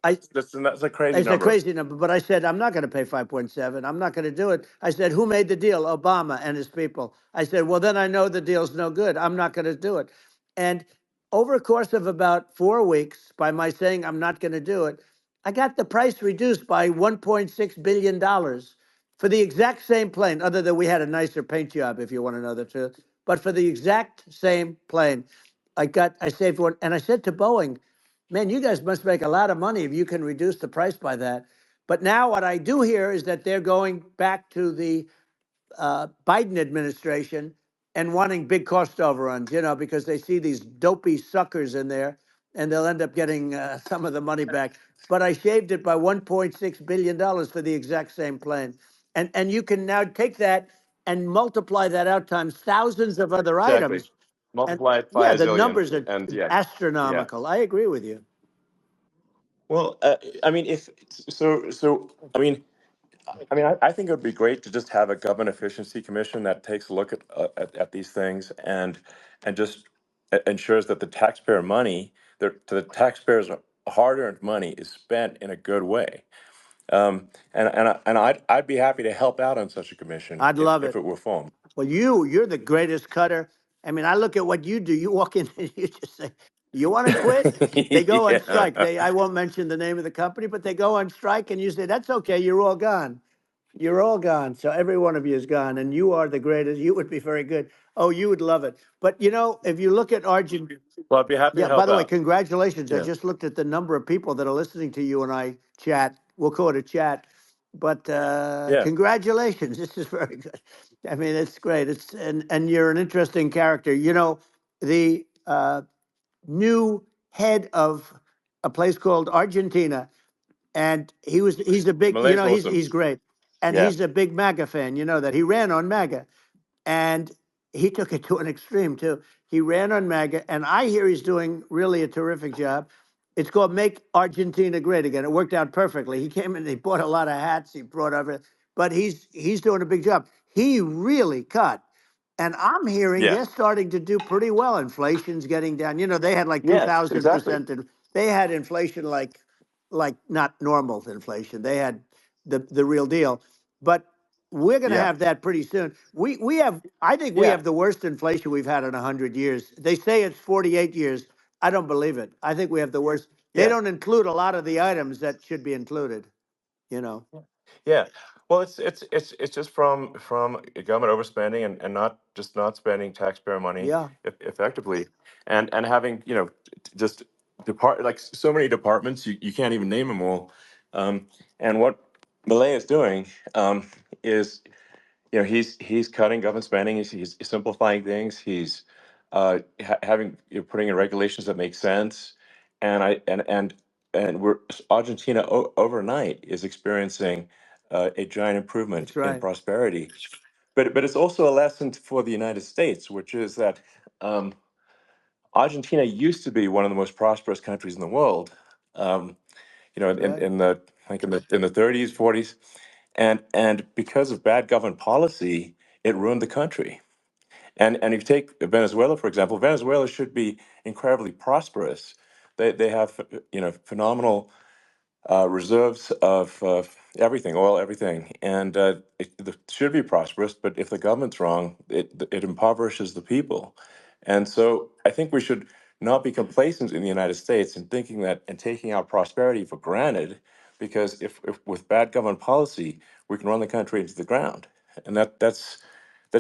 Speaker 2: I
Speaker 1: That's a crazy
Speaker 2: It's a
Speaker 1: number.
Speaker 2: crazy number, but I said I'm not going to pay 5.7. I'm not going to do it. I said, who made the deal? Obama and his people. I said, well, then I know the deal's no good. I'm not going to do it. And over a course of about 4 weeks, by my saying I'm not going to do it, I got the price reduced by $1.6 billion for the exact same plane. Other than we had a nicer paint job, if you want to know the truth. But for the exact same plane, I saved one, and I said to Boeing, man, you guys must make a lot of money if you can reduce the price by that. But now what I do hear is that they're going back to the Biden administration and wanting big cost overruns, because they see these dopey suckers in there and they'll end up getting some of the money back. But I shaved it by $1.6 billion for the exact same plane. And you can now take that and multiply that out times thousands of other
Speaker 1: Exactly.
Speaker 2: items. And
Speaker 1: Multiply it by
Speaker 2: yeah,
Speaker 1: a
Speaker 2: the
Speaker 1: zillion,
Speaker 2: numbers are
Speaker 1: and yeah, yeah.
Speaker 2: astronomical. I agree with you.
Speaker 1: Well, I mean, if so, I think it would be great to just have a government efficiency commission that takes a look at these things and just ensures that the taxpayer money, the taxpayers' hard-earned money, is spent in a good way. I'd be happy to help out on such a commission
Speaker 2: I'd love
Speaker 1: if
Speaker 2: it.
Speaker 1: it were formed.
Speaker 2: Well, you're the greatest cutter. I mean, I look at what you do. You walk in and you just say, "You want to quit?" They go on
Speaker 1: Yeah.
Speaker 2: strike. I won't mention the name of the company, but they go on strike, and you say, "That's okay. You're all gone. You're all gone." So every one of you is gone, and you are the greatest. You would be very good. Oh, you would love it. But if you look at Argentina.
Speaker 1: Well, I'd be happy to
Speaker 2: Yeah, by
Speaker 1: help
Speaker 2: the way,
Speaker 1: out.
Speaker 2: congratulations. I
Speaker 1: Yeah.
Speaker 2: just looked at the number of people that are listening to you and I chat. We'll call it a chat. But
Speaker 1: Yeah.
Speaker 2: congratulations. This is very good. I mean, it's great. And you're an interesting character. The new head of a place called Argentina, and he's a big,
Speaker 1: Malay's awesome.
Speaker 2: he's great. And
Speaker 1: Yeah.
Speaker 2: he's a big MAGA fan, that he ran on MAGA. And he took it to an extreme too. He ran on MAGA, and I hear he's doing really a terrific job. It's called Make Argentina Great Again. It worked out perfectly. He came in, he bought a lot of hats, he brought over, but he's doing a big job. He really cut. And I'm hearing
Speaker 1: Yeah.
Speaker 2: they're starting to do pretty well. Inflation's getting down. They had like
Speaker 1: Yes, exactly.
Speaker 2: 2,000%. They had inflation like not normal inflation. They had the real deal. But we're going to
Speaker 1: Yeah.
Speaker 2: have that pretty soon. We have, I think we
Speaker 1: Yeah.
Speaker 2: have the worst inflation we've had in 100 years. They say it's 48 years. I don't believe it. I think we have the worst. They
Speaker 1: Yeah.
Speaker 2: don't include a lot of the items that should be included. You know.
Speaker 1: Yeah. Well, it's just from government overspending and not spending taxpayer money
Speaker 2: Yeah,
Speaker 1: effectively, and having just so many departments, you can't even name them all. And what Malay is doing is, he's cutting government spending. He's simplifying things. He's having putting in regulations that make sense, and we're Argentina overnight is experiencing a giant improvement
Speaker 2: that's
Speaker 1: in
Speaker 2: right.
Speaker 1: prosperity. But it's also a lesson for the United States, which is that um, Argentina used to be one of the most prosperous countries in the world. Um,
Speaker 2: That's right.
Speaker 1: in the like in the 30s, 40s, and because of bad government policy, it ruined the country. And if you take Venezuela, for example, Venezuela should be incredibly prosperous. They have phenomenal reserves of everything, oil, everything, and it should be prosperous. But if the government's wrong, it impoverishes the people. And so I think we should not be complacent in the United States in thinking that and taking our prosperity for granted, because if with bad government policy, we can run the country into the ground. And that's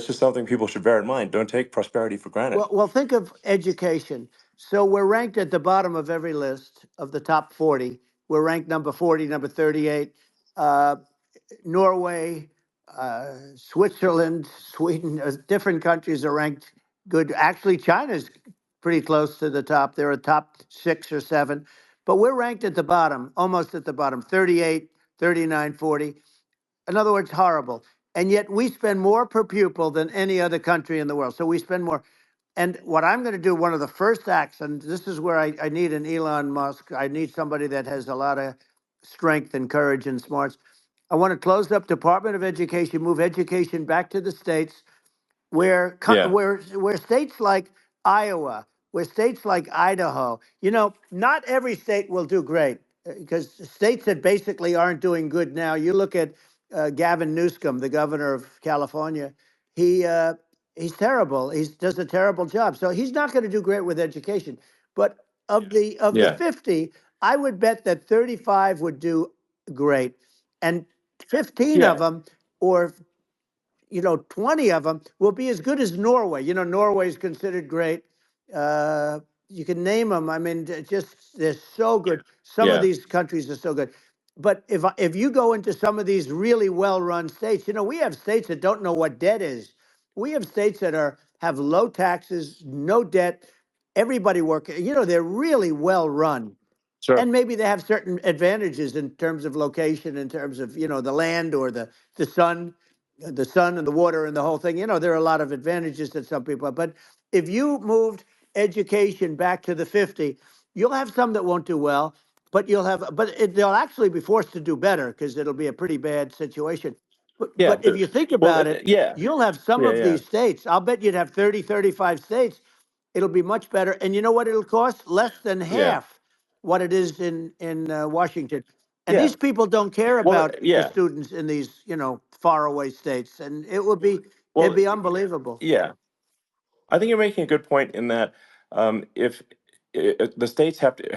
Speaker 1: just something people should bear in mind. Don't take prosperity for granted.
Speaker 2: Well, think of education. So we're ranked at the bottom of every list of the top 40. We're ranked number 40, number 38. Uh, Norway, Switzerland, Sweden, different countries are ranked good. Actually, China's pretty close to the top. They're a top 6 or 7. but we're ranked at the bottom, almost at the bottom, 38, 39, 40. In other words, horrible. And yet we spend more per pupil than any other country in the world. So we spend more. And what I'm going to do, one of the first acts, and this is where I need an Elon Musk, I need somebody that has a lot of strength and courage and smarts. I want to close up Department of Education, move education back to the states,
Speaker 1: Yeah.
Speaker 2: where states like Iowa, where states like Idaho, not every state will do great because states that basically aren't doing good now. You look at Gavin Newsom, the governor of California. He's terrible. He does a terrible job. So he's not going to do great with education. But of the
Speaker 1: Yeah.
Speaker 2: 50, I would bet that 35 would do great, and 15 of
Speaker 1: Yeah.
Speaker 2: them, or 20 of them will be as good as Norway. Norway is considered great. You can name them. I mean, just they're so good. Some of
Speaker 1: Yeah.
Speaker 2: these countries are so good. But if you go into some of these really well-run states, we have states that don't know what debt is. We have states that have low taxes, no debt, everybody working. They're really well run,
Speaker 1: Sure.
Speaker 2: and maybe they have certain advantages in terms of location, in terms of the land or the sun, and the water and the whole thing. There are a lot of advantages that some people have. But if you moved education back to the 50, you'll have some that won't do well, but they'll actually be forced to do better because it'll be a pretty bad situation.
Speaker 1: Yeah.
Speaker 2: But if you think
Speaker 1: Well,
Speaker 2: about it,
Speaker 1: yeah.
Speaker 2: you'll have some
Speaker 1: Yeah.
Speaker 2: of
Speaker 1: Yeah.
Speaker 2: these states. I'll bet you'd have 30, 35 states. It'll be much better. And you know what it'll cost? Less than
Speaker 1: Yeah.
Speaker 2: half what it is in Washington. And
Speaker 1: Yeah.
Speaker 2: these people don't care
Speaker 1: Well,
Speaker 2: about the
Speaker 1: yeah.
Speaker 2: students in these, faraway states. And it'd
Speaker 1: Well,
Speaker 2: be unbelievable.
Speaker 1: yeah. I think you're making a good point in that if the states have to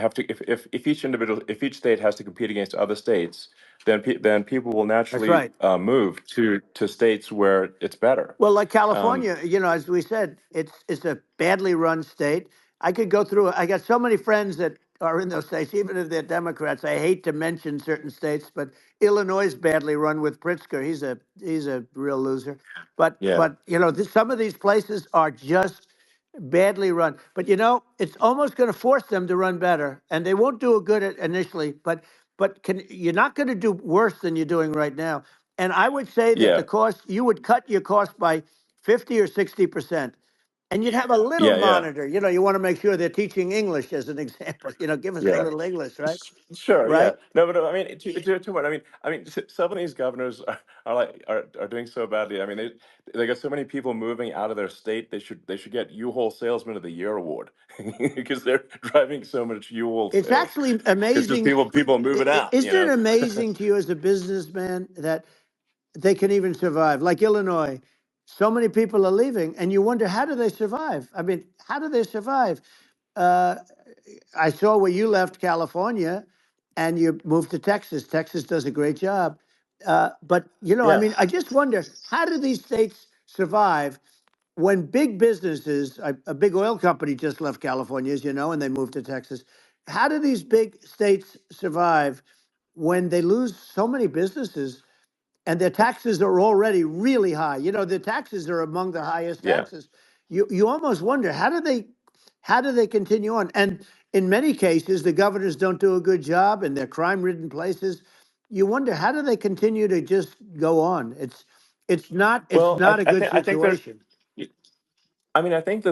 Speaker 1: if each individual if each state has to compete against other states, then people will
Speaker 2: That's
Speaker 1: naturally
Speaker 2: right.
Speaker 1: move to states where it's better.
Speaker 2: Well, like
Speaker 1: Um,
Speaker 2: California, as we said, it's a badly run state. I could go through. I got so many friends that are in those states, even if they're Democrats. I hate to mention certain states, but Illinois is badly run with Pritzker. He's a real loser. But
Speaker 1: yeah.
Speaker 2: but some of these places are just badly run. But it's almost going to force them to run better, and they won't do a good at initially. But you're not going to do worse than you're doing right now. And I would say that
Speaker 1: Yeah.
Speaker 2: the cost, you would cut your cost by 50 or 60%. And you'd have a little
Speaker 1: Yeah. Yeah.
Speaker 2: monitor. You want to make sure they're teaching English as an example. Give us a
Speaker 1: Yeah.
Speaker 2: little English, right?
Speaker 1: Sure, yeah.
Speaker 2: Right?
Speaker 1: No, but I mean, to what? I mean, some of these governors are doing so badly. I mean, they got so many people moving out of their state. They should get U-Haul Salesman of the Year award because they're driving so much U-Haul
Speaker 2: It's
Speaker 1: sales.
Speaker 2: actually
Speaker 1: Because just
Speaker 2: amazing.
Speaker 1: people moving out,
Speaker 2: Isn't it amazing to you as a businessman that they can even survive? Like Illinois, so many people are leaving, and you wonder, how do they survive? I mean, how do they survive? Uh, I saw where you left California and you moved to Texas. Texas does a great job. But, I
Speaker 1: Yeah,
Speaker 2: mean, I just wonder, how do these states survive when big businesses, a big oil company just left California, as you know, and they moved to Texas. How do these big states survive when they lose so many businesses and their taxes are already really high? The taxes are among the highest
Speaker 1: yeah.
Speaker 2: taxes. You almost wonder, how do they continue on? And in many cases, the governors don't do a good job in their crime-ridden places. You wonder, how do they continue to just go on? It's
Speaker 1: Well,
Speaker 2: not a good
Speaker 1: I think there's.
Speaker 2: situation.
Speaker 1: I mean, I think the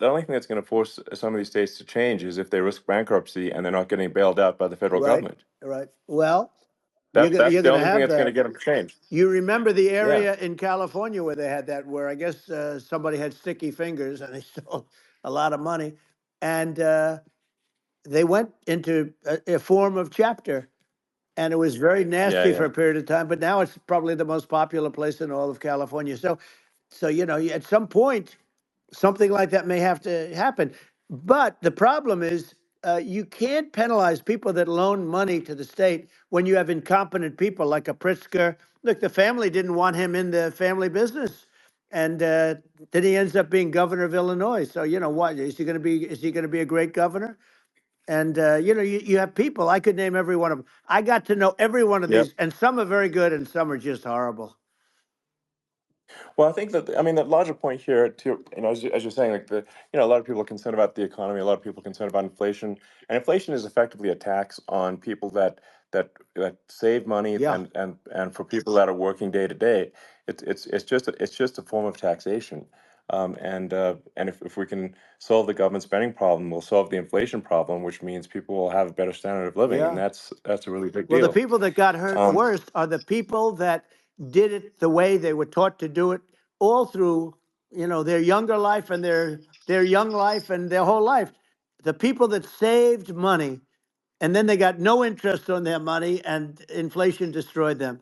Speaker 1: only thing that's going to force some of these states to change is if they risk bankruptcy and they're not getting bailed out by the federal
Speaker 2: Right,
Speaker 1: government.
Speaker 2: right. Well, you're
Speaker 1: That's
Speaker 2: gonna
Speaker 1: that's
Speaker 2: you're
Speaker 1: the
Speaker 2: gonna
Speaker 1: only thing
Speaker 2: have
Speaker 1: that's going to
Speaker 2: that.
Speaker 1: get them to change.
Speaker 2: You remember the
Speaker 1: Yeah,
Speaker 2: area in California where they had that, where I guess somebody had sticky fingers and they stole a lot of money, and they went into a form of chapter, and it was very
Speaker 1: yeah,
Speaker 2: nasty for
Speaker 1: yeah.
Speaker 2: a period of time. But now it's probably the most popular place in all of California. So at some point, something like that may have to happen. But the problem is, you can't penalize people that loan money to the state when you have incompetent people like a Pritzker. Look, the family didn't want him in the family business, and then he ends up being governor of Illinois. So what is he going to be? Is he going to be a great governor? And you have people. I could name every one of them. I got to know every one of
Speaker 1: Yep.
Speaker 2: these, and some are very good, and some are just horrible.
Speaker 1: Well, I think that, I mean, the larger point here, to, as you're saying, like a lot of people are concerned about the economy, a lot of people are concerned about inflation, and inflation is effectively a tax on people that save money,
Speaker 2: Yeah,
Speaker 1: and for people that are working day to day, it's just a form of taxation. And if we can solve the government spending problem, we'll solve the inflation problem, which means people will have a better standard of living, and
Speaker 2: yeah.
Speaker 1: that's a really big
Speaker 2: Well, the
Speaker 1: deal.
Speaker 2: people that got hurt
Speaker 1: Um,
Speaker 2: worst are the people that did it the way they were taught to do it all through, their younger life and their young life and their whole life. The people that saved money and then they got no interest on their money and inflation destroyed them.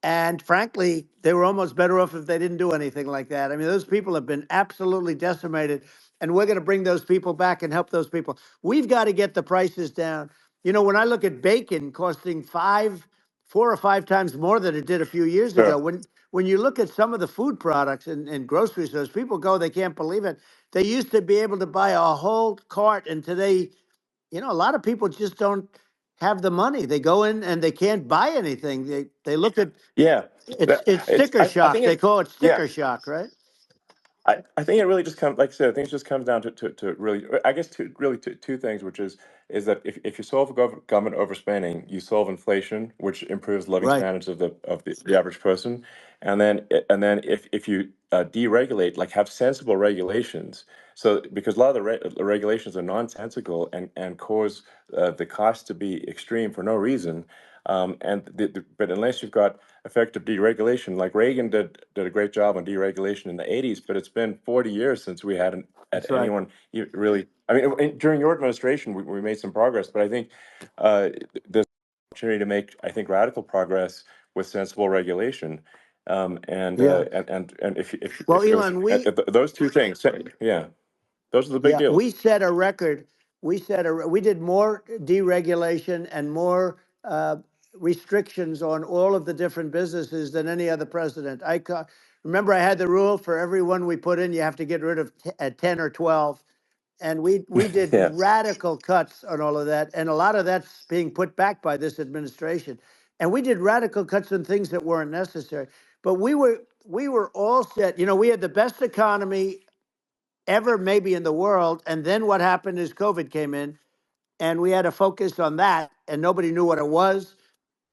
Speaker 2: And frankly, they were almost better off if they didn't do anything like that. I mean, those people have been absolutely decimated, and we're going to bring those people back and help those people. We've got to get the prices down. When I look at bacon costing 4 or 5 times more than it did a few years ago,
Speaker 1: sure.
Speaker 2: when you look at some of the food products in grocery stores, people go, they can't believe it. They used to be able to buy a whole cart, and today, a lot of people just don't have the money. They go in and they can't buy anything. They look at
Speaker 1: Yeah,
Speaker 2: it's sticker
Speaker 1: I
Speaker 2: shock.
Speaker 1: think
Speaker 2: They
Speaker 1: it.
Speaker 2: call it
Speaker 1: Yeah,
Speaker 2: sticker shock, right?
Speaker 1: I think it really just comes, like I said, I think it just comes down to really, I guess, two things, which is that if you solve government overspending, you solve inflation, which improves living
Speaker 2: Right.
Speaker 1: standards of the average person, and then if you deregulate, like have sensible regulations, so because a lot of the regulations are nonsensical and cause the cost to be extreme for no reason, but unless you've got effective deregulation. Like Reagan did a great job on deregulation in the 80s, but it's been 40 years since we had
Speaker 2: That's right.
Speaker 1: anyone really. I mean, during your administration, we made some progress, but I think uh, there's an opportunity to make, I think, radical progress with sensible regulation.
Speaker 2: Yeah.
Speaker 1: And
Speaker 2: Well,
Speaker 1: if it was
Speaker 2: Elon,
Speaker 1: those two things, yeah, those are the big
Speaker 2: yeah, we
Speaker 1: deals.
Speaker 2: set a record. We did more deregulation and more restrictions on all of the different businesses than any other president. Remember, I had the rule for everyone we put in, you have to get rid of 10 or 12. And we did
Speaker 1: Yes.
Speaker 2: radical cuts on all of that, and a lot of that's being put back by this administration. And we did radical cuts on things that weren't necessary. But we were all set. We had the best economy ever, maybe in the world. And then what happened is COVID came in, and we had to focus on that, and nobody knew what it was.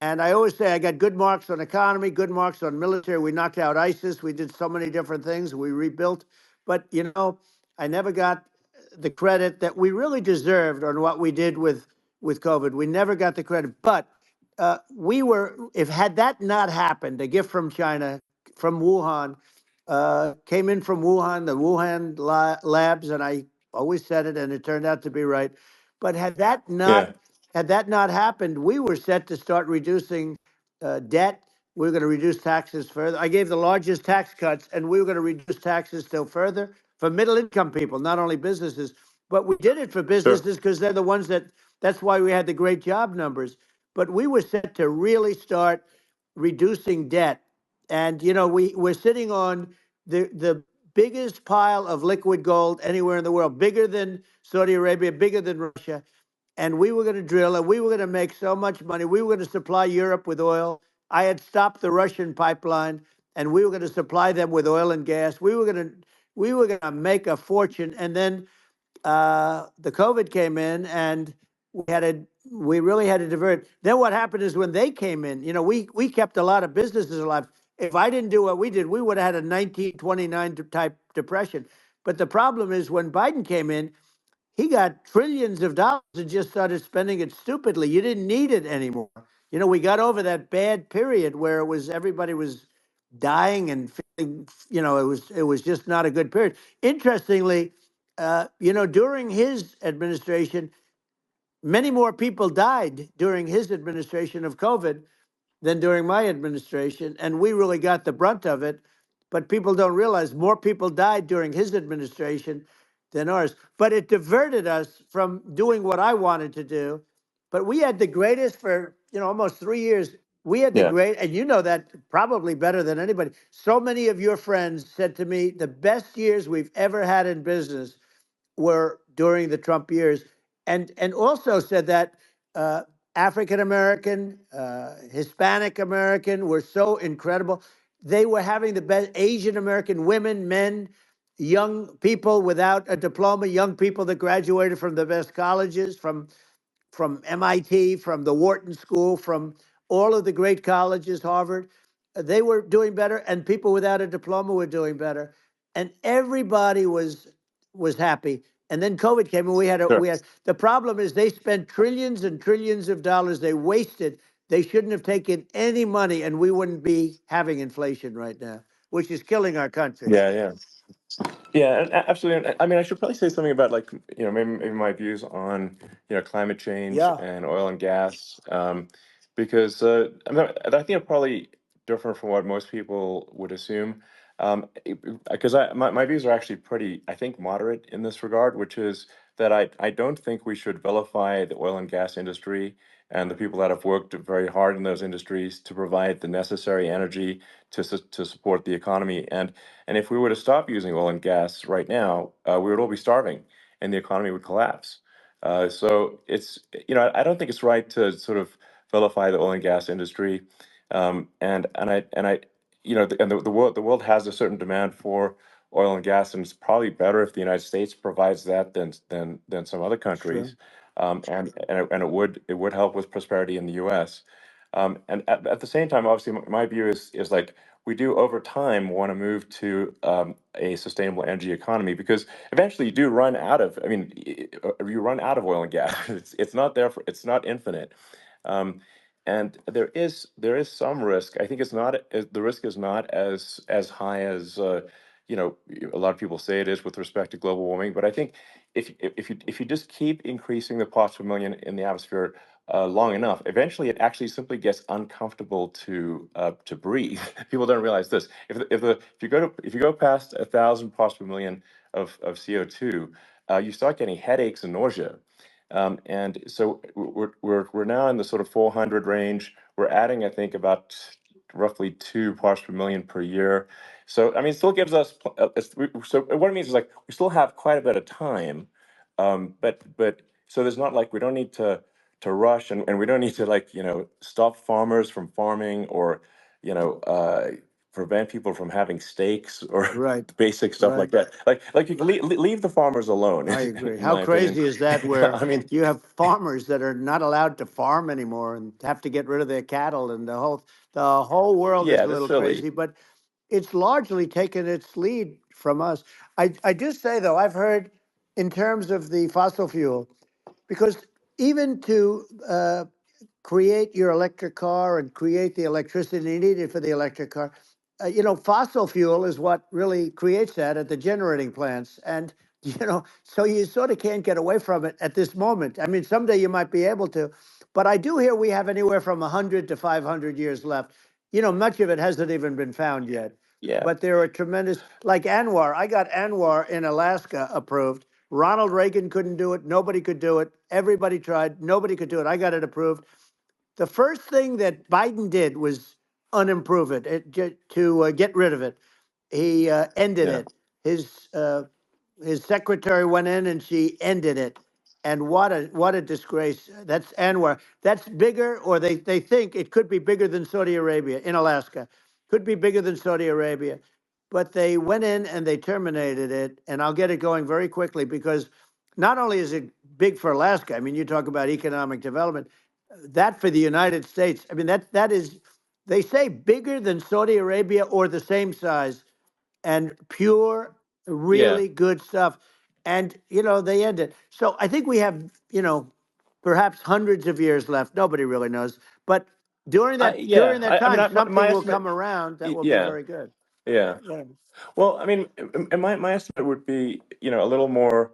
Speaker 2: And I always say I got good marks on economy, good marks on military. We knocked out ISIS. We did so many different things. We rebuilt. But, I never got the credit that we really deserved on what we did with COVID. We never got the credit. But if had that not happened, a gift from China, from Wuhan, came in from Wuhan, the Wuhan labs, and I always said it, and it turned out to be right. But
Speaker 1: Yeah.
Speaker 2: had that not happened, we were set to start reducing debt. We were going to reduce taxes further. I gave the largest tax cuts, and we were going to reduce taxes still further for middle income people, not only businesses. But we did it for
Speaker 1: Sure.
Speaker 2: businesses because they're the ones that's why we had the great job numbers. But we were set to really start reducing debt. And, we're sitting on the biggest pile of liquid gold anywhere in the world, bigger than Saudi Arabia, bigger than Russia. And we were going to drill, and we were going to make so much money. We were going to supply Europe with oil. I had stopped the Russian pipeline, and we were going to supply them with oil and gas. We were going to make a fortune. And then the COVID came in, and we really had to divert. Then what happened is when they came in, we kept a lot of businesses alive. If I didn't do what we did, we would have had a 1929 type depression. But the problem is when Biden came in, he got trillions of dollars and just started spending it stupidly. You didn't need it anymore. We got over that bad period where everybody was dying and feeling, it was just not a good period. Interestingly, during his administration, many more people died during his administration of COVID than during my administration, and we really got the brunt of it. But people don't realize more people died during his administration than ours. But it diverted us from doing what I wanted to do. But we had the greatest for almost 3 years. We had the
Speaker 1: Yeah.
Speaker 2: great, and you know that probably better than anybody. So many of your friends said to me, the best years we've ever had in business were during the Trump years, and also said that African American, Hispanic American were so incredible. They were having the best Asian American women, men, young people without a diploma, young people that graduated from the best colleges, from MIT, from the Wharton School, from all of the great colleges, Harvard. They were doing better, and people without a diploma were doing better, and everybody was happy. And then COVID came, and
Speaker 1: Sure.
Speaker 2: we had the problem is they spent trillions and trillions of dollars. They wasted. They shouldn't have taken any money, and we wouldn't be having inflation right now, which is killing our country.
Speaker 1: Yeah, yeah. Yeah, absolutely. And I mean, I should probably say something about like, maybe my views on, climate change
Speaker 2: Yeah,
Speaker 1: and oil and gas, because I mean, I think I'm probably different from what most people would assume. Because my views are actually pretty, I think, moderate in this regard, which is that I don't think we should vilify the oil and gas industry and the people that have worked very hard in those industries to provide the necessary energy to support the economy. And if we were to stop using oil and gas right now, we would all be starving, and the economy would collapse. So I don't think it's right to sort of vilify the oil and gas industry, and the world has a certain demand for oil and gas, and it's probably better if the United States provides that than some other
Speaker 2: sure.
Speaker 1: countries, and it would help with prosperity in the U.S. And at the same time, obviously, my view is like we do over time want to move to a sustainable energy economy, because eventually you do run out of. I mean, you run out of oil and gas. It's not there for. It's not infinite. Um, and there is some risk. I think the risk is not as high as a lot of people say it is with respect to global warming. But I think if you just keep increasing the parts per million in the atmosphere long enough, eventually it actually simply gets uncomfortable to breathe. People don't realize this. If you go past 1,000 parts per million of CO2, you start getting headaches and nausea. And so we're now in the sort of 400 range. We're adding, I think, about roughly 2 parts per million per year. So I mean, it still gives us. So what it means is like we still have quite a bit of time, but so there's not like we don't need to rush, and we don't need to like stop farmers from farming, or you know uh, prevent people from having steaks or
Speaker 2: Right,
Speaker 1: basic stuff like
Speaker 2: right.
Speaker 1: that. Like you can leave the farmers alone,
Speaker 2: I agree.
Speaker 1: in
Speaker 2: How
Speaker 1: my opinion.
Speaker 2: crazy is that where
Speaker 1: I mean,
Speaker 2: you have farmers that are not allowed to farm anymore and have to get rid of their cattle, and the whole world is
Speaker 1: yeah,
Speaker 2: a
Speaker 1: that's
Speaker 2: little
Speaker 1: silly.
Speaker 2: crazy, but it's largely taken its lead from us. I do say though, I've heard in terms of the fossil fuel, because even to create your electric car and create the electricity needed for the electric car. Fossil fuel is what really creates that at the generating plants. And, so you sort of can't get away from it at this moment. I mean, someday you might be able to, but I do hear we have anywhere from 100 to 500 years left. Much of it hasn't even been found yet.
Speaker 1: Yeah,
Speaker 2: But there are tremendous, like Anwar. I got Anwar in Alaska approved. Ronald Reagan couldn't do it. Nobody could do it. Everybody tried. Nobody could do it. I got it approved. The first thing that Biden did was unimprove to get rid of it. He ended
Speaker 1: yeah,
Speaker 2: it. His secretary went in and she ended it. And what a disgrace. That's Anwar. That's bigger, or they think it could be bigger than Saudi Arabia in Alaska. Could be bigger than Saudi Arabia. But they went in and they terminated it. And I'll get it going very quickly, because not only is it big for Alaska, I mean, you talk about economic development, that for the United States, I mean, that is, they say bigger than Saudi Arabia or the same size, and pure,
Speaker 1: yeah.
Speaker 2: really good stuff. And, they end it. So I think we have, perhaps hundreds of years left. Nobody really knows. But during
Speaker 1: I
Speaker 2: that
Speaker 1: yeah.
Speaker 2: during that
Speaker 1: I mean,
Speaker 2: time,
Speaker 1: my
Speaker 2: something will
Speaker 1: estimate.
Speaker 2: come around that will be
Speaker 1: Yeah,
Speaker 2: very good.
Speaker 1: yeah.
Speaker 2: Yeah.
Speaker 1: Well, I mean, and my estimate would be, a little more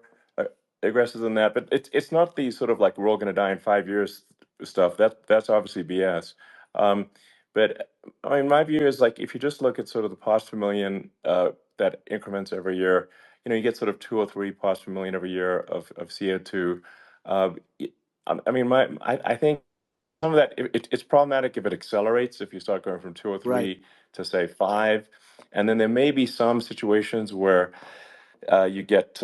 Speaker 1: aggressive than that, but it's not the sort of like we're all going to die in 5 years stuff. That's obviously BS. Um, but I mean, my view is like if you just look at sort of the parts per million that increments every year, you get sort of 2 or 3 parts per million every year of CO2. Uh, y- I mean, I think some of that it's problematic if it accelerates, if you start going from two or
Speaker 2: Right.
Speaker 1: three to say five, and then there may be some situations where you get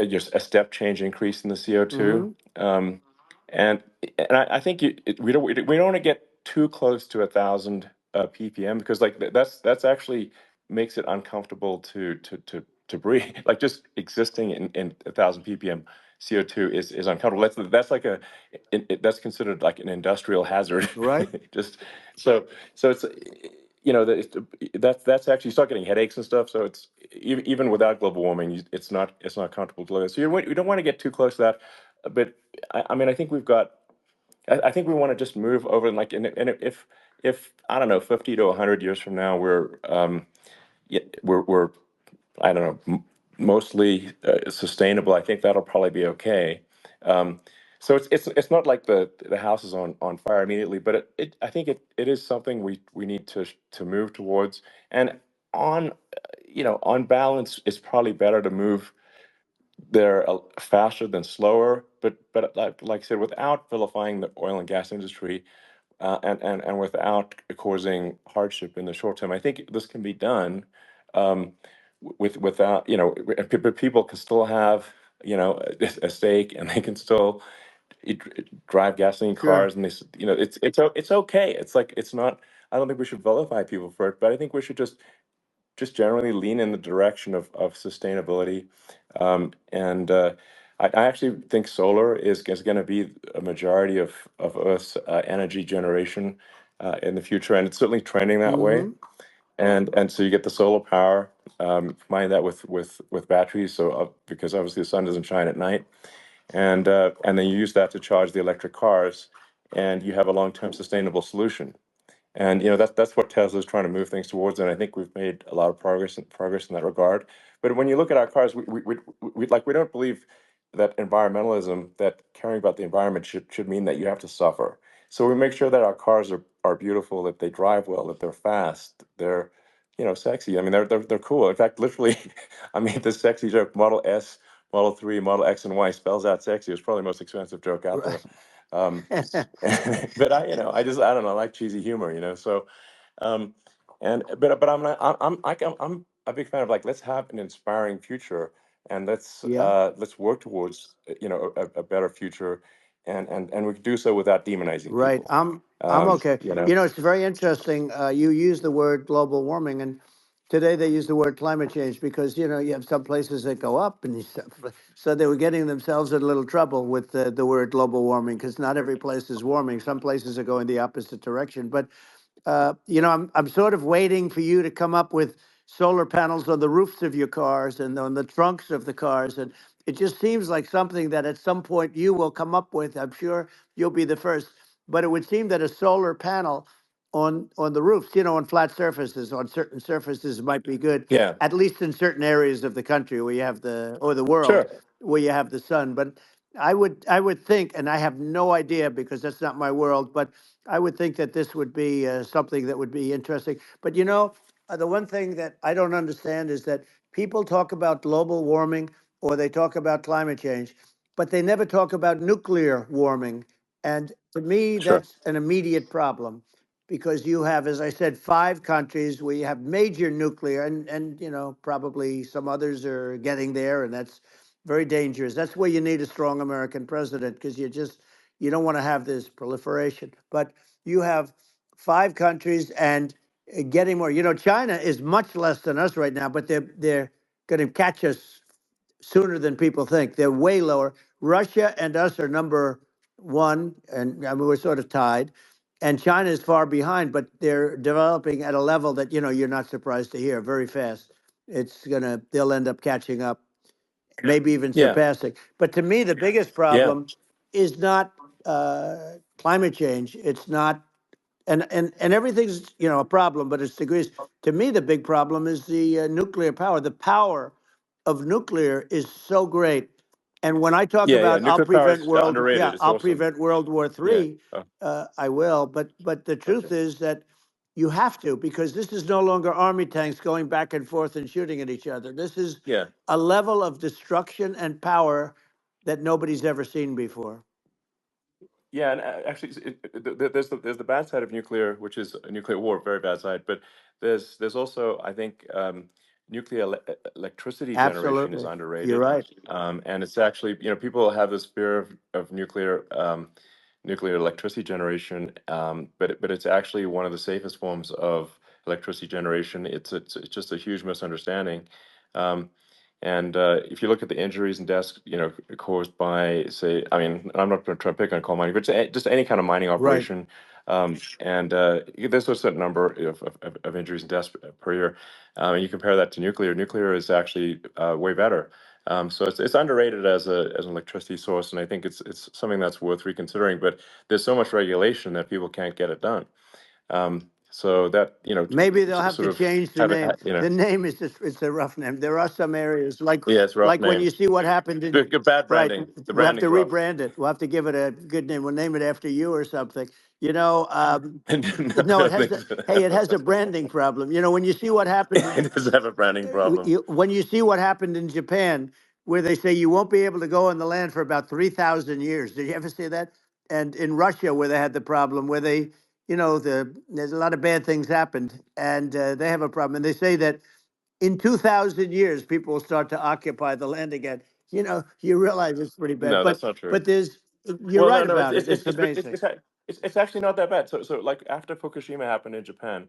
Speaker 1: just a step change increase in the CO2,
Speaker 2: Hmm.
Speaker 1: um, and I think we don't want to get too close to 1,000 ppm, because like that's actually makes it uncomfortable to breathe. Like just existing in 1,000 ppm CO2 is uncomfortable. That's like that's considered like an industrial hazard.
Speaker 2: Right?
Speaker 1: Just so it's that's actually, you start getting headaches and stuff. So it's even without global warming, it's not comfortable to live in. So you don't want to get too close to that. But I mean, I think we've got. I think we want to just move over, and like, and if I don't know, 50 to 100 years from now, we're I don't know, mostly sustainable. I think that'll probably be okay. Um, so it's not like the house is on fire immediately, but I think it is something we need to move towards. And on on balance, it's probably better to move there faster than slower. But like I said, without vilifying the oil and gas industry, and without causing hardship in the short term. I think this can be done, um, without, but people can still have, a stake, and they can still drive gasoline
Speaker 2: Sure.
Speaker 1: cars, and it's okay. It's like, it's not. I don't think we should vilify people for it, but I think we should just generally lean in the direction of sustainability. And I actually think solar is going to be a majority of Earth's energy generation in the future, and it's certainly trending that way.
Speaker 2: Mm-hmm.
Speaker 1: And so you get the solar power, combine that with batteries, so because obviously the sun doesn't shine at night, and then you use that to charge the electric cars, and you have a long-term sustainable solution. And that's what Tesla's trying to move things towards, and I think we've made a lot of progress in that regard. But when you look at our cars, we don't believe that environmentalism, that caring about the environment should mean that you have to suffer. So we make sure that our cars are beautiful, that they drive well, that they're fast, they're sexy. I mean, they're cool. In fact, literally, I mean, the sexy joke, Model S, Model 3, Model X, and Y spells out sexy. It's probably the most expensive joke out there.
Speaker 2: Right.
Speaker 1: Um, but I don't know, I like cheesy humor, so, um, but I'm not, I'm a big fan of, like, let's have an inspiring future, and
Speaker 2: Yeah.
Speaker 1: let's work towards, a better future, and we can do so without demonizing
Speaker 2: Right.
Speaker 1: people.
Speaker 2: I'm okay.
Speaker 1: You know,
Speaker 2: It's very interesting. You use the word global warming, and today they use the word climate change because you have some places that go up, and so they were getting themselves in a little trouble with the word global warming because not every place is warming. Some places are going the opposite direction. But I'm sort of waiting for you to come up with solar panels on the roofs of your cars and on the trunks of the cars, and it just seems like something that at some point you will come up with. I'm sure you'll be the first, but it would seem that a solar panel on the roofs, on flat surfaces, on certain surfaces might be good,
Speaker 1: yeah,
Speaker 2: at least in certain areas of the country where you have the world
Speaker 1: sure,
Speaker 2: where you have the sun. But I would think, and I have no idea because that's not my world, but I would think that this would be something that would be interesting. But the one thing that I don't understand is that people talk about global warming or they talk about climate change, but they never talk about nuclear warming. And to me,
Speaker 1: sure,
Speaker 2: that's an immediate problem because you have, as I said, 5 countries where you have major nuclear, and probably some others are getting there, and that's very dangerous. That's where you need a strong American president because you don't want to have this proliferation. But you have 5 countries and getting more. China is much less than us right now, but they're going to catch us sooner than people think. They're way lower. Russia and us are number one, and I mean, we're sort of tied. And China is far behind, but they're developing at a level that you're not surprised to hear very fast. They'll end up catching up, maybe even
Speaker 1: yeah,
Speaker 2: surpassing. But to me, the biggest
Speaker 1: yeah,
Speaker 2: problem is not climate change. It's not, and everything's a problem, but it's degrees. To me, the big problem is the nuclear power. The power of nuclear is so great. And when I talk
Speaker 1: yeah, yeah.
Speaker 2: about
Speaker 1: Nuclear power is underrated. It's
Speaker 2: I'll
Speaker 1: awesome.
Speaker 2: prevent World War
Speaker 1: Yeah.
Speaker 2: III,
Speaker 1: Oh,
Speaker 2: I will. But the
Speaker 1: okay.
Speaker 2: truth is that you have to because this is no longer army tanks going back and forth and shooting at each other. This is
Speaker 1: Yeah.
Speaker 2: a level of destruction and power that nobody's ever seen before.
Speaker 1: Yeah, and actually, there's the bad side of nuclear, which is a nuclear war, very bad side. But there's also, I think, nuclear electricity generation is
Speaker 2: Absolutely, you're
Speaker 1: underrated,
Speaker 2: right.
Speaker 1: and it's actually, people have this fear of nuclear. nuclear electricity generation, but it's actually one of the safest forms of electricity generation. It's just a huge misunderstanding. Um, and if you look at the injuries and deaths, caused by, say, I mean, I'm not going to try to pick on coal mining, but just any kind of mining
Speaker 2: Right.
Speaker 1: operation. And there's a certain number of injuries and deaths per year. And you compare that to nuclear. Nuclear is actually way better. So it's underrated as an electricity source, and I think it's something that's worth reconsidering. But there's so much regulation that people can't get it done. So that
Speaker 2: Maybe they'll have
Speaker 1: sort
Speaker 2: to
Speaker 1: of
Speaker 2: change the
Speaker 1: have it,
Speaker 2: name. The name is just, it's a rough name. There are some areas
Speaker 1: yeah, it's a rough
Speaker 2: like when
Speaker 1: name.
Speaker 2: you see what happened in,
Speaker 1: Good bad
Speaker 2: right,
Speaker 1: branding. The
Speaker 2: we have to
Speaker 1: branding's rough.
Speaker 2: rebrand it. We'll have to give it a good name. We'll name it after you or something.
Speaker 1: No,
Speaker 2: No, it
Speaker 1: I
Speaker 2: has
Speaker 1: think
Speaker 2: a, hey, it has a branding problem. When you see what happened in,
Speaker 1: it does have a branding problem.
Speaker 2: when you see what happened in Japan, where they say you won't be able to go on the land for about 3,000 years. Did you ever see that? And in Russia, where they had the problem, where there's a lot of bad things happened, and they have a problem. And they say that in 2,000 years, people will start to occupy the land again. You realize it's pretty bad,
Speaker 1: No,
Speaker 2: but
Speaker 1: that's not true.
Speaker 2: but you're
Speaker 1: Well, no,
Speaker 2: right
Speaker 1: no,
Speaker 2: about it. It's amazing.
Speaker 1: it's actually not that bad. So like after Fukushima happened in Japan,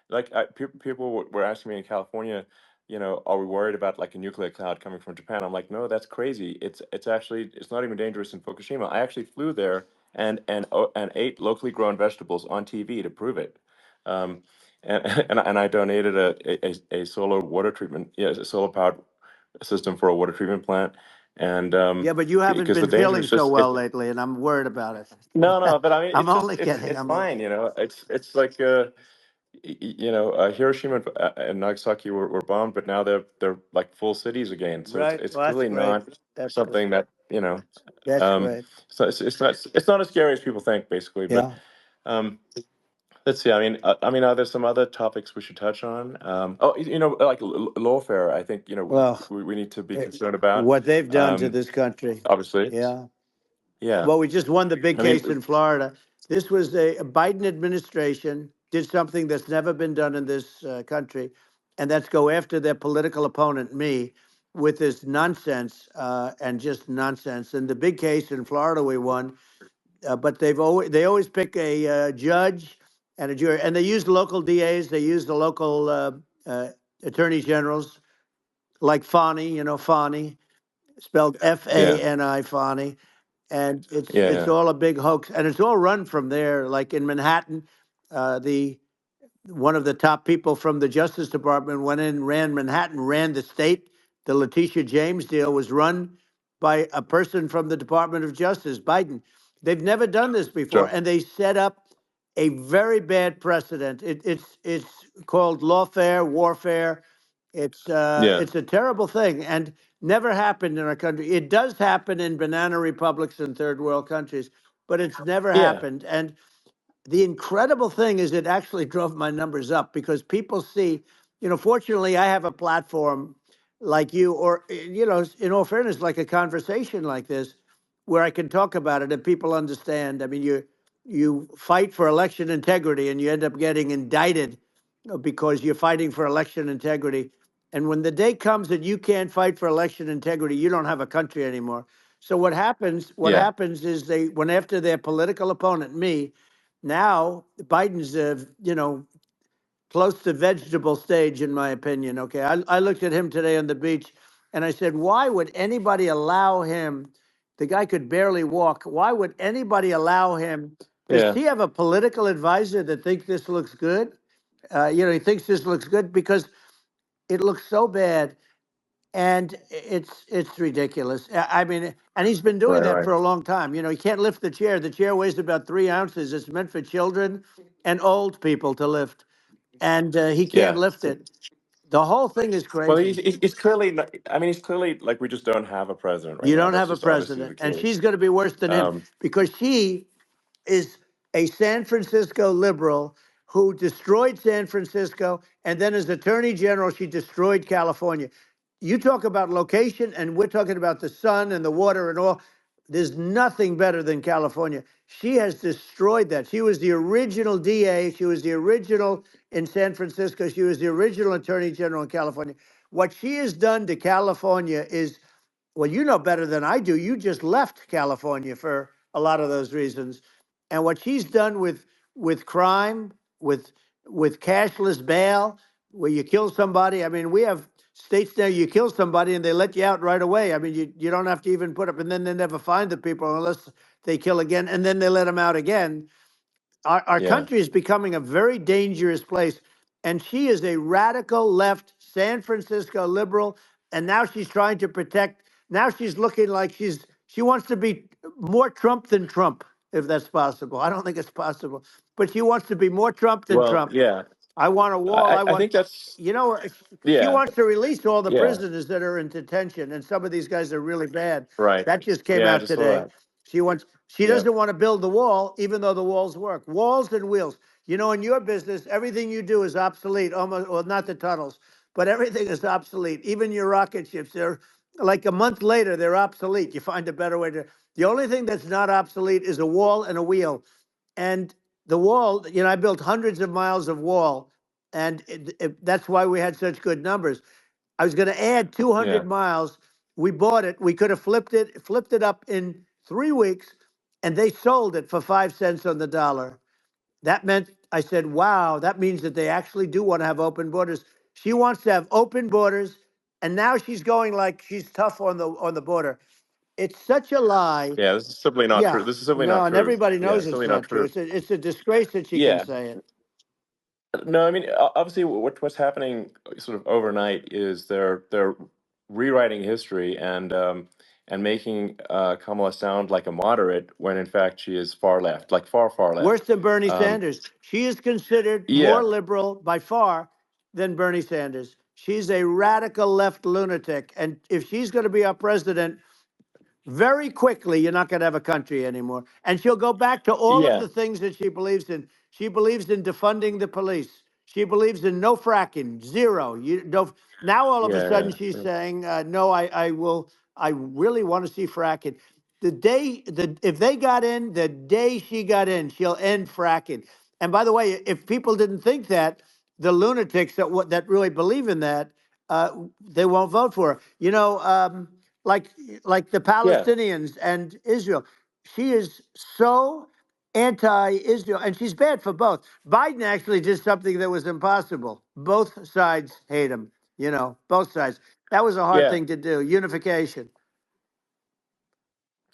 Speaker 1: like people were asking me in California, are we worried about like a nuclear cloud coming from Japan? I'm like, no, that's crazy. It's actually it's not even dangerous in Fukushima. I actually flew there and ate locally grown vegetables on TV to prove it. Um, and and I donated a solar water treatment, yeah, a solar powered system for a water treatment plant, and
Speaker 2: Yeah, but you haven't
Speaker 1: because the
Speaker 2: been
Speaker 1: danger
Speaker 2: feeling
Speaker 1: is
Speaker 2: so
Speaker 1: just
Speaker 2: well lately, and I'm worried about it.
Speaker 1: no, but I mean,
Speaker 2: I'm
Speaker 1: it's just
Speaker 2: only kidding.
Speaker 1: it's
Speaker 2: I'm only
Speaker 1: fine,
Speaker 2: kidding.
Speaker 1: it's like Hiroshima and Nagasaki were bombed, but now they're like full cities again. So
Speaker 2: Right.
Speaker 1: it's
Speaker 2: Well, that's
Speaker 1: clearly
Speaker 2: great.
Speaker 1: not
Speaker 2: That's great.
Speaker 1: something that
Speaker 2: That's
Speaker 1: um,
Speaker 2: great.
Speaker 1: it's not as scary as people think, basically. But
Speaker 2: Yeah.
Speaker 1: um, let's see. I mean, are there some other topics we should touch on? Oh, like lawfare. I think
Speaker 2: Well,
Speaker 1: we need to be
Speaker 2: eh,
Speaker 1: concerned about.
Speaker 2: what they've done to
Speaker 1: Um,
Speaker 2: this country.
Speaker 1: obviously,
Speaker 2: Yeah.
Speaker 1: yeah.
Speaker 2: Well, we just won the big
Speaker 1: I mean,
Speaker 2: case in Florida. This was a Biden administration did something that's never been done in this country, and that's go after their political opponent, me, with this nonsense and just nonsense. And the big case in Florida we won, but they always pick a judge and a jury, and they use local DAs, they use the local attorney generals like Fani, Fani, spelled
Speaker 1: yeah,
Speaker 2: Fani, Fani, and it's
Speaker 1: yeah,
Speaker 2: all a big hoax, and it's all run from there. Like in Manhattan, the one of the top people from the Justice Department went in, ran Manhattan, ran the state. The Letitia James deal was run by a person from the Department of Justice, Biden. They've never done this before,
Speaker 1: sure,
Speaker 2: and they set up a very bad precedent. It's called lawfare, warfare.
Speaker 1: yeah,
Speaker 2: It's a terrible thing, and never happened in our country. It does happen in banana republics and third world countries, but it's never
Speaker 1: yeah,
Speaker 2: happened. And the incredible thing is it actually drove my numbers up because people see, fortunately I have a platform like you, or in all fairness, like a conversation like this where I can talk about it and people understand. I mean, you fight for election integrity and you end up getting indicted because you're fighting for election integrity. And when the day comes that you can't fight for election integrity, you don't have a country anymore. So what
Speaker 1: yeah,
Speaker 2: happens is they went after their political opponent, me. Now Biden's, close to vegetable stage, in my opinion. Okay, I looked at him today on the beach, and I said, why would anybody allow him? The guy could barely walk. Why would anybody allow him? Does
Speaker 1: yeah,
Speaker 2: he have a political advisor that thinks this looks good? He thinks this looks good because it looks so bad, and it's ridiculous. I mean, and he's been doing
Speaker 1: right,
Speaker 2: that
Speaker 1: right,
Speaker 2: for a long time. He can't lift the chair. The chair weighs about 3 ounces. It's meant for children and old people to lift, and he can't
Speaker 1: yeah.
Speaker 2: lift it. The whole thing is
Speaker 1: Well,
Speaker 2: crazy.
Speaker 1: he's clearly not, I mean, he's clearly like we just don't have a president right
Speaker 2: You
Speaker 1: now.
Speaker 2: don't
Speaker 1: That's
Speaker 2: have a
Speaker 1: just obviously the
Speaker 2: president, and
Speaker 1: case.
Speaker 2: she's going to be worse than him
Speaker 1: Um,
Speaker 2: because she is a San Francisco liberal who destroyed San Francisco, and then as Attorney General, she destroyed California. You talk about location, and we're talking about the sun and the water and all. There's nothing better than California. She has destroyed that. She was the original DA. She was the original in San Francisco. She was the original Attorney General in California. What she has done to California is, well, you know better than I do. You just left California for a lot of those reasons. And what she's done with crime, with cashless bail, where you kill somebody. I mean, we have states now you kill somebody and they let you out right away. I mean, you don't have to even put up, and then they never find the people unless they kill again, and then they let them out again. Our
Speaker 1: Yeah.
Speaker 2: country is becoming a very dangerous place. And she is a radical left San Francisco liberal. And now she's trying to protect. Now she's looking like she wants to be more Trump than Trump, if that's possible. I don't think it's possible, but she wants to be more Trump than
Speaker 1: Well,
Speaker 2: Trump.
Speaker 1: yeah.
Speaker 2: I want a wall. I
Speaker 1: I
Speaker 2: want,
Speaker 1: think that's
Speaker 2: you know, she
Speaker 1: yeah.
Speaker 2: wants to release all the
Speaker 1: Yeah.
Speaker 2: prisoners that are in detention, and some of these guys are really bad.
Speaker 1: Right.
Speaker 2: That just came
Speaker 1: Yeah, I
Speaker 2: out
Speaker 1: just saw
Speaker 2: today.
Speaker 1: that.
Speaker 2: She
Speaker 1: Yeah.
Speaker 2: doesn't want to build the wall, even though the walls work. Walls and wheels. You know, in your business, everything you do is obsolete. Almost, well, not the tunnels, but everything is obsolete. Even your rocket ships, they're like a month later, they're obsolete. You find a better way to. The only thing that's not obsolete is a wall and a wheel. And the wall, you know, I built hundreds of miles of wall, and that's why we had such good numbers. I was going to add
Speaker 1: Yeah.
Speaker 2: 200 miles. We bought it. We could have flipped it up in 3 weeks, and they sold it for 5 cents on the dollar. That meant I said, "Wow, that means that they actually do want to have open borders." She wants to have open borders, and now she's going like she's tough on the border. It's such a lie.
Speaker 1: Yeah, this is simply not true.
Speaker 2: Yeah,
Speaker 1: This is simply
Speaker 2: no,
Speaker 1: not
Speaker 2: and
Speaker 1: true.
Speaker 2: everybody
Speaker 1: Yeah,
Speaker 2: knows
Speaker 1: it's
Speaker 2: it's
Speaker 1: simply not
Speaker 2: not true.
Speaker 1: true.
Speaker 2: It's a disgrace that she can
Speaker 1: Yeah.
Speaker 2: say it.
Speaker 1: No, I mean, obviously, what's happening sort of overnight is they're rewriting history and making Kamala sound like a moderate when in fact she is far left, like far
Speaker 2: Worse
Speaker 1: left.
Speaker 2: than Bernie
Speaker 1: Um,
Speaker 2: Sanders. She is considered more
Speaker 1: yeah,
Speaker 2: liberal by far than Bernie Sanders. She's a radical left lunatic. And if she's going to be our president, very quickly, you're not going to have a country anymore. And she'll go back to all of
Speaker 1: yeah,
Speaker 2: the things that she believes in. She believes in defunding the police. She believes in no fracking, zero. You don't. Now all of a
Speaker 1: yeah,
Speaker 2: sudden she's
Speaker 1: yeah,
Speaker 2: saying, "No, I will. I really want to see fracking." If they got in, the day she got in, she'll end fracking. And by the way, if people didn't think that, the lunatics that really believe in that, they won't vote for her. You know, like like the
Speaker 1: yeah,
Speaker 2: Palestinians and Israel. She is so anti-Israel, and she's bad for both. Biden actually did something that was impossible. Both sides hate him. You know, both sides. That was a hard
Speaker 1: yeah.
Speaker 2: thing to do. Unification.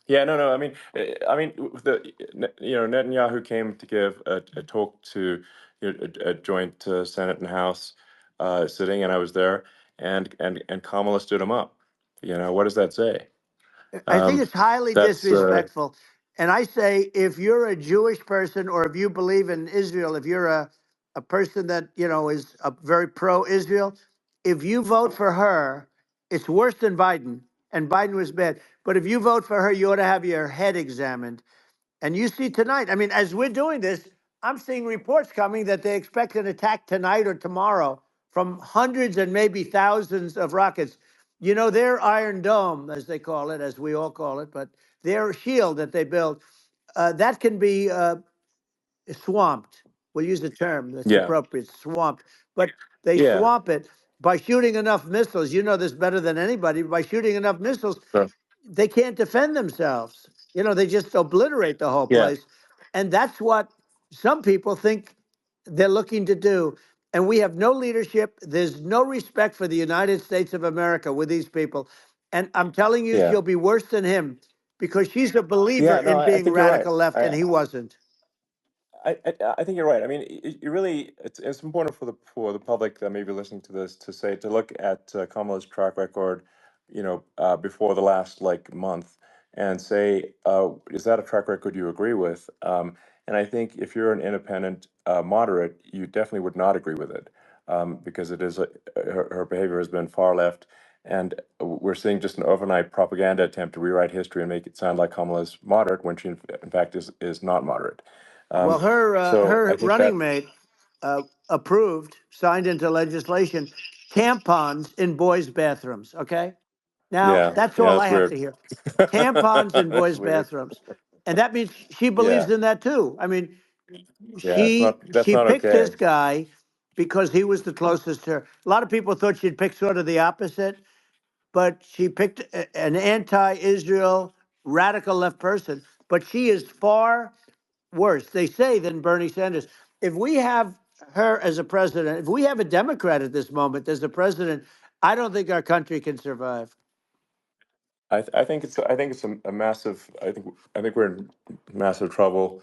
Speaker 1: Yeah, no, no. I mean, Netanyahu came to give a talk to a joint Senate and House sitting, and I was there, and Kamala stood him up. What does that say?
Speaker 2: I think
Speaker 1: Um,
Speaker 2: it's highly
Speaker 1: that's
Speaker 2: disrespectful. And I say, if you're a Jewish person or if you believe in Israel, if you're a person that, you know, is a very pro-Israel, if you vote for her, it's worse than Biden. And Biden was bad. But if you vote for her, you ought to have your head examined. And you see tonight, I mean, as we're doing this, I'm seeing reports coming that they expect an attack tonight or tomorrow from hundreds and maybe thousands of rockets. You know, their Iron Dome, as they call it, as we all call it, but their shield that they build, that can be swamped. We'll use the term that's
Speaker 1: yeah,
Speaker 2: appropriate, swamped. But they
Speaker 1: yeah,
Speaker 2: swamp it by shooting enough missiles. You know this better than anybody. By shooting enough missiles,
Speaker 1: so,
Speaker 2: they can't defend themselves. You know, they just obliterate the whole
Speaker 1: yeah,
Speaker 2: place. And that's what some people think they're looking to do. And we have no leadership. There's no respect for the United States of America with these people. And I'm telling you,
Speaker 1: yeah,
Speaker 2: she'll be worse than him because she's a believer
Speaker 1: yeah. No,
Speaker 2: in
Speaker 1: I
Speaker 2: being
Speaker 1: think you're right.
Speaker 2: radical left, and he wasn't.
Speaker 1: I think you're right. I mean, you really, it's important for the public that may be listening to this to look at Kamala's track record, before the last like month, and say, is that a track record you agree with? And I think if you're an independent moderate, you definitely would not agree with it, because it is her behavior has been far left, and we're seeing just an overnight propaganda attempt to rewrite history and make it sound like Kamala's moderate when she in fact is not moderate.
Speaker 2: Well,
Speaker 1: So I
Speaker 2: her
Speaker 1: think that,
Speaker 2: running mate approved, signed into legislation, tampons in boys' bathrooms. Okay, now
Speaker 1: yeah,
Speaker 2: that's
Speaker 1: yeah,
Speaker 2: all I
Speaker 1: that's
Speaker 2: have
Speaker 1: weird.
Speaker 2: to hear. Tampons in
Speaker 1: That's
Speaker 2: boys'
Speaker 1: weird.
Speaker 2: bathrooms, and that means she
Speaker 1: Yeah,
Speaker 2: believes in that too. I mean,
Speaker 1: yeah, that's
Speaker 2: she
Speaker 1: not
Speaker 2: picked
Speaker 1: okay.
Speaker 2: this guy because he was the closest to her. A lot of people thought she'd pick sort of the opposite, but she picked an anti-Israel radical left person. but she is far worse, they say, than Bernie Sanders. If we have her as a president, if we have a Democrat at this moment as the president, I don't think our country can survive.
Speaker 1: I think it's a massive. I think we're in massive trouble,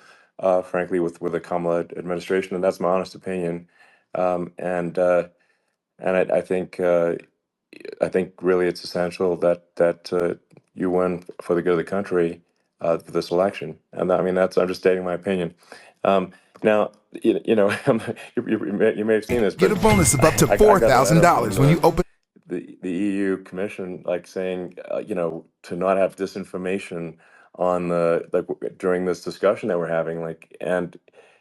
Speaker 1: frankly, with the Kamala administration, and that's my honest opinion. Um, and uh, and I think really it's essential that you win for the good of the country for this election. And I mean that's I'm just stating my opinion. Now you know you may have seen this,
Speaker 3: Get
Speaker 1: but
Speaker 3: a bonus of up to
Speaker 1: I got a letter from
Speaker 3: $4,000 when you open.
Speaker 1: the EU Commission, like saying, to not have disinformation on the during this discussion that we're having, and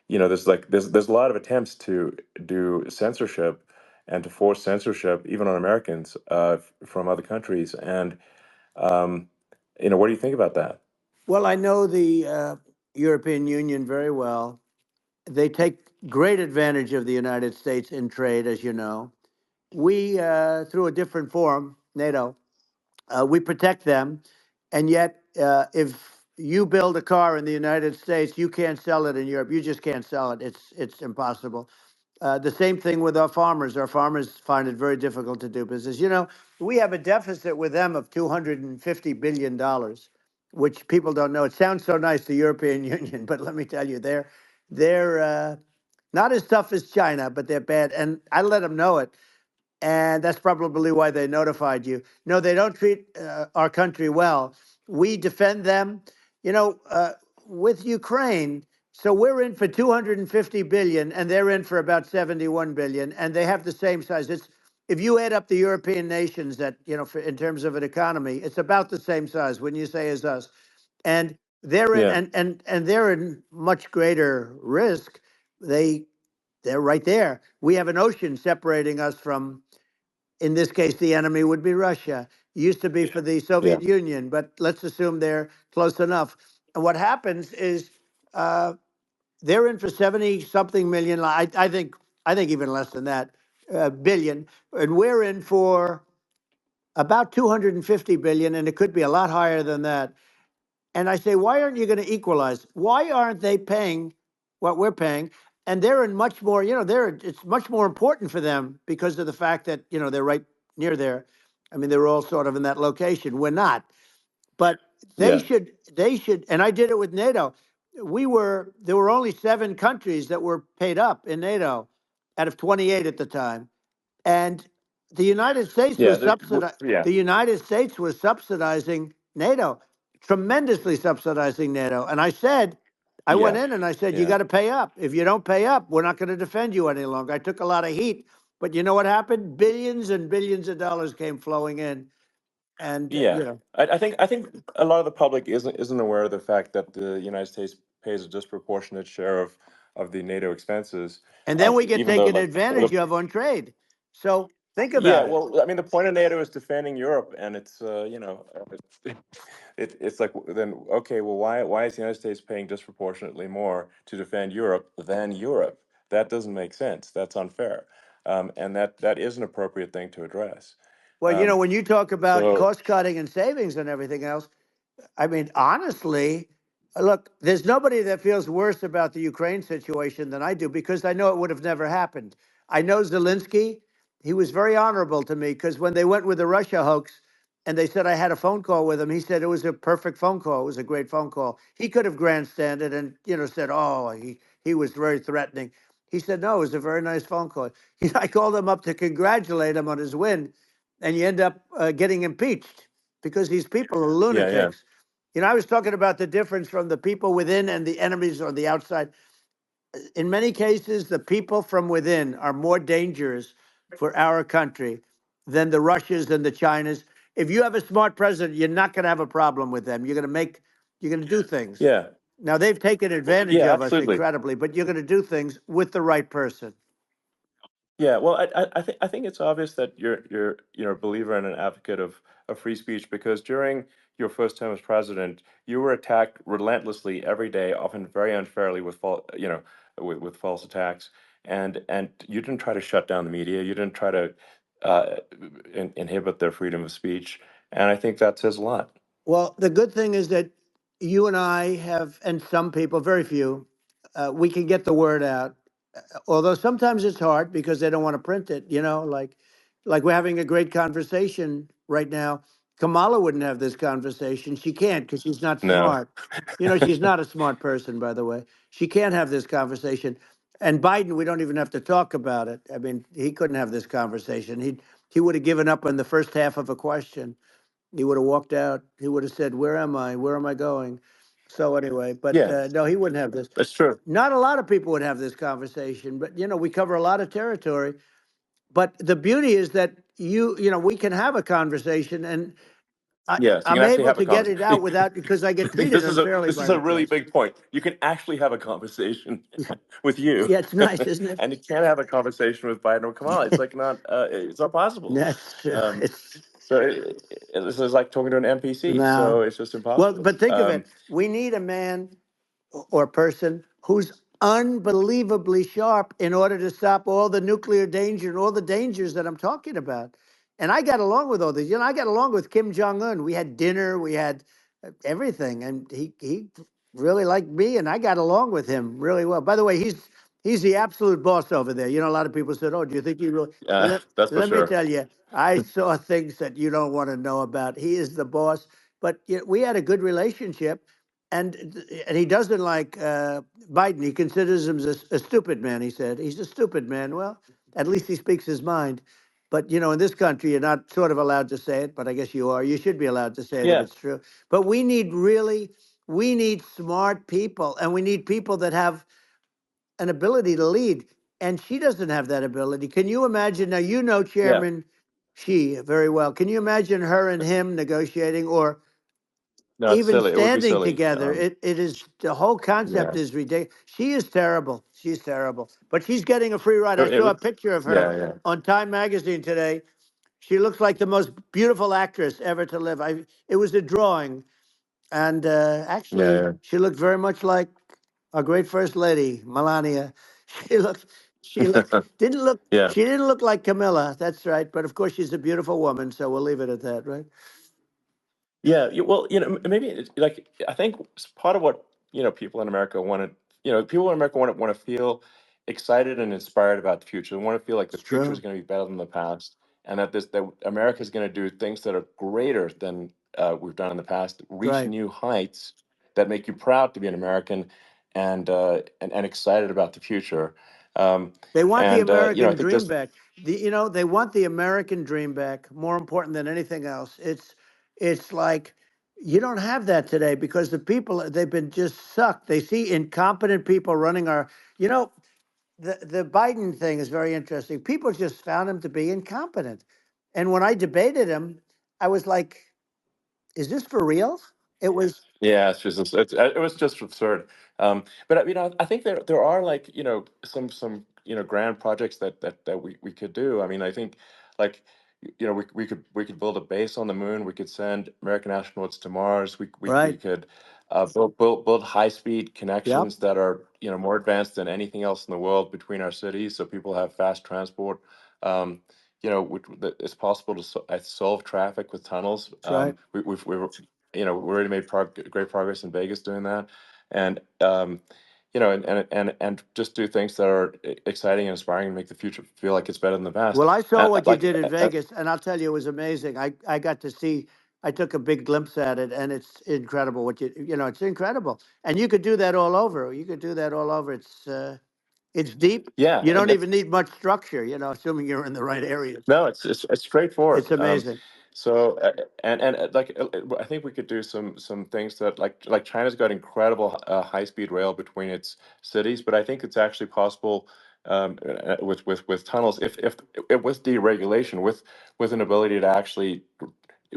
Speaker 1: there's a lot of attempts to do censorship and to force censorship even on Americans from other countries, and um, what do you think about that?
Speaker 2: Well, I know the European Union very well. They take great advantage of the United States in trade, as you know. We, through a different forum, NATO, we protect them. And yet, if you build a car in the United States, you can't sell it in Europe. You just can't sell it. It's impossible. The same thing with our farmers. Our farmers find it very difficult to do business. You know, we have a deficit with them of $250 billion, which people don't know. It sounds so nice, the European Union, but let me tell you, they're not as tough as China, but they're bad. And I let them know it, and that's probably why they notified you. No, they don't treat our country well. We defend them, you know, with Ukraine. So we're in for 250 billion, and they're in for about 71 billion, and they have the same size. It's if you add up the European nations that in terms of an economy, it's about the same size. When you say as us, and they're in,
Speaker 1: Yeah,
Speaker 2: and they're in much greater risk. They they're right there. We have an ocean separating us from, in this case, the enemy would be Russia. Used to be for the
Speaker 1: yeah,
Speaker 2: Soviet Union, but let's assume they're close enough. And what happens is uh, they're in for 70 something million. I think even less than that, billion, and we're in for about 250 billion, and it could be a lot higher than that. And I say, why aren't you going to equalize? Why aren't they paying what we're paying? And they're in much more, it's much more important for them because of the fact that, they're right near there. I mean, they're all sort of in that location. We're not. But
Speaker 1: yeah,
Speaker 2: they should, and I did it with NATO. There were only 7 countries that were paid up in NATO out of 28 at the time. And the United States
Speaker 1: yeah,
Speaker 2: was the United States was subsidizing NATO, tremendously subsidizing NATO. And I went
Speaker 1: yeah,
Speaker 2: in and I said, you
Speaker 1: yeah,
Speaker 2: got to pay up. If you don't pay up, we're not going to defend you any longer. I took a lot of heat, but you know what happened? Billions and billions of dollars came flowing in, and
Speaker 1: yeah. I think a lot of the public isn't aware of the fact that the United States pays a disproportionate share of the NATO expenses,
Speaker 2: and then we get
Speaker 1: even though
Speaker 2: taken advantage of on trade. So think
Speaker 1: yeah,
Speaker 2: about it.
Speaker 1: well, I mean, the point of NATO is defending Europe, and it's it's like then okay, well, why is the United States paying disproportionately more to defend Europe than Europe? That doesn't make sense. That's unfair, and that is an appropriate thing to address.
Speaker 2: Well,
Speaker 1: Um,
Speaker 2: when you talk about
Speaker 1: so
Speaker 2: cost cutting and savings and everything else, I mean, honestly, look, there's nobody that feels worse about the Ukraine situation than I do because I know it would have never happened. I know Zelensky. He was very honorable to me because when they went with the Russia hoax and they said I had a phone call with him, he said it was a perfect phone call. It was a great phone call. He could have grandstanded and, said, oh, he was very threatening. He said, no, it was a very nice phone call. I called him up to congratulate him on his win, and you end up getting impeached because these people are
Speaker 1: yeah, yeah,
Speaker 2: lunatics. I was talking about the difference from the people within and the enemies on the outside. In many cases, the people from within are more dangerous for our country than the Russias and the Chinas. If you have a smart president, you're not going to have a problem with them. You're going to do things.
Speaker 1: yeah,
Speaker 2: Now, they've taken advantage
Speaker 1: yeah,
Speaker 2: of us
Speaker 1: absolutely.
Speaker 2: incredibly, but you're going to do things with the right person.
Speaker 1: Yeah, well, I think it's obvious that you're a believer and an advocate of free speech because during your first term as president, you were attacked relentlessly every day, often very unfairly with with false attacks, and you didn't try to shut down the media, you didn't try to inhibit their freedom of speech, and I think that says a lot.
Speaker 2: Well, the good thing is that you and I have, and some people, very few, we can get the word out. Although sometimes it's hard because they don't want to print it. Like we're having a great conversation right now. Kamala wouldn't have this conversation. She can't because she's not
Speaker 1: No.
Speaker 2: smart. She's not a smart person, by the way. She can't have this conversation. And Biden, we don't even have to talk about it. I mean, he couldn't have this conversation. He would have given up on the first half of a question. He would have walked out. He would have said, "Where am I? Where am I going?" So anyway, but
Speaker 1: Yeah,
Speaker 2: no, he wouldn't have this.
Speaker 1: that's true.
Speaker 2: Not a lot of people would have this conversation, but we cover a lot of territory. But the beauty is that we can have a conversation, and
Speaker 1: Yes, you
Speaker 2: I'm
Speaker 1: can actually
Speaker 2: able
Speaker 1: have a
Speaker 2: to get it out
Speaker 1: conversation.
Speaker 2: without because I get treated unfairly
Speaker 1: This
Speaker 2: by
Speaker 1: is
Speaker 2: the
Speaker 1: a really
Speaker 2: press.
Speaker 1: big point. You can actually have a conversation with you,
Speaker 2: Yeah, it's nice, isn't it?
Speaker 1: and you can't have a conversation with Biden or Kamala. It's like not. It's not possible.
Speaker 2: That's true.
Speaker 1: Um,
Speaker 2: It's
Speaker 1: this is like talking to an NPC.
Speaker 2: now.
Speaker 1: So it's just
Speaker 2: Well,
Speaker 1: impossible.
Speaker 2: but think of it. We need a man or person who's unbelievably sharp in order to stop all the nuclear danger and all the dangers that I'm talking about. And I got along with all these. I got along with Kim Jong Un. We had dinner, we had everything, and he really liked me, and I got along with him really well. By the way, he's the absolute boss over there. A lot of people said, "Oh, do you think he really?" Let
Speaker 1: That's for
Speaker 2: Let me
Speaker 1: sure.
Speaker 2: tell you, I saw things that you don't want to know about. He is the boss. But we had a good relationship, and he doesn't like Biden. He considers him a stupid man. He said he's a stupid man. Well, at least he speaks his mind. But in this country, you're not sort of allowed to say it, but I guess you are. You should be allowed to say it if
Speaker 1: Yeah,
Speaker 2: it's true. But we need smart people, and we need people that have an ability to lead. And she doesn't have that ability. Can you imagine? Now,
Speaker 1: yeah.
Speaker 2: Chairman Xi very well. Can you imagine her and him negotiating, or
Speaker 1: No, it's
Speaker 2: even
Speaker 1: silly. It would be
Speaker 2: standing
Speaker 1: silly.
Speaker 2: together? It is, the whole concept
Speaker 1: Yeah,
Speaker 2: is ridiculous. She is terrible. She's terrible. But she's getting a free ride. I
Speaker 1: it
Speaker 2: saw a
Speaker 1: would.
Speaker 2: picture of her
Speaker 1: Yeah, yeah,
Speaker 2: on Time Magazine today. She looks like the most beautiful actress ever to live. It was a drawing, and
Speaker 1: yeah,
Speaker 2: actually,
Speaker 1: yeah.
Speaker 2: she looked very much like our great first lady, Melania. She looked, didn't look,
Speaker 1: Yeah.
Speaker 2: she didn't look like Camilla. That's right. But of course, she's a beautiful woman, so we'll leave it at that, right?
Speaker 1: Yeah, well, maybe like I think part of what people in America want to, people in America want to feel excited and inspired about the future. They want to feel like the
Speaker 2: It's
Speaker 1: future is
Speaker 2: true.
Speaker 1: going to be better than the past, and that America is going to do things that are greater than we've done in the past, reach
Speaker 2: Right.
Speaker 1: new heights that make you proud to be an American, and excited about the future. Um,
Speaker 2: They want the
Speaker 1: I
Speaker 2: American
Speaker 1: think
Speaker 2: dream
Speaker 1: there's
Speaker 2: back. They want the American dream back. More important than anything else. It's like you don't have that today because the people, they've been just sucked. They see incompetent people running our. You know, the Biden thing is very interesting. People just found him to be incompetent, and when I debated him, I was like, "Is this for real?" It was
Speaker 1: Yeah, it was just absurd. But I think there are like some grand projects that we could do. I mean, I think like we could build a base on the moon. We could send American astronauts to Mars. We
Speaker 2: right.
Speaker 1: could build high speed
Speaker 2: Yep.
Speaker 1: connections that are more advanced than anything else in the world between our cities, so people have fast transport. Um, that it's possible to solve traffic with tunnels.
Speaker 2: That's right.
Speaker 1: We already made great progress in Vegas doing that, and and just do things that are exciting and inspiring and make the future feel like it's better than the past.
Speaker 2: Well, I saw what you
Speaker 1: Like,
Speaker 2: did in Vegas, and I'll tell you, it was amazing. I got to see. I took a big glimpse at it, and it's incredible. It's incredible, and you could do that all over. You could do that all over. It's deep.
Speaker 1: yeah,
Speaker 2: You
Speaker 1: and
Speaker 2: don't
Speaker 1: it's
Speaker 2: even need much structure. Assuming you're in the right areas.
Speaker 1: no, it's straightforward.
Speaker 2: It's amazing.
Speaker 1: So like I think we could do some things that like China's got incredible high speed rail between its cities, but I think it's actually possible with tunnels if with deregulation with an ability to actually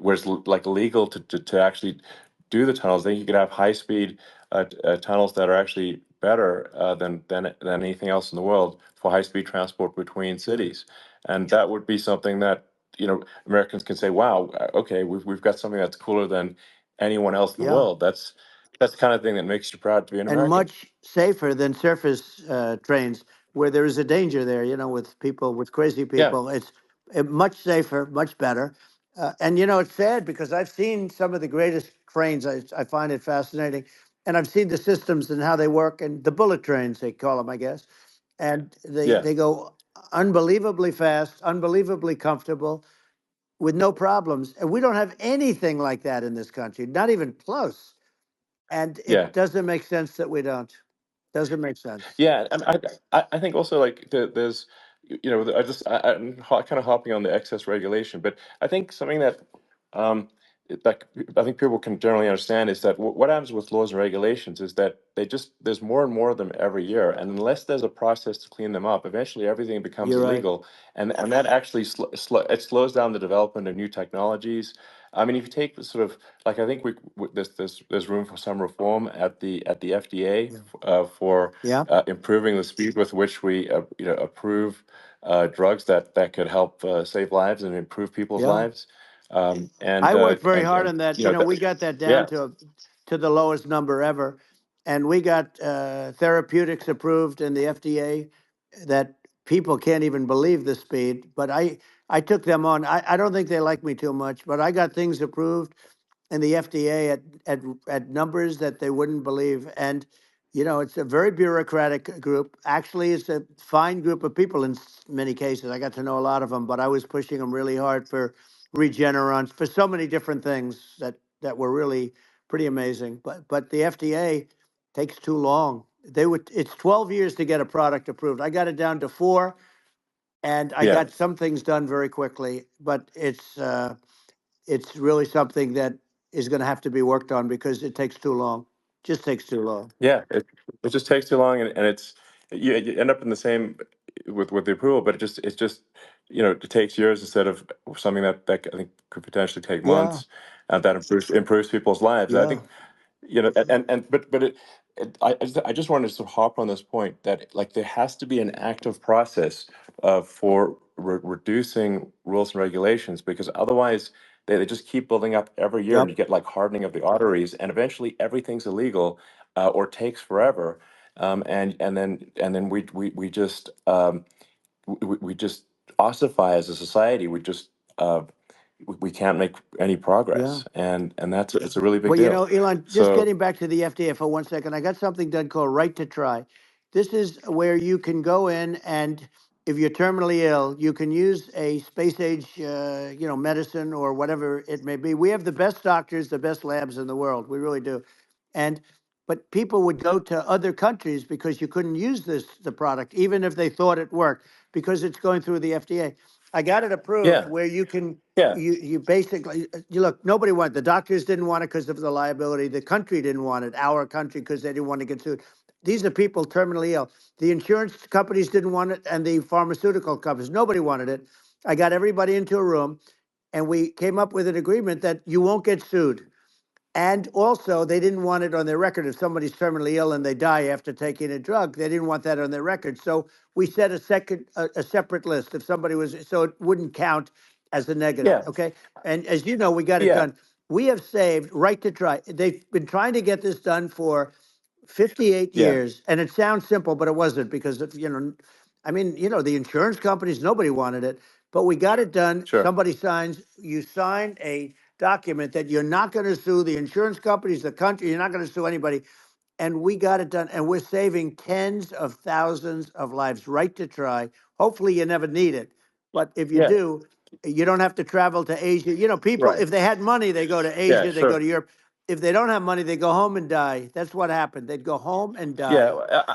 Speaker 1: where it's like legal to actually do the tunnels. Then you could have high speed tunnels that are actually better than anything else in the world for high speed transport between cities, and that would be something that Americans can say, "Wow, okay, we've got something that's cooler than anyone else in the
Speaker 2: Yeah,
Speaker 1: world." That's the kind of thing that makes you proud to be an
Speaker 2: and
Speaker 1: American.
Speaker 2: much safer than surface trains, where there is a danger there. With people, with crazy
Speaker 1: Yeah,
Speaker 2: people. It's much safer, much better. And it's sad because I've seen some of the greatest trains. I find it fascinating, and I've seen the systems and how they work, and the bullet trains they call them, I guess. And they
Speaker 1: Yeah,
Speaker 2: they go unbelievably fast, unbelievably comfortable, with no problems. And we don't have anything like that in this country, not even close. And
Speaker 1: yeah.
Speaker 2: it doesn't make sense that we don't. Doesn't make sense.
Speaker 1: Yeah, and I think also like there's I'm kind of hopping on the excess regulation, but I think something that um that I think people can generally understand is that what happens with laws and regulations is that there's more and more of them every year, and unless there's a process to clean them up, eventually everything becomes
Speaker 2: You're right.
Speaker 1: illegal, and that actually it slows down the development of new technologies. I mean, if you take the sort of like I think there's room for some reform at the FDA
Speaker 2: Yeah.
Speaker 1: for
Speaker 2: Yeah.
Speaker 1: improving the speed with which we approve drugs that could help save lives and improve people's
Speaker 2: Yeah.
Speaker 1: lives.
Speaker 2: I worked very hard
Speaker 1: And
Speaker 2: on that.
Speaker 1: you know
Speaker 2: We got that down
Speaker 1: yeah,
Speaker 2: to the lowest number ever, and we got therapeutics approved in the FDA that people can't even believe the speed. But I took them on. I don't think they like me too much, but I got things approved in the FDA at numbers that they wouldn't believe. And it's a very bureaucratic group. Actually, it's a fine group of people in many cases. I got to know a lot of them, but I was pushing them really hard for Regeneron, for so many different things that were really pretty amazing. But the FDA takes too long. It's 12 years to get a product approved. I got it down to 4, and I
Speaker 1: yeah.
Speaker 2: got some things done very quickly. But it's really something that is going to have to be worked on because it takes too long. Just takes too long.
Speaker 1: Yeah, it just takes too long, and it's you end up in the same with the approval, but it's just it takes years instead of something that I think could potentially take
Speaker 2: Yeah,
Speaker 1: months, and that improves people's lives. I
Speaker 2: yeah,
Speaker 1: think but I just wanted to sort of hop on this point that like there has to be an active process for reducing rules and regulations, because otherwise they just keep building up every year, and
Speaker 2: yep,
Speaker 1: you get like hardening of the arteries, and eventually everything's illegal or takes forever, and then we just we just ossify as a society. Uh, we can't make any
Speaker 2: yeah.
Speaker 1: progress, and that's it's a really big
Speaker 2: Well,
Speaker 1: deal.
Speaker 2: Elon, just
Speaker 1: So
Speaker 2: getting back to the FDA for 1 second, I got something done called Right to Try. This is where you can go in and if you're terminally ill, you can use a space age, medicine or whatever it may be. We have the best doctors, the best labs in the world. We really do. And but people would go to other countries because you couldn't use the product, even if they thought it worked, because it's going through the FDA. I got it approved
Speaker 1: yeah,
Speaker 2: where you can
Speaker 1: yeah,
Speaker 2: you basically you look, nobody wanted, the doctors didn't want it because of the liability, the country didn't want it, our country, because they didn't want to get sued. These are people terminally ill. The insurance companies didn't want it, and the pharmaceutical companies, nobody wanted it. I got everybody into a room, and we came up with an agreement that you won't get sued. And also, they didn't want it on their record. If somebody's terminally ill and they die after taking a drug, they didn't want that on their record. So we set a separate list. If somebody was, so it wouldn't count as a negative.
Speaker 1: yeah,
Speaker 2: Okay. And as you know, we got it
Speaker 1: yeah,
Speaker 2: done. We have saved Right to Try. They've been trying to get this done for 58
Speaker 1: yeah,
Speaker 2: years. And it sounds simple, but it wasn't because, I mean, the insurance companies, nobody wanted it, but we got it done.
Speaker 1: sure,
Speaker 2: Somebody signs, you sign a document that you're not going to sue the insurance companies, the country, you're not going to sue anybody. And we got it done. And we're saving tens of thousands of lives. Right to Try. Hopefully, you never need it. But if you
Speaker 1: yeah,
Speaker 2: do, you don't have to travel to Asia. People,
Speaker 1: right,
Speaker 2: if they had money, they go to
Speaker 1: yeah,
Speaker 2: Asia, they go
Speaker 1: sure,
Speaker 2: to Europe. If they don't have money, they go home and die. That's what happened. They'd go home and
Speaker 1: yeah.
Speaker 2: die.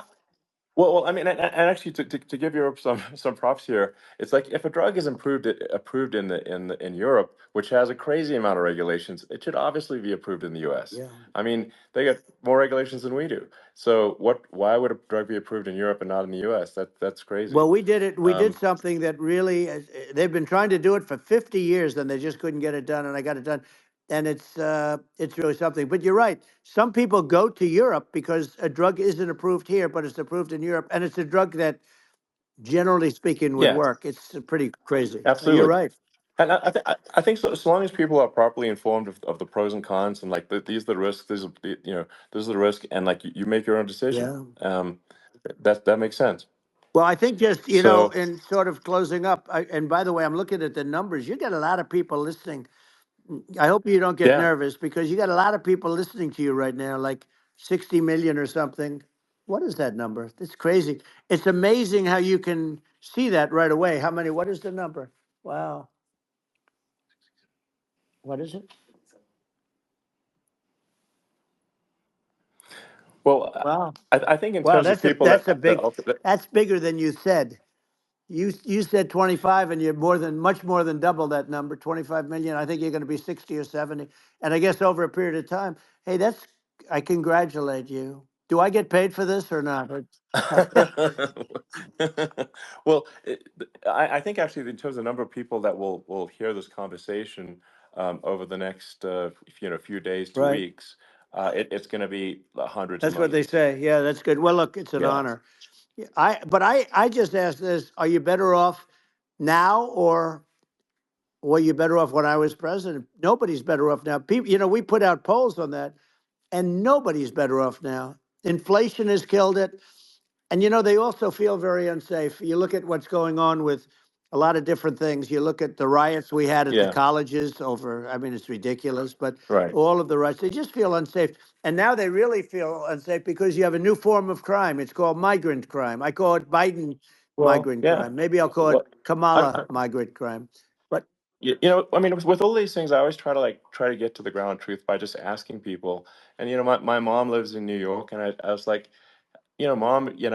Speaker 1: Well, I mean, and actually, to give Europe some props here, it's like if a drug is approved in Europe, which has a crazy amount of regulations, it should obviously be approved in the U.S.
Speaker 2: Yeah.
Speaker 1: I mean, they got more regulations than we do. So why would a drug be approved in Europe and not in the U.S.? That's crazy.
Speaker 2: Well, we did it. We did
Speaker 1: Um,
Speaker 2: something that really, they've been trying to do it for 50 years and they just couldn't get it done. And I got it done. And it's really something. But you're right. Some people go to Europe because a drug isn't approved here, but it's approved in Europe. And it's a drug that, generally speaking, would
Speaker 1: yeah,
Speaker 2: work. It's pretty crazy. You're
Speaker 1: absolutely.
Speaker 2: right.
Speaker 1: And I think so, so long as people are properly informed of the pros and cons, and like these are the risks, these are this is the risk, and like you make your own decision.
Speaker 2: Yeah.
Speaker 1: That makes sense.
Speaker 2: Well, I think just,
Speaker 1: So
Speaker 2: in sort of closing up, and by the way, I'm looking at the numbers. You got a lot of people listening. I hope you don't get
Speaker 1: yeah.
Speaker 2: nervous because you got a lot of people listening to you right now, like 60 million or something. What is that number? It's crazy. It's amazing how you can see that right away. How many? What is the number? Wow. What is it?
Speaker 1: Well,
Speaker 2: Wow.
Speaker 1: I think in
Speaker 2: Wow,
Speaker 1: terms of
Speaker 2: that's a
Speaker 1: people
Speaker 2: that's a
Speaker 1: that
Speaker 2: big
Speaker 1: ultimately,
Speaker 2: that's bigger than you said. You said 25 and you're much more than double that number, 25 million. I think you're going to be 60 or 70. And I guess over a period of time. Hey, I congratulate you. Do I get paid for this or not?
Speaker 1: well, I think actually in terms of the number of people that will hear this conversation over the next few days to
Speaker 2: Right.
Speaker 1: weeks, it's going to be hundreds of
Speaker 2: That's what they
Speaker 1: millions.
Speaker 2: say. Yeah, that's good. Well, look, it's an
Speaker 1: Yeah.
Speaker 2: honor. Yeah, I just asked this, are you better off now or were you better off when I was president? Nobody's better off now. People, we put out polls on that and nobody's better off now. Inflation has killed it. And they also feel very unsafe. You look at what's going on with a lot of different things. You look at the riots we had at the
Speaker 1: Yeah.
Speaker 2: colleges over, I mean, it's ridiculous, but
Speaker 1: Right.
Speaker 2: all of the riots, they just feel unsafe. And now they really feel unsafe because you have a new form of crime. It's called migrant crime. I call it Biden
Speaker 1: Well,
Speaker 2: migrant
Speaker 1: yeah.
Speaker 2: crime. Maybe I'll call it
Speaker 1: Well,
Speaker 2: Kamala
Speaker 1: I,
Speaker 2: migrant crime. But
Speaker 1: I mean, with all these things, I always try to get to the ground truth by just asking people. And my mom lives in New York, and I was like, Mom, do you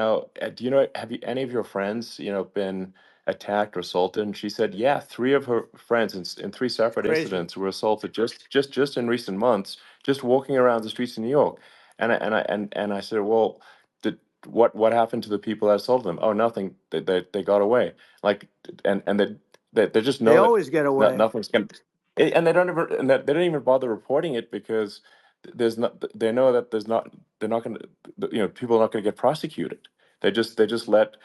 Speaker 1: know, have you any of your friends, been attacked or assaulted? And she said, yeah, three of her friends in three
Speaker 2: it's
Speaker 1: separate
Speaker 2: crazy.
Speaker 1: incidents were assaulted just in recent months, just walking around the streets of New York. And I said, well, did what happened to the people that assaulted them? Oh, nothing. They got away. Like, and they just
Speaker 2: They
Speaker 1: know that
Speaker 2: always get away.
Speaker 1: nothing's going. And they don't even and that they don't even bother reporting it because there's not. They know that there's not. They're not going to. People are not going to get prosecuted. They just let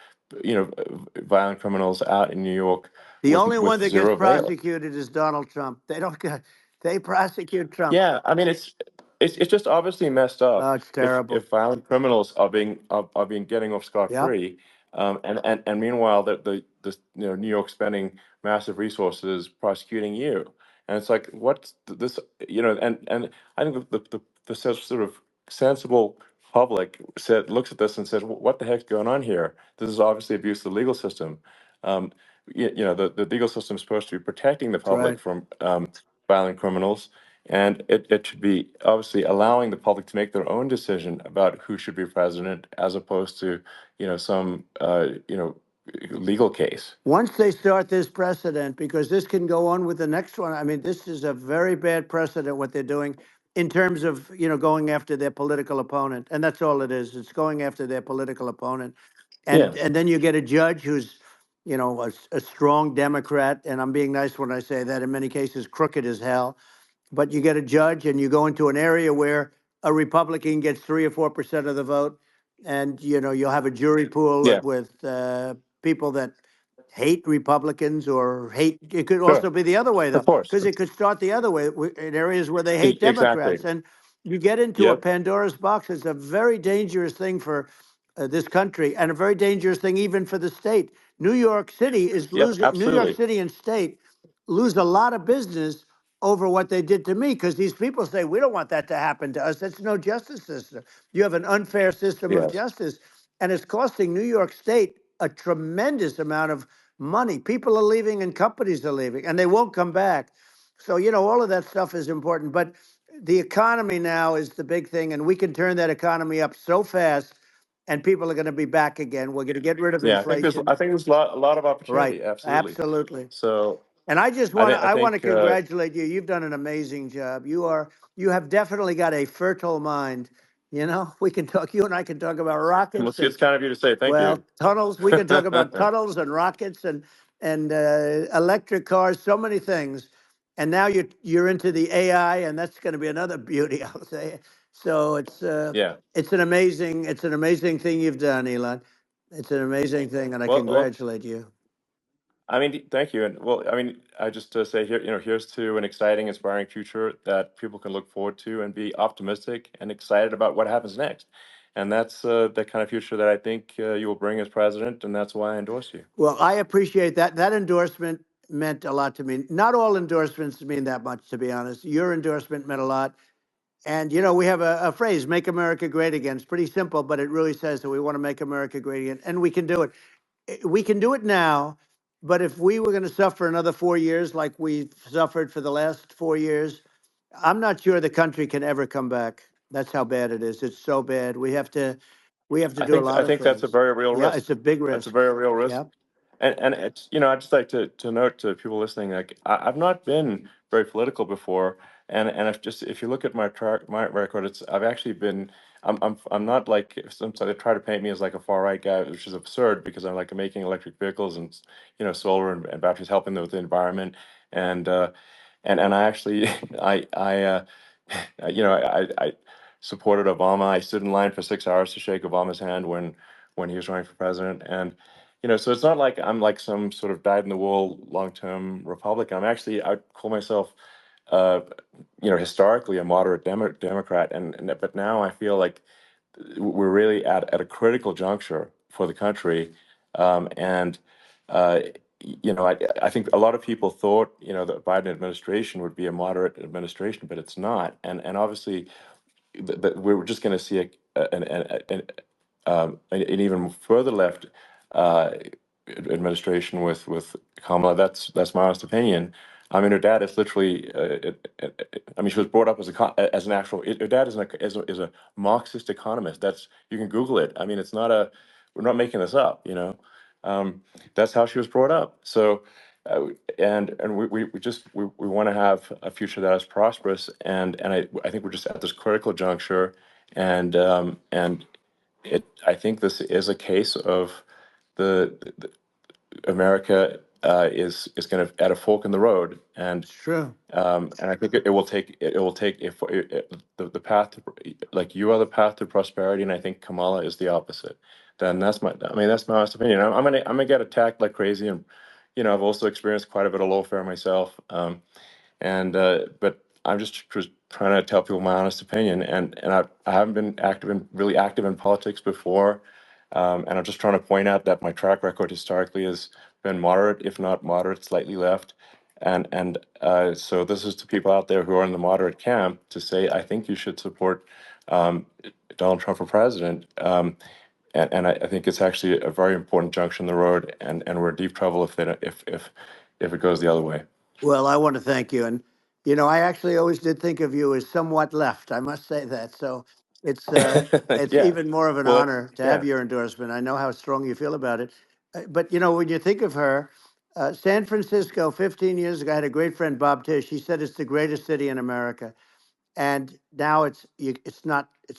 Speaker 1: violent criminals out in New York
Speaker 2: The
Speaker 1: with
Speaker 2: only one
Speaker 1: with
Speaker 2: that gets
Speaker 1: zero bail.
Speaker 2: prosecuted is Donald Trump. They don't get, they prosecute Trump.
Speaker 1: Yeah, I mean it's just obviously messed
Speaker 2: Oh,
Speaker 1: up
Speaker 2: it's
Speaker 1: if
Speaker 2: terrible.
Speaker 1: violent criminals are being getting off scot
Speaker 2: Yep.
Speaker 1: free, and meanwhile the New York spending massive resources prosecuting you, and it's like what's this and I think the sort of sensible public looks at this and says, what the heck's going on here? This is obviously abuse of the legal system. Um, the legal system is supposed to be protecting the
Speaker 2: That's right.
Speaker 1: public from violent criminals, and it should be obviously allowing the public to make their own decision about who should be president, as opposed to some legal case.
Speaker 2: Once they start this precedent, because this can go on with the next one, I mean, this is a very bad precedent what they're doing in terms of, going after their political opponent. And that's all it is. It's going after their political opponent.
Speaker 1: Yeah,
Speaker 2: And then you get a judge who's, a strong Democrat. And I'm being nice when I say that, in many cases, crooked as hell. But you get a judge and you go into an area where a Republican gets 3 or 4% of the vote, and you'll have a jury pool
Speaker 1: yeah,
Speaker 2: with people that hate Republicans or hate. It could also
Speaker 1: sure,
Speaker 2: be the other way
Speaker 1: of
Speaker 2: though,
Speaker 1: course.
Speaker 2: because it could start the other way in areas where they hate
Speaker 1: Exactly.
Speaker 2: Democrats, and you get into a
Speaker 1: Yep.
Speaker 2: Pandora's box. It's a very dangerous thing for this country, and a very dangerous thing even for the state. New York City is
Speaker 1: Yep.
Speaker 2: losing. New York
Speaker 1: Absolutely.
Speaker 2: City and state lose a lot of business over what they did to me, because these people say we don't want that to happen to us. That's no justice system. You have an unfair system of
Speaker 1: Yes.
Speaker 2: justice, and it's costing New York State a tremendous amount of money. People are leaving and companies are leaving, and they won't come back. So all of that stuff is important, but the economy now is the big thing, and we can turn that economy up so fast, and people are going to be back again. We're going to get rid of
Speaker 1: Yeah, I think there's
Speaker 2: inflation.
Speaker 1: I think there's a lot of
Speaker 2: Right.
Speaker 1: opportunity. Absolutely.
Speaker 2: Absolutely.
Speaker 1: So
Speaker 2: And I just
Speaker 1: I
Speaker 2: want to
Speaker 1: think I
Speaker 2: I want to
Speaker 1: think
Speaker 2: congratulate you. You've done an amazing job. You have definitely got a fertile mind. We can talk. You and I can talk about
Speaker 1: well,
Speaker 2: rockets and,
Speaker 1: it's kind of you to say thank you.
Speaker 2: well, tunnels. We can talk about tunnels and rockets and electric cars. So many things. And now you're into the AI, and that's going to be another beauty, I'll say. So
Speaker 1: Yeah.
Speaker 2: it's an amazing thing you've done, Elon. It's an amazing thing, and I
Speaker 1: Well,
Speaker 2: congratulate you.
Speaker 1: I mean, thank you. And well, I mean, I just say here, here's to an exciting, inspiring future that people can look forward to and be optimistic and excited about what happens next. and that's the kind of future that I think you will bring as president, and that's why I endorse you.
Speaker 2: Well, I appreciate that. That endorsement meant a lot to me. Not all endorsements mean that much, to be honest. Your endorsement meant a lot. And, we have a phrase, make America great again. It's pretty simple, but it really says that we want to make America great again. And we can do it. We can do it now. But if we were going to suffer another 4 years like we've suffered for the last 4 years, I'm not sure the country can ever come back. That's how bad it is. It's so bad. We have to do a
Speaker 1: I
Speaker 2: lot of
Speaker 1: think that's a
Speaker 2: things.
Speaker 1: very real
Speaker 2: Yeah,
Speaker 1: risk.
Speaker 2: it's a big
Speaker 1: That's a
Speaker 2: risk.
Speaker 1: very real risk.
Speaker 2: Yeah,
Speaker 1: And it's, I'd just like to note to people listening, like I've not been very political before, and if you look at my record, I've actually been. I'm not like sometimes they try to paint me as like a far right guy, which is absurd because I'm like making electric vehicles and solar and batteries, helping them with the environment, and and I actually I supported Obama. I stood in line for 6 hours to shake Obama's hand when he was running for president, and so it's not like I'm like some sort of dyed in the wool long term Republican. I call myself, uh, historically a moderate Democrat, but now I feel like we're really at a critical juncture for the country, and uh, I think a lot of people thought the Biden administration would be a moderate administration, but it's not, and obviously we're just going to see an even further left uh, administration with Kamala. That's my honest opinion. I mean, her dad is literally. I mean, she was brought up as an actual. Her dad is a Marxist economist. You can Google it. I mean, it's not a. We're not making this up. That's how she was brought up. So, and we want to have a future that is prosperous. And I think we're just at this critical juncture, and I think this is a case of the America is going to at a fork in the road,
Speaker 2: it's true.
Speaker 1: and I think it will take if the path to, like you are the path to prosperity, and I think Kamala is the opposite. Then that's my honest opinion. I'm gonna get attacked like crazy, and I've also experienced quite a bit of lawfare myself. And but I'm just trying to tell people my honest opinion, and I haven't been really active in politics before, and I'm just trying to point out that my track record historically has been moderate, if not moderate, slightly left, and so this is to people out there who are in the moderate camp to say I think you should support um, Donald Trump for president. And I think it's actually a very important junction in the road, and we're in deep trouble if it goes the other way.
Speaker 2: Well, I want to thank you. And, I actually always did think of you as somewhat left. I must say that. So it's
Speaker 1: Yeah.
Speaker 2: even more of an
Speaker 1: Well,
Speaker 2: honor to have
Speaker 1: yeah.
Speaker 2: your endorsement. I know how strong you feel about it. But, when you think of her, San Francisco 15 years ago, I had a great friend, Bob Tish. He said it's the greatest city in America, and now it's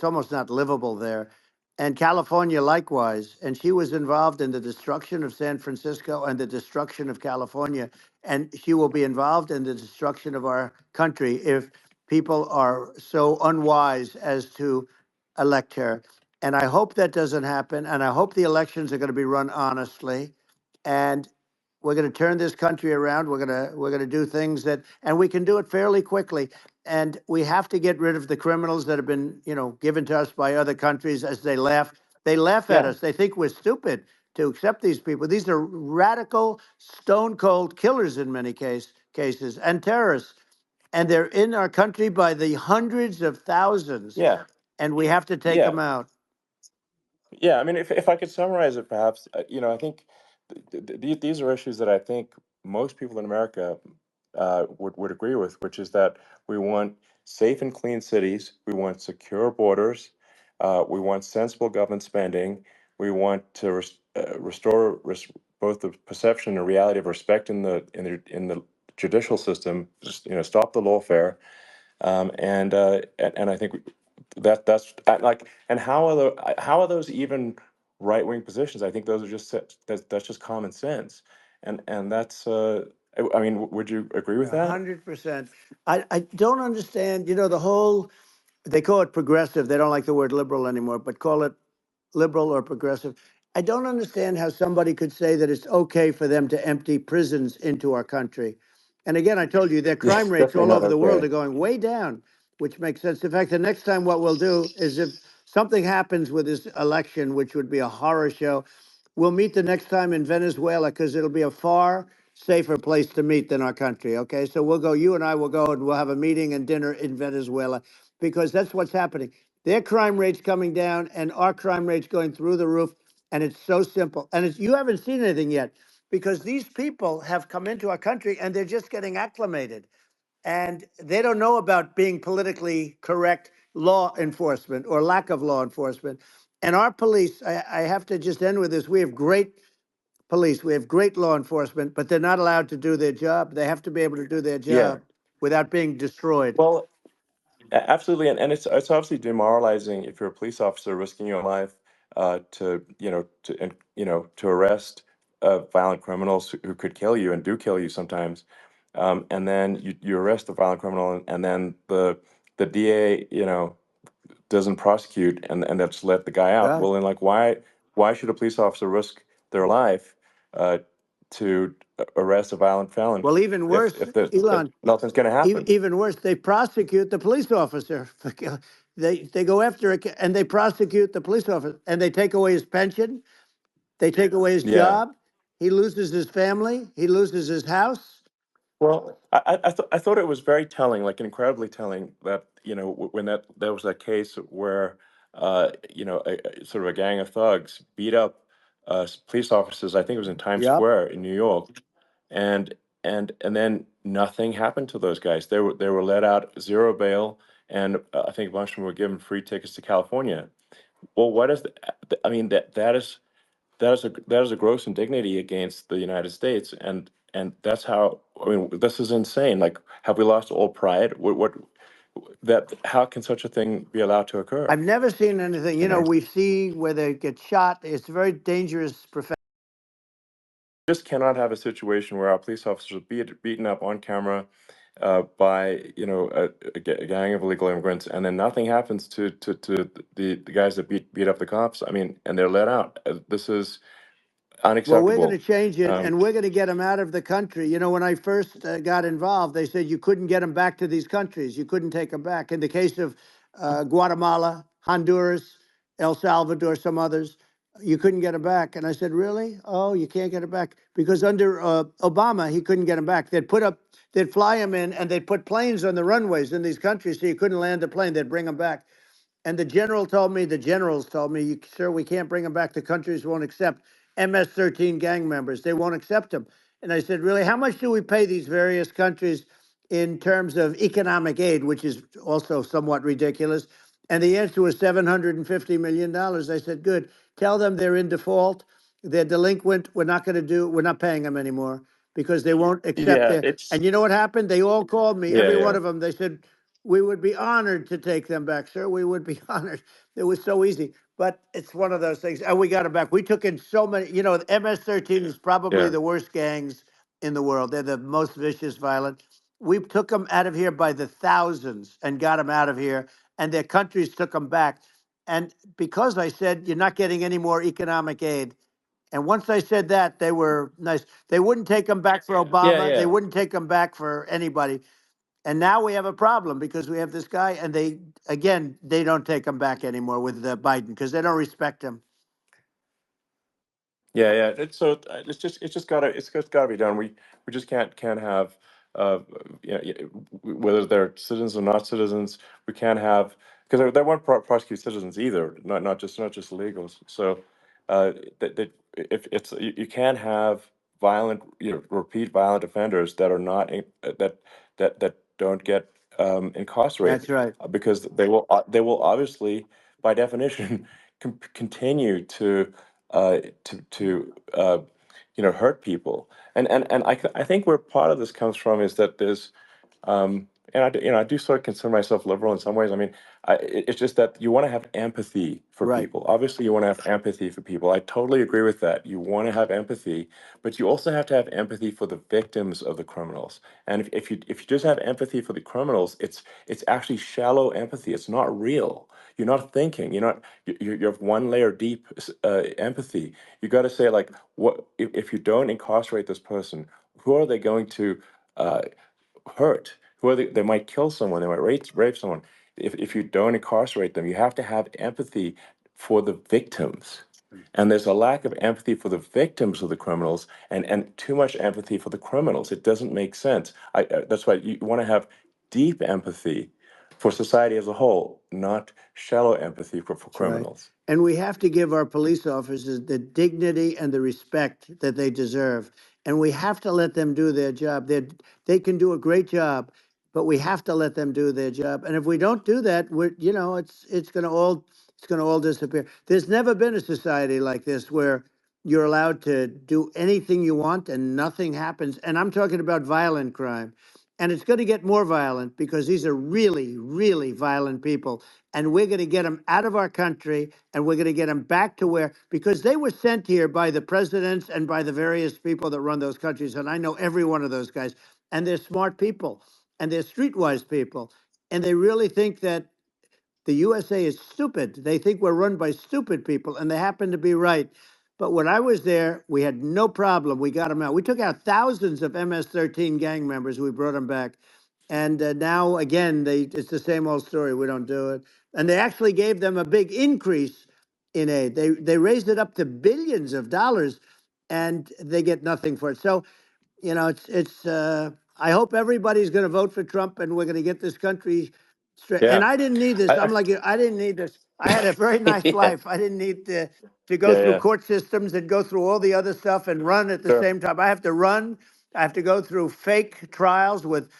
Speaker 2: almost not livable there. And California likewise. And she was involved in the destruction of San Francisco and the destruction of California, and she will be involved in the destruction of our country if people are so unwise as to elect her. And I hope that doesn't happen, and I hope the elections are going to be run honestly, and we're going to turn this country around. We're going to do things and we can do it fairly quickly. And we have to get rid of the criminals that have been, given to us by other countries as they laugh. They laugh at
Speaker 1: Yeah.
Speaker 2: us. They think we're stupid to accept these people. These are radical, stone cold killers in many cases and terrorists. And they're in our country by the hundreds of thousands.
Speaker 1: Yeah.
Speaker 2: And we have to take
Speaker 1: Yeah.
Speaker 2: them out.
Speaker 1: Yeah, I mean, if I could summarize it, perhaps, I think these are issues that I think most people in America would agree with, which is that we want safe and clean cities, we want secure borders, we want sensible government spending, we want to restore both the perception and reality of respect in the judicial system, just stop the lawfare, and I think that's like, and how are those even right wing positions? I think those are that's just common sense, and that's I mean, would you agree with that?
Speaker 2: 100%. I don't understand, the whole, they call it progressive. They don't like the word liberal anymore, but call it liberal or progressive. I don't understand how somebody could say that it's okay for them to empty prisons into our country. And again, I told you their
Speaker 1: Yeah,
Speaker 2: crime rates
Speaker 1: definitely
Speaker 2: all
Speaker 1: not
Speaker 2: over the world
Speaker 1: okay.
Speaker 2: are going way down, which makes sense. In fact, the next time what we'll do is if something happens with this election, which would be a horror show. We'll meet the next time in Venezuela because it'll be a far safer place to meet than our country. Okay, so we'll go. You and I will go, and we'll have a meeting and dinner in Venezuela because that's what's happening. Their crime rate's coming down, and our crime rate's going through the roof. And it's so simple. And it's, you haven't seen anything yet because these people have come into our country and they're just getting acclimated and they don't know about being politically correct law enforcement or lack of law enforcement. And our police, I have to just end with this. We have great police, we have great law enforcement, but they're not allowed to do their job. They have to be able to do their
Speaker 1: Yeah.
Speaker 2: job without being destroyed.
Speaker 1: Well, absolutely, and it's obviously demoralizing if you're a police officer risking your life to to arrest violent criminals who could kill you and do kill you sometimes, and then you arrest the violent criminal and then the DA doesn't prosecute and that's let the guy out.
Speaker 2: Yeah.
Speaker 1: Well, then like why should a police officer risk their life uh, to arrest a violent felon
Speaker 2: Well, even
Speaker 1: if
Speaker 2: worse,
Speaker 1: if
Speaker 2: Elon,
Speaker 1: nothing's going to happen?
Speaker 2: even worse, they prosecute the police officer. They go after it and they prosecute the police officer and they take away his pension. They take away his
Speaker 1: Yeah.
Speaker 2: job. He loses his family. He loses his house.
Speaker 1: Well, I thought it was very telling, like incredibly telling, that when that there was that case where sort of a gang of thugs beat up police officers. I think it was in Times
Speaker 2: Yep.
Speaker 1: Square in New York, and and then nothing happened to those guys. They were let out, zero bail, and I think a bunch of them were given free tickets to California. Well, what is I mean that is a gross indignity against the United States, and that's how I mean this is insane. Like, have we lost all pride? What that how can such a thing be allowed to occur?
Speaker 2: I've never seen anything.
Speaker 1: You know,
Speaker 2: We see where they get shot. It's a very dangerous profession.
Speaker 1: just cannot have a situation where our police officers are beaten up on camera by a gang of illegal immigrants, and then nothing happens to the guys that beat up the cops. I mean, and they're let out. This is
Speaker 2: Well, we're going to
Speaker 1: unacceptable.
Speaker 2: change it,
Speaker 1: Um,
Speaker 2: and we're going to get them out of the country. When I first got involved, they said you couldn't get them back to these countries. You couldn't take them back. In the case of Guatemala, Honduras, El Salvador, some others, you couldn't get them back. And I said, really? Oh, you can't get them back because under Obama, he couldn't get them back. They'd fly them in, and they'd put planes on the runways in these countries, so you couldn't land the plane. They'd bring them back. And the generals told me, sir, we can't bring them back. The countries won't accept MS-13 gang members. They won't accept them. And I said, really, how much do we pay these various countries in terms of economic aid, which is also somewhat ridiculous? And the answer was $750 million. I said, good. Tell them they're in default. They're delinquent. We're not paying them anymore because they won't accept
Speaker 1: yeah,
Speaker 2: their.
Speaker 1: it's
Speaker 2: And you know what happened? They all called me,
Speaker 1: yeah,
Speaker 2: every one
Speaker 1: yeah,
Speaker 2: of them. They said, we would be honored to take them back, sir. We would be honored. It was so easy. But it's one of those things. And we got them back. We took in so many, the MS-13 is probably
Speaker 1: yeah.
Speaker 2: the worst gangs in the world. They're the most vicious, violent. We took them out of here by the thousands and got them out of here. And their countries took them back. And because I said, you're not getting any more economic aid. And once I said that, they were nice. They wouldn't take them back for
Speaker 1: Yeah,
Speaker 2: Obama. They
Speaker 1: yeah.
Speaker 2: wouldn't take them back for anybody. And now we have a problem because we have this guy, and they don't take him back anymore with Biden because they don't respect him.
Speaker 1: Yeah, yeah. It's just gotta be done. We just can't have whether they're citizens or not citizens. We can't have because they won't prosecute citizens either. Not just illegals. So that if it's you can't have violent repeat violent offenders that are not that don't get
Speaker 2: That's
Speaker 1: incarcerated
Speaker 2: right.
Speaker 1: because they will obviously by definition continue to hurt people. And I think where part of this comes from is that there's and I do sort of consider myself liberal in some ways. I mean, it's just that you want to have empathy for
Speaker 2: Right.
Speaker 1: people. Obviously, you want to have empathy for people. I totally agree with that. You want to have empathy, but you also have to have empathy for the victims of the criminals. And if you just have empathy for the criminals, it's actually shallow empathy. It's not real. You're not thinking. You have one layer deep empathy. You got to say like, what if you don't incarcerate this person? Who are they going to? Uh, hurt, who are they might kill someone, they might rape someone. if you don't incarcerate them, you have to have empathy for the victims. And there's a lack of empathy for the victims of the criminals, and too much empathy for the criminals. It doesn't make sense. That's why you want to have deep empathy for society as a whole, not shallow empathy for
Speaker 2: That's right.
Speaker 1: criminals.
Speaker 2: And we have to give our police officers the dignity and the respect that they deserve. And we have to let them do their job. They can do a great job, but we have to let them do their job. And if we don't do that, it's going to all disappear. There's never been a society like this where you're allowed to do anything you want and nothing happens. And I'm talking about violent crime. And it's going to get more violent because these are really, really violent people, and we're going to get them out of our country, and we're going to get them back to where, because they were sent here by the presidents and by the various people that run those countries, and I know every one of those guys, and they're smart people, and they're streetwise people, and they really think that the USA is stupid. They think we're run by stupid people, and they happen to be right. But when I was there, we had no problem. We got them out. We took out thousands of MS-13 gang members. We brought them back. And now, again, it's the same old story. We don't do it. And they actually gave them a big increase in aid. They raised it up to billions of dollars, and they get nothing for it. So it's. I hope everybody's going to vote for Trump, and we're going to get this country straight. And
Speaker 1: Yeah.
Speaker 2: I didn't need this.
Speaker 1: I,
Speaker 2: I'm
Speaker 1: I,
Speaker 2: like you. I didn't need this. I had a very nice
Speaker 1: yeah.
Speaker 2: life. I didn't need to go
Speaker 1: Yeah.
Speaker 2: through
Speaker 1: Yeah.
Speaker 2: court systems and go through all the other stuff and run at the
Speaker 1: Sure.
Speaker 2: same time. I have to run. I have to go through fake trials with,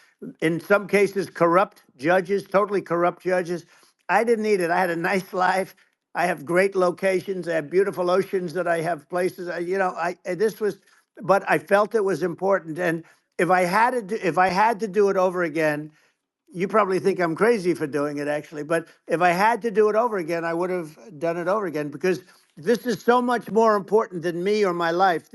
Speaker 2: in some cases, corrupt judges, totally corrupt judges. I didn't need it. I had a nice life. I have great locations. I have beautiful oceans that I have places. This was, but I felt it was important. And if I had to do it over again, you probably think I'm crazy for doing it, actually. But if I had to do it over again, I would have done it over again, because this is so much more important than me or my life.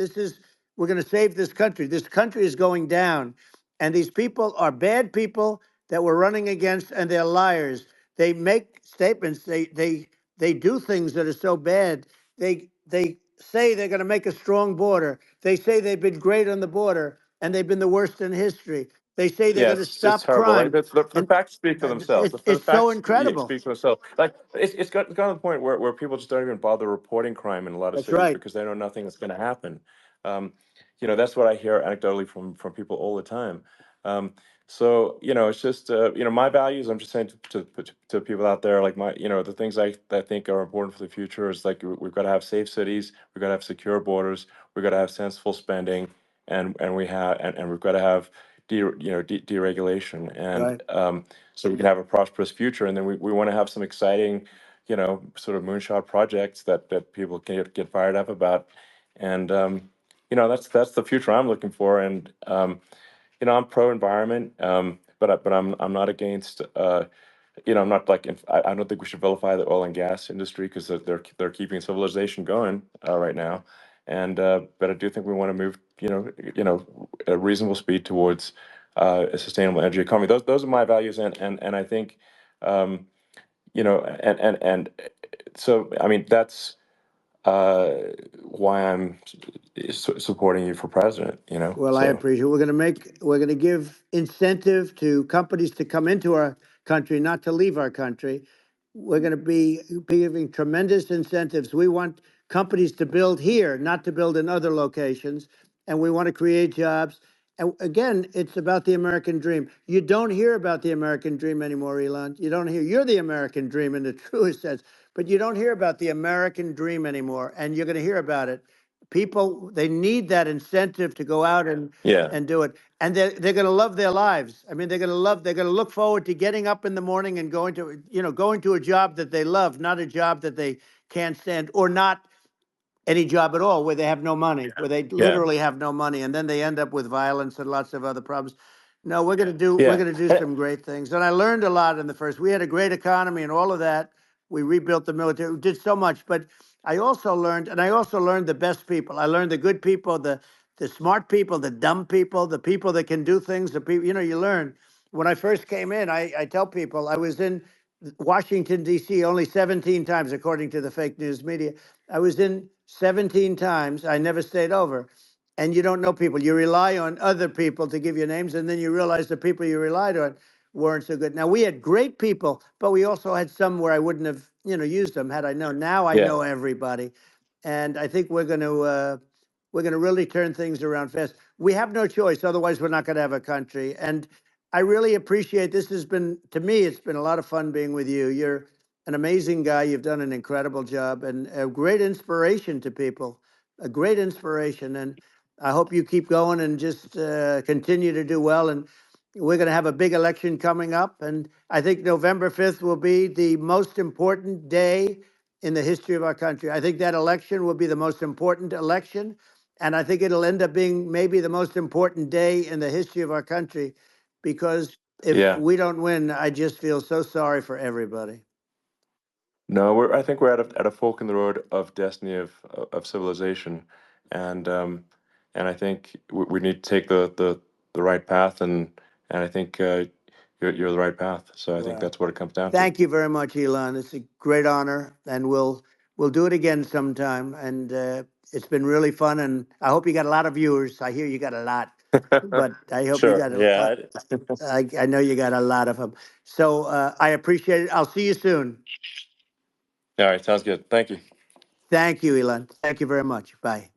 Speaker 2: We're going to save this country. This country is going down. And these people are bad people that we're running against, and they're liars. They make statements. They do things that are so bad. They say they're going to make a strong border. They say they've been great on the border, and they've been the worst in history. They say they're
Speaker 1: Yeah,
Speaker 2: going to
Speaker 1: it's
Speaker 2: stop
Speaker 1: horrible. Like
Speaker 2: crime,
Speaker 1: the
Speaker 2: and
Speaker 1: facts speak for themselves. The
Speaker 2: it's so
Speaker 1: facts
Speaker 2: incredible.
Speaker 1: speak for themselves. Like it's gotten to the point where people just don't even bother reporting crime in a lot of
Speaker 2: That's
Speaker 1: cities
Speaker 2: right.
Speaker 1: because they know nothing is going to happen. Um, that's what I hear anecdotally from people all the time. Um, so it's just my values. I'm just saying to people out there, like the things I think are important for the future is like we've got to have safe cities, we've got to have secure borders, we've got to have sensible spending, and we've got to have deregulation, and
Speaker 2: Right.
Speaker 1: so we can have a prosperous future. And then we want to have some exciting, sort of moonshot projects that people can get fired up about. And that's the future I'm looking for. And I'm pro environment, but I'm not against. I'm not like I don't think we should vilify the oil and gas industry because they're keeping civilization going right now, and but I do think we want to move at a reasonable speed towards a sustainable energy economy. Those are my values, and I think um, and so I mean that's uh, why I'm supporting you for president.
Speaker 2: Well, I
Speaker 1: So
Speaker 2: appreciate it. We're going to give incentive to companies to come into our country, not to leave our country. We're going to be giving tremendous incentives. We want companies to build here, not to build in other locations. And we want to create jobs. And again, it's about the American dream. You don't hear about the American dream anymore, Elon. You don't hear, you're the American dream in the truest sense, but you don't hear about the American dream anymore. And you're going to hear about it. People, they need that incentive to go out
Speaker 1: yeah,
Speaker 2: and do it, and they're going to love their lives. I mean, they're going to look forward to getting up in the morning and going to a job that they love, not a job that they can't stand, or not any job at all, where they have no money, where they
Speaker 1: yeah,
Speaker 2: literally have no money, and then they end up with violence and lots of other problems. No, we're
Speaker 1: yeah.
Speaker 2: going to do some great things. And I learned a lot in the first. We had a great economy and all of that. We rebuilt the military. We did so much, but I also learned the best people. I learned the good people, the smart people, the dumb people, the people that can do things. The people, you learn. When I first came in, I tell people I was in Washington D.C. only 17 times, according to the fake news media. I was in 17 times. I never stayed over. And you don't know people. You rely on other people to give you names, and then you realize the people you relied on weren't so good. Now we had great people, but we also had some where I wouldn't have, used them had I known. Now I
Speaker 1: Yeah.
Speaker 2: know everybody, and I think we're going to really turn things around fast. We have no choice, otherwise we're not going to have a country. And I really appreciate this. Has been, to me, it's been a lot of fun being with you. You're an amazing guy. You've done an incredible job and a great inspiration to people. A great inspiration, and I hope you keep going and just continue to do well. And we're going to have a big election coming up, and I think November 5th will be the most important day in the history of our country. I think that election will be the most important election, and I think it'll end up being maybe the most important day in the history of our country, because if
Speaker 1: Yeah.
Speaker 2: we don't win, I just feel so sorry for everybody.
Speaker 1: No, I think we're at a fork in the road of destiny of civilization, and and I think we need to take the right path, and I think you're the right path. So I think
Speaker 2: Well,
Speaker 1: that's what it comes down to.
Speaker 2: thank you very much, Elon. It's a great honor, and we'll do it again sometime. And it's been really fun, and I hope you got a lot of viewers. I hear you got a lot, but I hope you
Speaker 1: Sure.
Speaker 2: got
Speaker 1: Yeah.
Speaker 2: I know you got a lot of them. So I appreciate it. I'll see you soon.
Speaker 1: All right. Sounds good. Thank you.
Speaker 2: Thank you, Elon. Thank you very much. Bye.